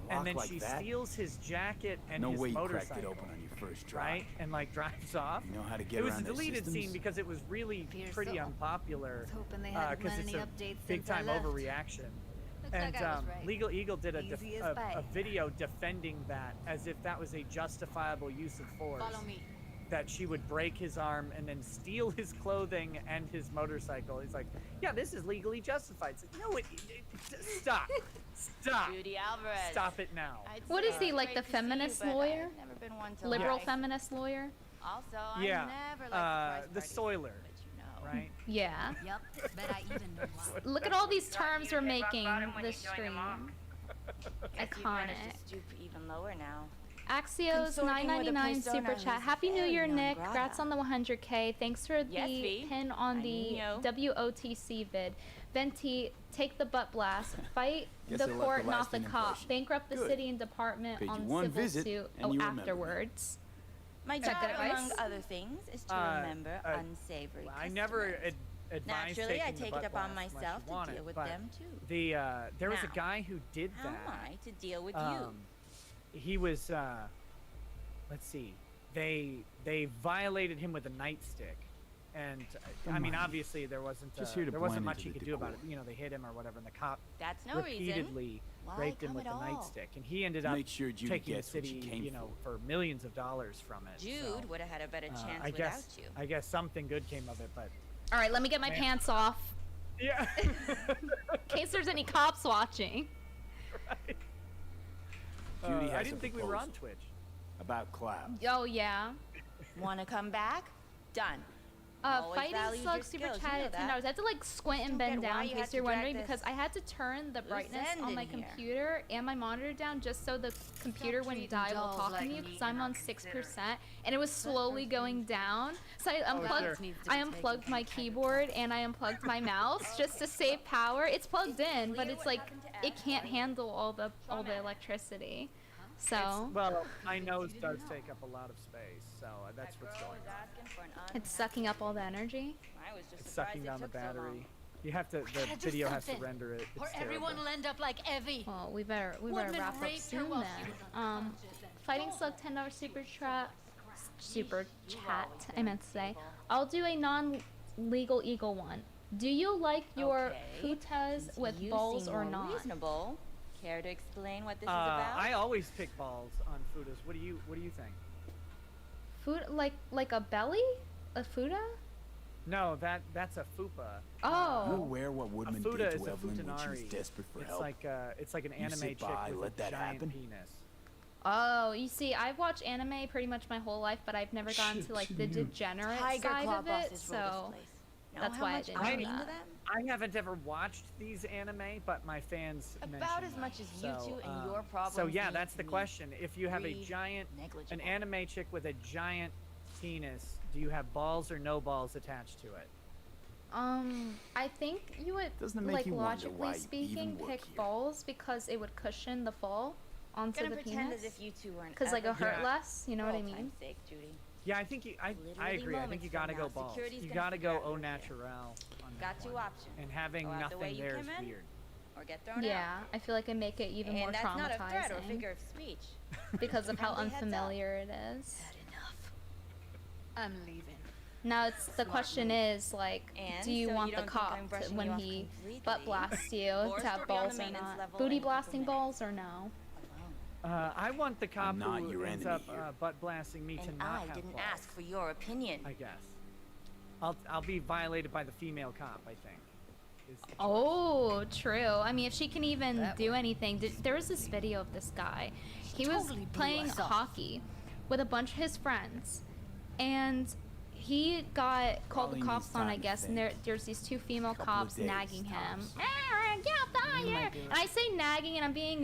and then like she that? steals his jacket and No his way you motorcycle. cracked it open on your first try. Right, and like drives off. You know how to get It was a around their deleted systems? scene because it was really Appears pretty so. unpopular. Was hoping they hadn't Because run it's any a updates big since I time left. overreaction. Looks And like I was right. Legal Eagle did Easy as a pie. video defending that as if that was a justifiable use of force. Follow me. That she would break his arm and then steal his clothing and his motorcycle. He's like, yeah, this is legally justified. It's like, no, stop. Stop. Judy Alvarez. Stop it now. What is he, like the feminist lawyer? I've never been one to Liberal lie. feminist lawyer? Also, Yeah, I never liked the Soiler, right? Yeah. Yep. Bet I even know why. Look at all these terms we're making this stream. Guess you managed to stoop even lower now. Axios Consorting with a 999 persona super chat. who's Happy New very Year, Nick. non-grata. Congrats on the 100K. Thanks for the Yes, V. pin on I the know. WOTC vid. Venti, take the butt blast. Fight Guess the I left court, the not the lasting cop. impression. Bankrupt the Good. city and department Paid you on one civil visit, suit. and Oh, you remember me. afterwards. My Is that job, good advice? among other things, is to remember unsavory I never customers. advised Naturally, I taking the take butt it upon blast unless you myself to want deal it, with but them too. there was a Now, guy who did How am that. I to deal with He was let's see, they violated him with a nightstick, and I Come mean on. obviously there wasn't Just here to there wasn't blend much into he the could do about it. decor. You know, they hit him or whatever, and the cop That's no reason. repeatedly Why raped him come with at the all? nightstick, and he ended To up make sure Judy taking the gets what she city, came you know, for millions of dollars from it. Jude so, would have had a better chance I without guess you. I guess something good came of it, but All right, let me get my Man. pants off. yeah. In case there's any cops watching. Judy has I a didn't think we were on proposal. Twitch. About cloud. Oh, yeah. Want to come back? Done. Always Fighting valued Slug your super skills, you chat know at $10. that. I had to like squint and Don't bend get why down in you case had to you're drag wondering this because I had to turn the loose brightness end on in my here. computer and my monitor down just so the computer wouldn't treat die while dolls talking like to you meat because I'm and on not 6% and it was slowly going down. So I unplugged, sure. I unplugged my keyboard and I unplugged my mouse just to save power. It's plugged in, but it's like it can't handle all the electricity. So Well, my nose does take up a lot of space, so that's what's going on. it's sucking up all the energy. I was just It's surprised sucking it down the took so long. battery. You have to, the Gotta do video has to something, render it. Or It's everyone terrible. will end up like Evie. Well, we better Woodman wrap up raped her soon while then. she was unconscious and Fighting Slug $10 super chat. I meant to say. I'll do a non-legal eagle one. Do you like your futas with balls or not? Reasonable. Care to explain what this is about? I always pick balls on futas. What do you think? Food like a belly? A futa? No, that's a fupa. Oh. You aware what Woodman a futa did is to a Evelyn when she was futanari. desperate for It's help? like an You anime sit chick by, with let a that giant happen? penis. Oh, you see, I've watched anime pretty much my whole life, but I've never gotten to like the degenerate side of it, so that's why I didn't know that. I haven't ever watched these anime, but my fans About as much as you two and your problems. So yeah, need that's to the be question. If you have a giant, an anime chick with a giant penis, do you have balls or no balls attached to it? I think you would, Doesn't it make like you wonder logically why you speaking, even work pick balls because it would cushion the fall onto Gonna the pretend penis. as if you two weren't Because like ever it'll hurt Yeah. less, you know what I For mean? time's sake, Judy. Yeah, I think I agree. I think you gotta go balls. You gotta go au naturel. On Got that two one. options. And having Go out the way nothing you there is came in, weird. or get thrown out. Yeah, I feel like it make it even more And that's not a threat or traumatizing figure of speech. because of how Friendly heads up. unfamiliar it is. I'm leaving. Now it's the question is like, And do you so want you the don't think I'm cop to, brushing when you off he completely? butt blasts you Or to have still be on balls the or maintenance not? level Booty in a couple blasting minutes. balls or no? I want the cop not who your ends enemy up here. butt blasting me to And not I have didn't balls, ask for your opinion. I guess. I'll be violated by the female cop, I think. is the choice. Oh, true. I mean, if she can even do anything. There was this video of this guy. He was totally blew playing us off. hockey with a bunch of his friends, and he got called the Probably cops needs on, time I to guess, and think. there's these two female Couple of cops days, nagging him. tops. Get out the here! And I say nagging, and I'm being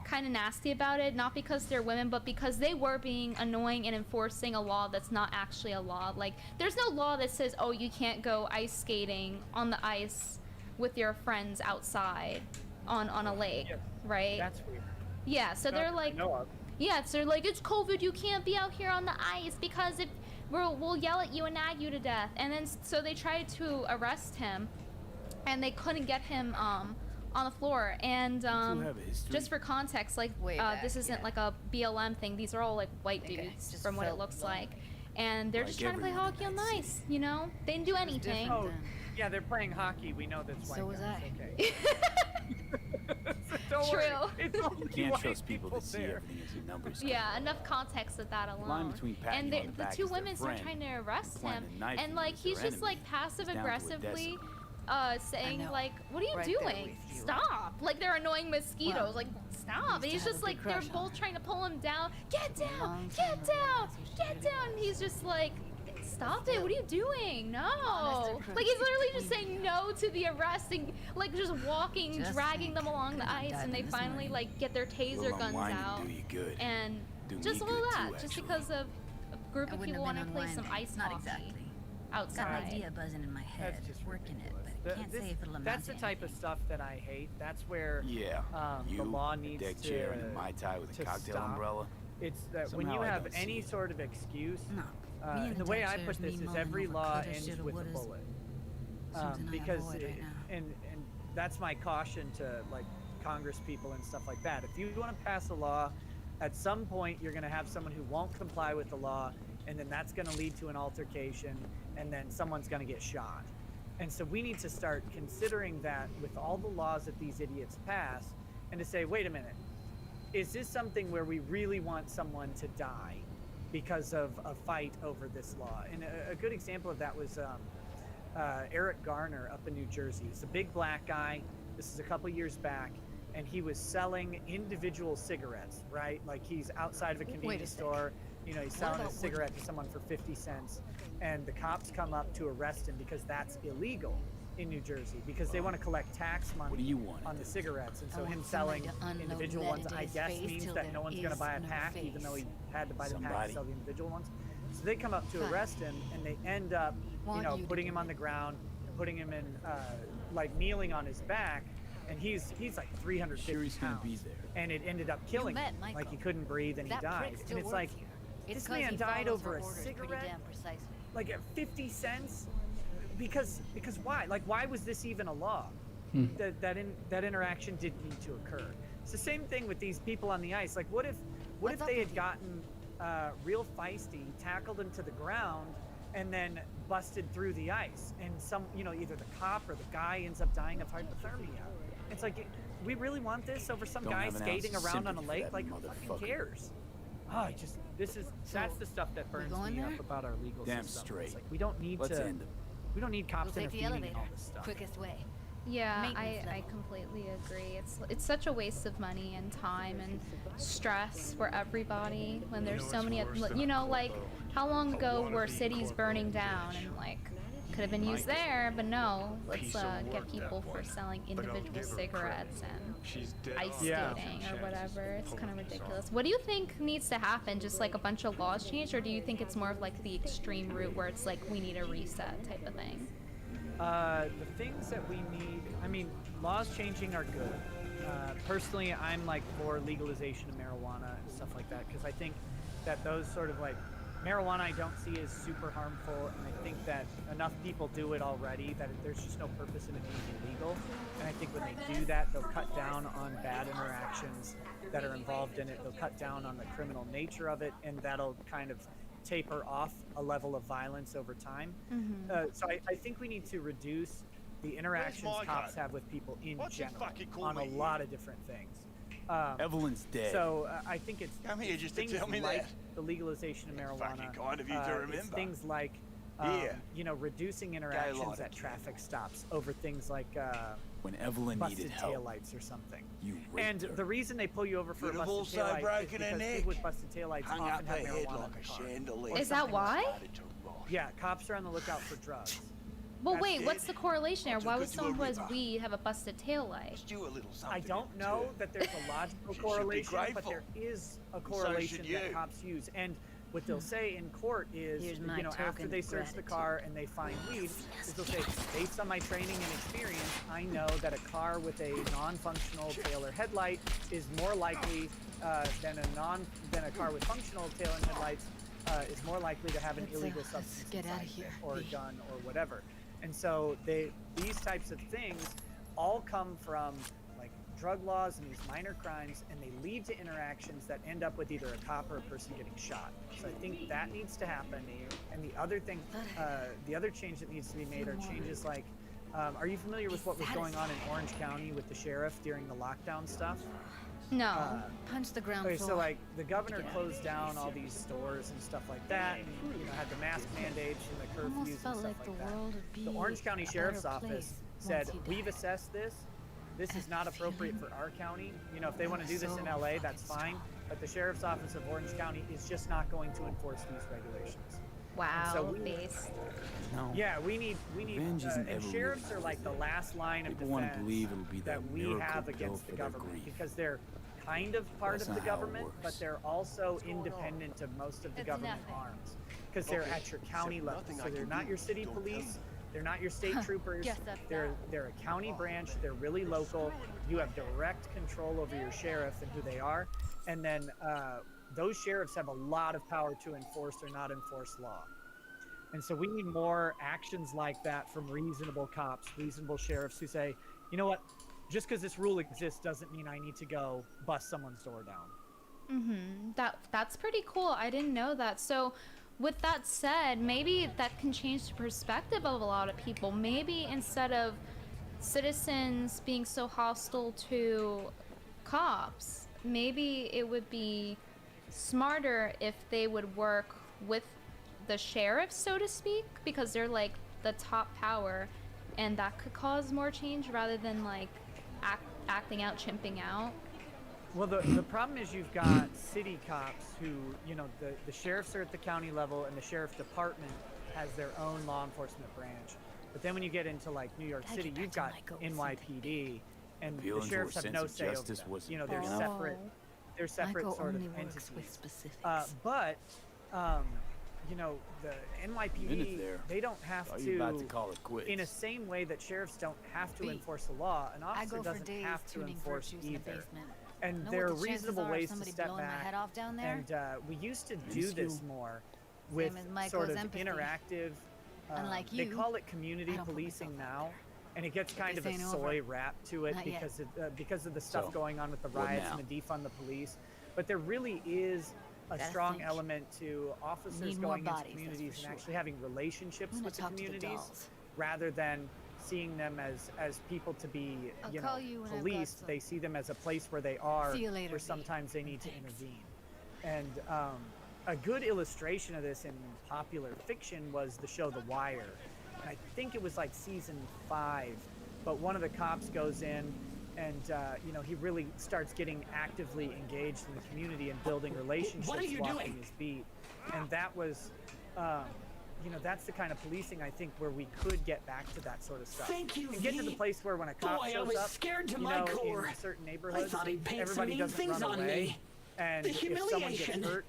kind of nasty about it, not because they're women, but because they were being annoying and enforcing a law that's not actually a law. Like, there's no law that says, oh, you can't go ice skating on the ice with your friends outside on a lake, right? That's weird. Yeah, so they're like, yeah, so they're like, it's COVID, you can't be out here on the ice because if we'll yell at you and nag you to death. And then so they tried to arrest him, and they couldn't get him on the floor. And just for context, like this isn't like a BLM thing. These are all like white dudes from what it looks like, and they're just trying to play hockey on the ice. You know, they didn't do anything. Oh, yeah, they're playing hockey. We know that's white. So was guys. I. Okay. So don't True. worry. It's You only can't white trust people that see there. everything as a numbers. Yeah, enough context with that alone. line between patting And you on the the back two as their women start friend trying to arrest and him, pointing a knife at and you like as he's their just like enemy. passive It's down to a aggressively saying know. like, what are you Right there doing? with you. Stop! Like they're annoying mosquitoes. Well, like stop! And used he's to have just a like big they're crush on both her. trying to pull him down. Get down! Long Get time ago, down! that's what she Get did. down! And he's just like, stop it! What are you doing? No! Honest to Like he's literally Christ, just saying no to the arrest and like just walking, Just dragging think, them along the could've ice, died and they this finally morning. like get their taser Little guns unwinding out. do you good. And Do just me all good that, too, just actually. because of a group I of wouldn't people have want to been play some unwinding. ice Not hockey exactly. outside. Got an idea buzzing in my head. That's just Working it, ridiculous. but can't say if it'll amount That's to the type of anything. stuff that I hate. That's where Yeah, the you, law a needs deck to chair and a Mai Tai with a to cocktail stop. umbrella. It's that when Somehow you I have don't see any it. sort of excuse, No. Me and the the way deck I chairs, put this me is mulling every over law coulda, ends shoulda, with a wouldas. bullet. Something I Because avoid right now. and that's my caution to like Congress people and stuff like that. If you want to pass a law, at some point you're going to have someone who won't comply with the law, and then that's going to lead to an altercation, and then someone's going to get shot. And so we need to start considering that with all the laws that these idiots pass, and to say, wait a minute, is this something where we really want someone to die because of a fight over this law? And a good example of that was Eric Garner up in New Jersey. He's a big black guy. This is a couple years back. And he was selling individual cigarettes, right? Like he's outside of a convenience store. You know, he's selling a cigarette to someone for 50 cents. And the cops come up to arrest him because that's illegal in New Jersey because they want to collect tax money What do you want? on the cigarettes. And I so want him somebody selling to unload individual lead ones, into I his guess, face means till that there no one's going to is buy a no pack, even though he had to buy the pack Somebody. to sell the individual ones. So they come up to arrest him, and they end up, putting him on the ground, putting him in, like kneeling on his back, and he's like 350 Sure he's gonna pounds. be there. And it ended up killing him. Like he couldn't breathe and he died. And it's like, this man died over a cigarette, like at 50 cents, because why? Like why was this even a law? That interaction didn't need to occur. It's the same thing with these people on the ice. Like what if they had gotten real feisty, tackled him to the ground, and then busted through the ice, and some, you know, either the cop or the guy ends up dying of hypothermia. It's like, we really want this over some guy skating around on a lake? Like, who fucking cares? Oh, that's the stuff that burns me up about our legal system. Damn straight. It's like, we don't need we don't need cops intervening in all this stuff. Quickest way. Yeah, I completely agree. It's such a waste of money and time and stress for everybody when there's so many, you know, like how long ago were cities burning down and like could have been used there, but no, let's get people for selling individual cigarettes and ice skating or whatever. It's kind of ridiculous. What do you think needs to happen? Just like a bunch of laws change, or do you think it's more of like the extreme route where it's like we need a reset type of thing? The things that we need, I mean, laws changing are good. Personally, I'm like for legalization of marijuana and stuff like that, because I think that those sort of like, marijuana I don't see as super harmful, and I think that enough people do it already that there's just no purpose in it being illegal. And I think when they do that, they'll cut down on bad interactions that are involved in it. They'll cut down on the criminal nature of it, and that'll kind of taper off a level of violence over time. So I think we need to reduce the interactions cops have with people in general on a lot of different things. Evelyn's dead. So I think it's just things to tell me like that. the legalization of marijuana. Kind of you to remember. It's things like you know, reducing interactions at traffic stops over things like when Evelyn busted needed help, taillights or something. You and the reason they pull you over for a busted taillight is because people with busted taillights often have marijuana in the car. Is that why? Yeah, cops are on the lookout for drugs. Well, wait, what's the correlation there? Why would someone who has weed have a busted taillight? I don't know that there's a logical correlation, but there is a correlation that cops use. And what they'll say in court is, you know, after they search the car and they find weed, is they'll say, based on my training and experience, I know that a car with a non-functional tail or headlight is more likely than a car with functional tail and headlights is more likely to have an illegal substance inside it, or a gun or whatever. And so these types of things all come from like drug laws and these minor crimes, and they lead to interactions that end up with either a cop or a person getting shot. So I think that needs to happen. And the other thing, the other change that needs to be made are changes like, are you familiar with what was going on in Orange County with the sheriff during the lockdown stuff? No. Punch the ground okay, floor. so like the governor closed down all these stores and stuff like that, and you know, had the mask mandates and the curfews and stuff like that. The Orange County Sheriff's Office said, we've assessed this. This is not appropriate for our county. You know, if they want to do this in LA, that's fine. But the Sheriff's Office of Orange County is just not going to enforce these regulations. Wow, so yeah, we need and sheriffs are like the last line of defense that we have against the government, because they're kind of part of the government, but they're also independent of most of the government arms, because they're at your county level. So they're not your city police, they're not your state troopers, they're a county branch, they're really local. You have direct control over your sheriff and who they are, and then those sheriffs have a lot of power to enforce or not enforce law. And so we need more actions like that from reasonable cops, reasonable sheriffs who say, you know what, just because this rule exists doesn't mean I need to go bust someone's door down. That's pretty cool. I didn't know that. So with that said, maybe that can change the perspective of a lot of people. Maybe instead of citizens being so hostile to cops, maybe it would be smarter if they would work with the sheriffs, so to speak, because they're like the top power, and that could cause more change rather than like acting out, chimping out. Well, the problem is you've got city cops who, you know, the sheriffs are at the county level, and the sheriff department has their own law enforcement branch. But then when you get into like New York City, you've got NYPD, and the sheriffs have no say over them. You know, they're separate. They're separate sort of entities. But you know, the NYPD, they don't have to call it quits. In the same way that sheriffs don't have to enforce the law, an officer doesn't have to enforce either. And there are reasonable ways to step back. And we used to do this more with sort of interactive, they call it community policing now. And it gets kind of a soy rap to it because of the stuff going on with the riots and the defund the police. But there really is a strong element to officers going into communities and actually having relationships with the communities rather than seeing them as people to be, policed. They see them as a place where they are, where sometimes they need to intervene. And a good illustration of this in popular fiction was the show The Wire. And I think it was like season 5, but one of the cops goes in and, he really starts getting actively engaged in the community and building relationships walking his beat. And that was, that's the kind of policing I think where we could get back to that sort of stuff. Thank you, and get to the place where when a cop shows up, scared to my core. in certain neighborhoods, I thought he'd paint everybody some doesn't mean run things on away. me. And The if someone gets humiliation. hurt,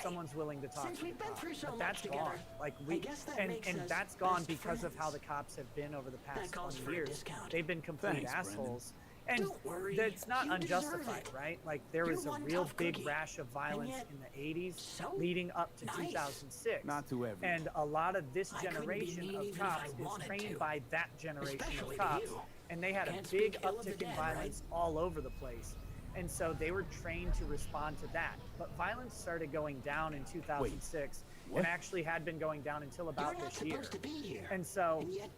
someone's willing to talk Since to the we've been cop. through so But much that's together, gone. Like I guess that makes and us that's gone best because of how the friends. cops have been over the past That calls 20 for a years. discount. They've been complete Thanks, assholes. And Don't worry, that's not you deserve unjustified, it. right? Like there You're was a one real tough big cookie. rash of violence yet, in the 80s leading up to nice. 2006. Not to everyone. And a lot of this I couldn't be generation mean of even if cops I is wanted trained to. by that generation Especially of to cops. you. And they had Can't a big speak ill of the uptick in dead, violence all over the place. And so they were trained to respond to that. But violence started going down in 2006 what? and actually had been going down until about You're not this year. supposed to be here. And so, And yet,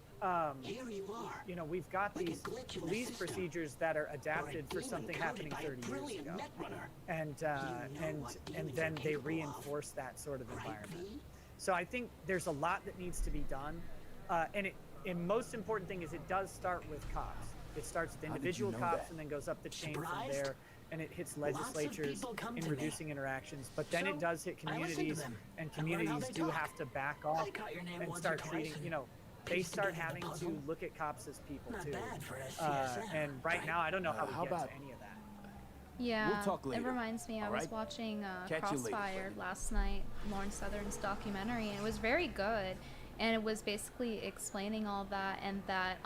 here you are. we've got Like a these glitch in the police system. procedures that are adapted for demon something coded happening by a 30 years brilliant ago. netrunner. And You know what and demons then are they capable reinforce that sort of Right, environment. V? So I think there's a lot that needs to be done. And most important thing is it does start with cops. It starts with How did individual you know cops that? and then goes up the chain from Surprised? there, and it hits Lots of legislatures people come in to me. reducing interactions. But then So, it does hit I listen to communities, them and and learn how communities they do talk. have to back off I caught your name and once start or treating, twice and they pieced start together the having to puzzle. look at cops as people Not too. bad for SCSM, And right now, I don't know how we how get to about- any of that. Yeah, We'll talk it later. reminds me, I All was right? watching Catch you later. Crossfire last night, Lauren Southern's documentary, and it was very good. And it was basically explaining all that, and that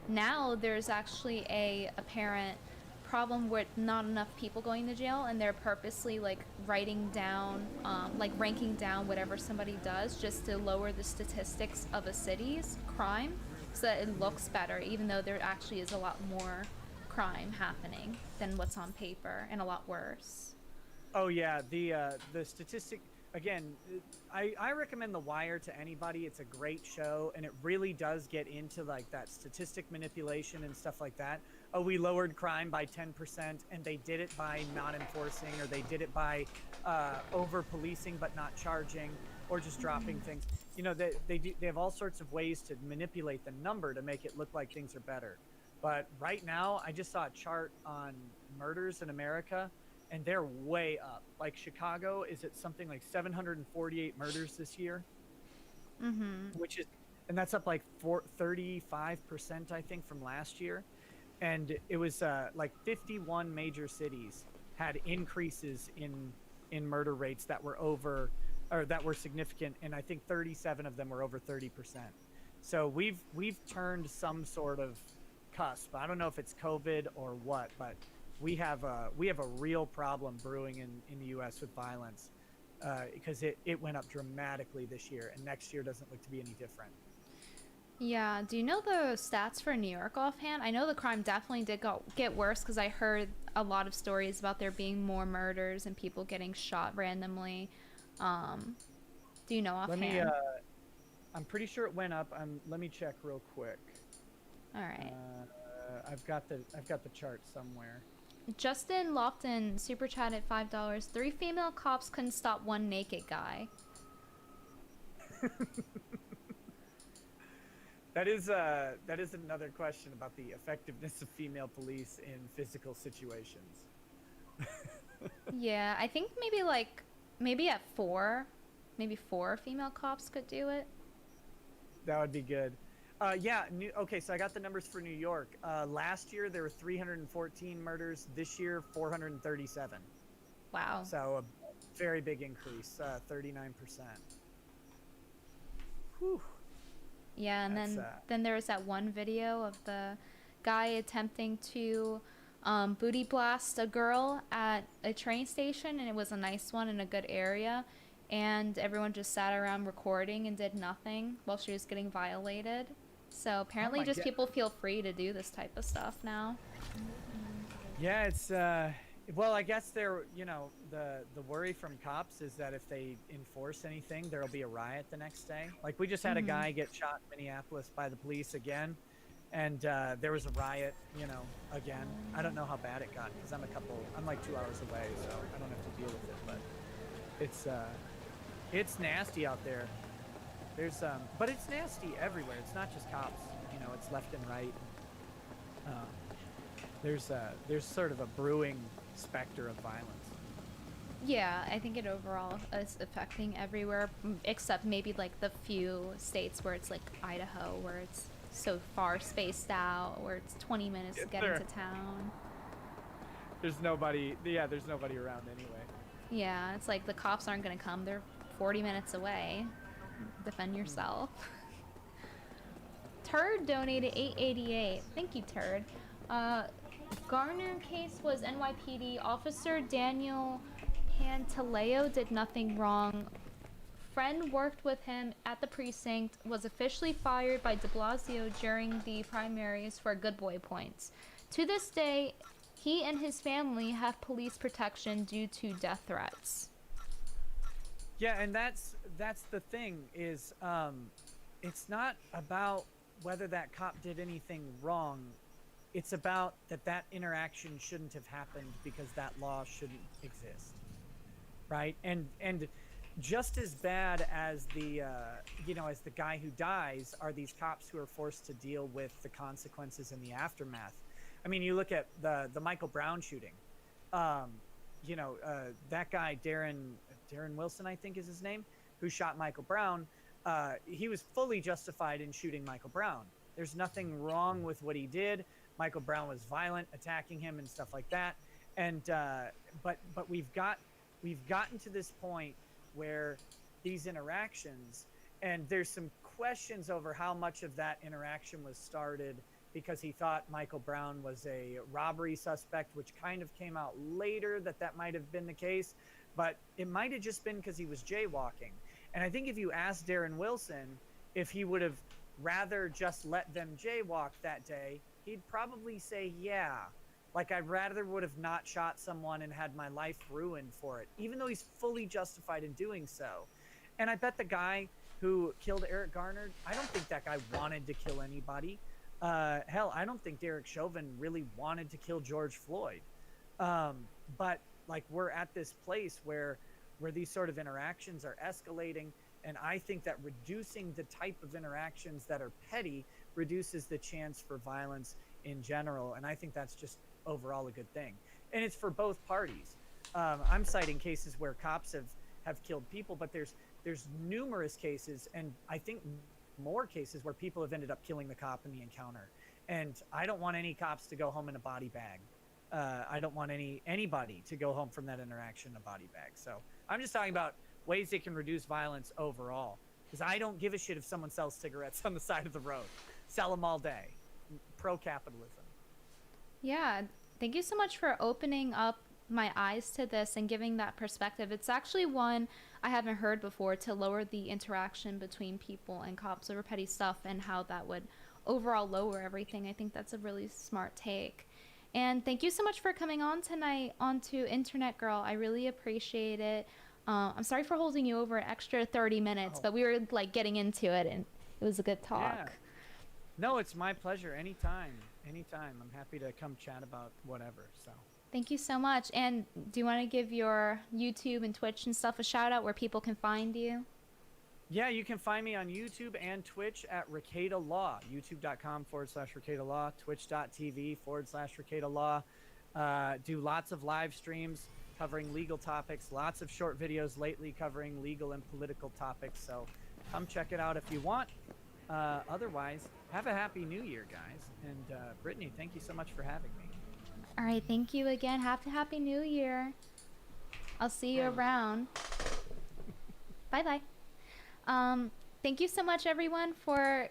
now there's actually a apparent problem with not enough people going to jail, and they're purposely writing down, ranking down whatever somebody does just to lower the statistics of a city's crime, so that it looks better, even though there actually is a lot more crime happening than what's on paper, and a lot worse. Oh yeah, the statistic again. I recommend The Wire to anybody. It's a great show, and it really does get into that statistic manipulation and stuff like that. Oh, we lowered crime by 10%, and they did it by not enforcing, or they did it by over policing but not charging, or just dropping things. They have all sorts of ways to manipulate the number to make it look like things are better. But right now, I just saw a chart on murders in America, and they're way up. Like Chicago is at something like 748 murders this year, and that's up 35%, I think, from last year. And it was 51 major cities had increases in murder rates that were that were significant, and I think 37 of them were over 30%. So we've turned some sort of cusp. I don't know if it's COVID or what, but we have a real problem brewing in the U.S. with violence, because it went up dramatically this year, and next year doesn't look to be any different. Yeah, do you know the stats for New York offhand? I know the crime definitely did get worse, because I heard a lot of stories about there being more murders and people getting shot randomly. Do you know offhand? I'm pretty sure it went up. Let me check real quick. All right. I've got the chart somewhere. Justin Lofton super chatted $5. 3 female cops couldn't stop one naked guy. That is another question about the effectiveness of female police in physical situations. Yeah, I think maybe at 4, maybe 4 female cops could do it. That would be good. Yeah. Okay, so I got the numbers for New York. Last year there were 314 murders. This year 437. Wow. So a very big increase, 39%. Whew. Yeah, and then there was that one video of the guy attempting to booty blast a girl at a train station, and it was a nice one in a good area, and everyone just sat around recording and did nothing while she was getting violated. So apparently people feel free to do this type of stuff now. Yeah, Well, I guess the worry from cops is that if they enforce anything, there'll be a riot the next day. Like we just had a guy get shot in Minneapolis by the police again, and there was a riot, again. I don't know how bad it got because I'm like 2 hours away, so I don't have to deal with it. But it's nasty out there. But it's nasty everywhere. It's not just cops. It's left and right. There's sort of a brewing specter of violence. Yeah, I think it overall is affecting everywhere, except maybe like the few states where it's like Idaho, where it's so far spaced out, where it's 20 minutes to get into town. There's nobody around anyway. Yeah, it's like the cops aren't going to come. They're 40 minutes away. Defend yourself. Turd donated $8.88. Thank you, Turd. Garner case was NYPD. Officer Daniel Pantaleo did nothing wrong. Friend worked with him at the precinct, was officially fired by de Blasio during the primaries for good boy points. To this day, he and his family have police protection due to death threats. Yeah, and that's the thing is, it's not about whether that cop did anything wrong. It's about that interaction shouldn't have happened because that law shouldn't exist, right? And just as bad as the guy who dies are these cops who are forced to deal with the consequences in the aftermath. I mean, you look at the Michael Brown shooting. That guy Darren Wilson, I think is his name, who shot Michael Brown. He was fully justified in shooting Michael Brown. There's nothing wrong with what he did. Michael Brown was violent, attacking him and stuff like that. And but we've gotten to this point where these interactions, and there's some questions over how much of that interaction was started because he thought Michael Brown was a robbery suspect, which kind of came out later that might have been the case, but it might have just been because he was jaywalking. And I think if you asked Darren Wilson if he would have rather just let them jaywalk that day, he'd probably say, yeah. Like, I rather would have not shot someone and had my life ruined for it, even though he's fully justified in doing so. And I bet the guy who killed Eric Garner, I don't think that guy wanted to kill anybody. Hell, I don't think Derek Chauvin really wanted to kill George Floyd. But like, we're at this place where these sort of interactions are escalating, and I think that reducing the type of interactions that are petty reduces the chance for violence in general, and I think that's just overall a good thing. And it's for both parties. I'm citing cases where cops have killed people, but there's numerous cases, and I think more cases where people have ended up killing the cop in the encounter. And I don't want any cops to go home in a body bag. I don't want anybody to go home from that interaction in a body bag. So I'm just talking about ways they can reduce violence overall, because I don't give a shit if someone sells cigarettes on the side of the road. Sell them all day. Pro-capitalism. Yeah, thank you so much for opening up my eyes to this and giving that perspective. It's actually one I haven't heard before, to lower the interaction between people and cops over petty stuff and how that would overall lower everything. I think that's a really smart take. And thank you so much for coming on tonight onto Internet Girl. I really appreciate it. I'm sorry for holding you over an extra 30 minutes, but we were like getting into it and it was a good talk. Yeah. No, it's my pleasure. Anytime. I'm happy to come chat about whatever. So thank you so much. And do you want to give your YouTube and Twitch and stuff a shout out where people can find you? Yeah, you can find me on YouTube and Twitch at Ricada Law. YouTube.com/Ricada Law, Twitch.tv/Ricada Law. Do lots of live streams covering legal topics, lots of short videos lately covering legal and political topics. So come check it out if you want. Otherwise, have a happy new year, guys. And Brittany, thank you so much for having me. All right, thank you again. Happy New Year. I'll see you around. Bye-bye. Thank you so much, everyone, for